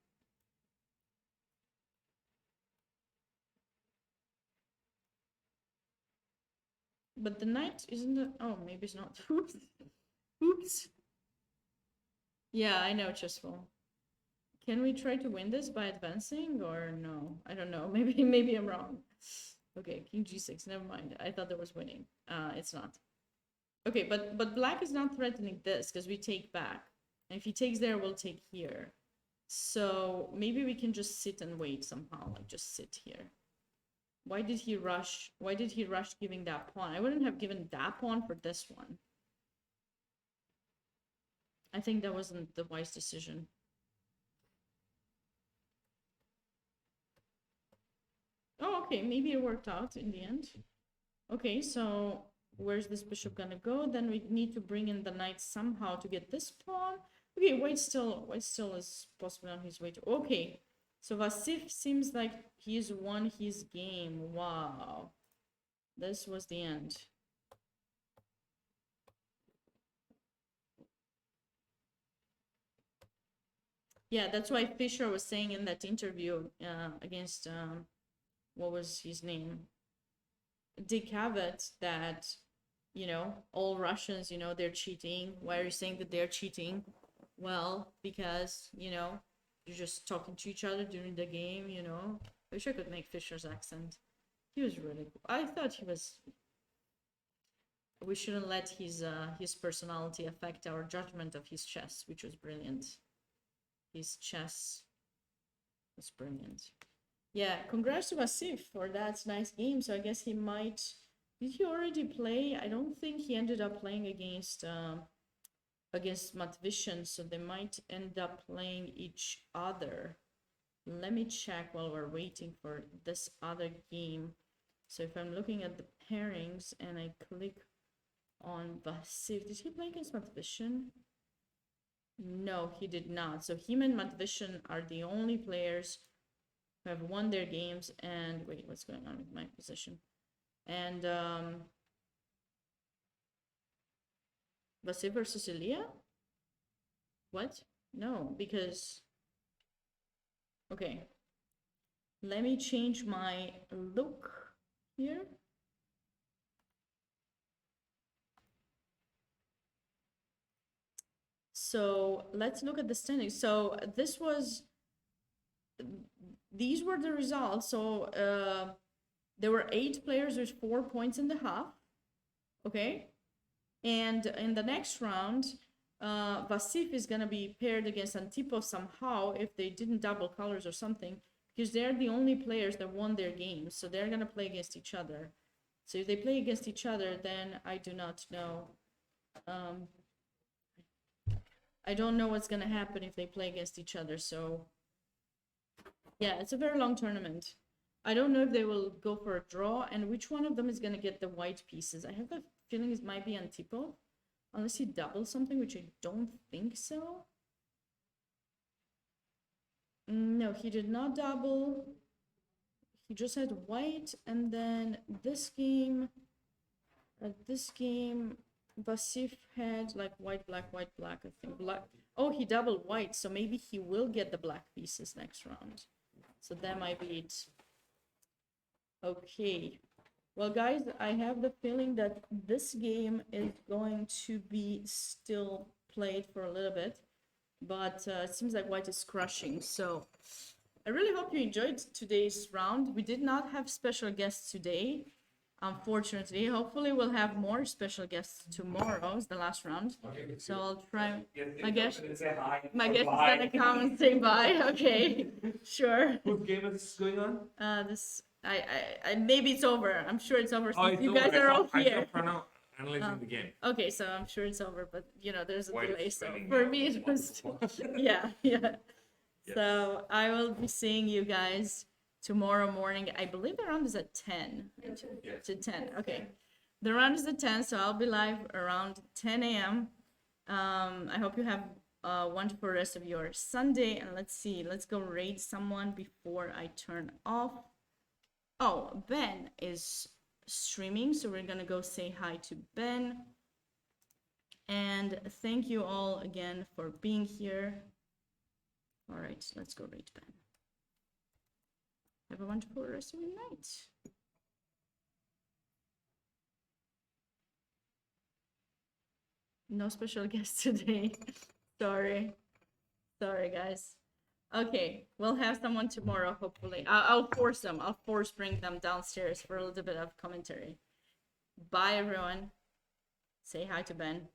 But the knight isn't it? Oh, maybe it's not. Oops. Oops. Yeah, I know, Chessful. Can we try to win this by advancing or no? I don't know. Maybe I'm wrong. Okay, king g6. Never mind. I thought there was winning. It's not. Okay, but black is not threatening this because we take back. And if he takes there, we'll take here. So maybe we can just sit and wait somehow. Like just sit here. Why did he rush? Why did he rush giving that pawn? I wouldn't have given that pawn for this one. I think that wasn't the wise decision. Oh, okay, maybe it worked out in the end. Okay, so where's this bishop gonna go? Then we need to bring in the knight somehow to get this pawn. Okay, white still is possibly on his way to... Okay, So Vasif seems like he's won his game. Wow. This was the end. Yeah, that's why Fischer was saying in that interview against, what was his name? Dick Cavett, that, you know, all Russians, you know, they're cheating. Why are you saying that they're cheating? Well, because, you know, you're just talking to each other during the game, you know. I wish I could make Fischer's accent. He was really cool. I thought he was... We shouldn't let his personality affect our judgment of his chess, which was brilliant. His chess was brilliant. Yeah, congrats to Vasif for that nice game. So I guess he might... Did he already play? I don't think he ended up playing against Matvishin, so they might end up playing each other. Let me check while we're waiting for this other game. So if I'm looking at the pairings and I click on Vasif, did he play against Matvishin? No, he did not. So him and Matvishin are the only players who have won their games. And wait, what's going on with my position? And Vasif versus Ilya? What? No, because... Okay. Let me change my look here. So let's look at the standings. So this was... These were the results. So there were 8 players with 4.5 points. Okay. And in the next round, Vasif is going to be paired against Antipov somehow if they didn't double colors or something, because they're the only players that won their games. So they're going to play against each other. So if they play against each other, then I do not know. I don't know what's going to happen if they play against each other. So yeah, it's a very long tournament. I don't know if they will go for a draw and which one of them is going to get the white pieces. I have the feeling it might be Antipov, unless he doubles something, which I don't think so. No, he did not double. He just had white, and then this game, Vasif had like white, black, I think. Black. Oh, he doubled white, so maybe he will get the black pieces next round. So that might be it. Okay. Well, guys, I have the feeling that this game is going to be still played for a little bit, but it seems like white is crushing. So I really hope you enjoyed today's round. We did not have special guests today, unfortunately. Hopefully we'll have more special guests tomorrow, is the last round. So I'll try. My guest is gonna come and say bye. Okay, sure. What game is going on? This I maybe it's over. I'm sure it's over. Oh, it's You over. guys are all I here. thought Pranav analyzing the game. Okay, so I'm sure it's over, but you know, there's a White delay. is So winning for now. me, it was, yeah. Yes. So I will be seeing you guys tomorrow morning. I believe the round is at 10. Yes. To 10. Okay. The round is at 10, so I'll be live around 10 a.m. I hope you have a wonderful rest of your Sunday. And let's see. Let's go raid someone before I turn off. Oh, Ben is streaming, so we're gonna go say hi to Ben. And thank you all again for being here. All right, let's go raid Ben. Have a wonderful rest of your night. No special guests today. Sorry, guys. Okay, we'll have someone tomorrow, hopefully. I'll force them. I'll bring them downstairs for a little bit of commentary. Bye, everyone. Say hi to Ben.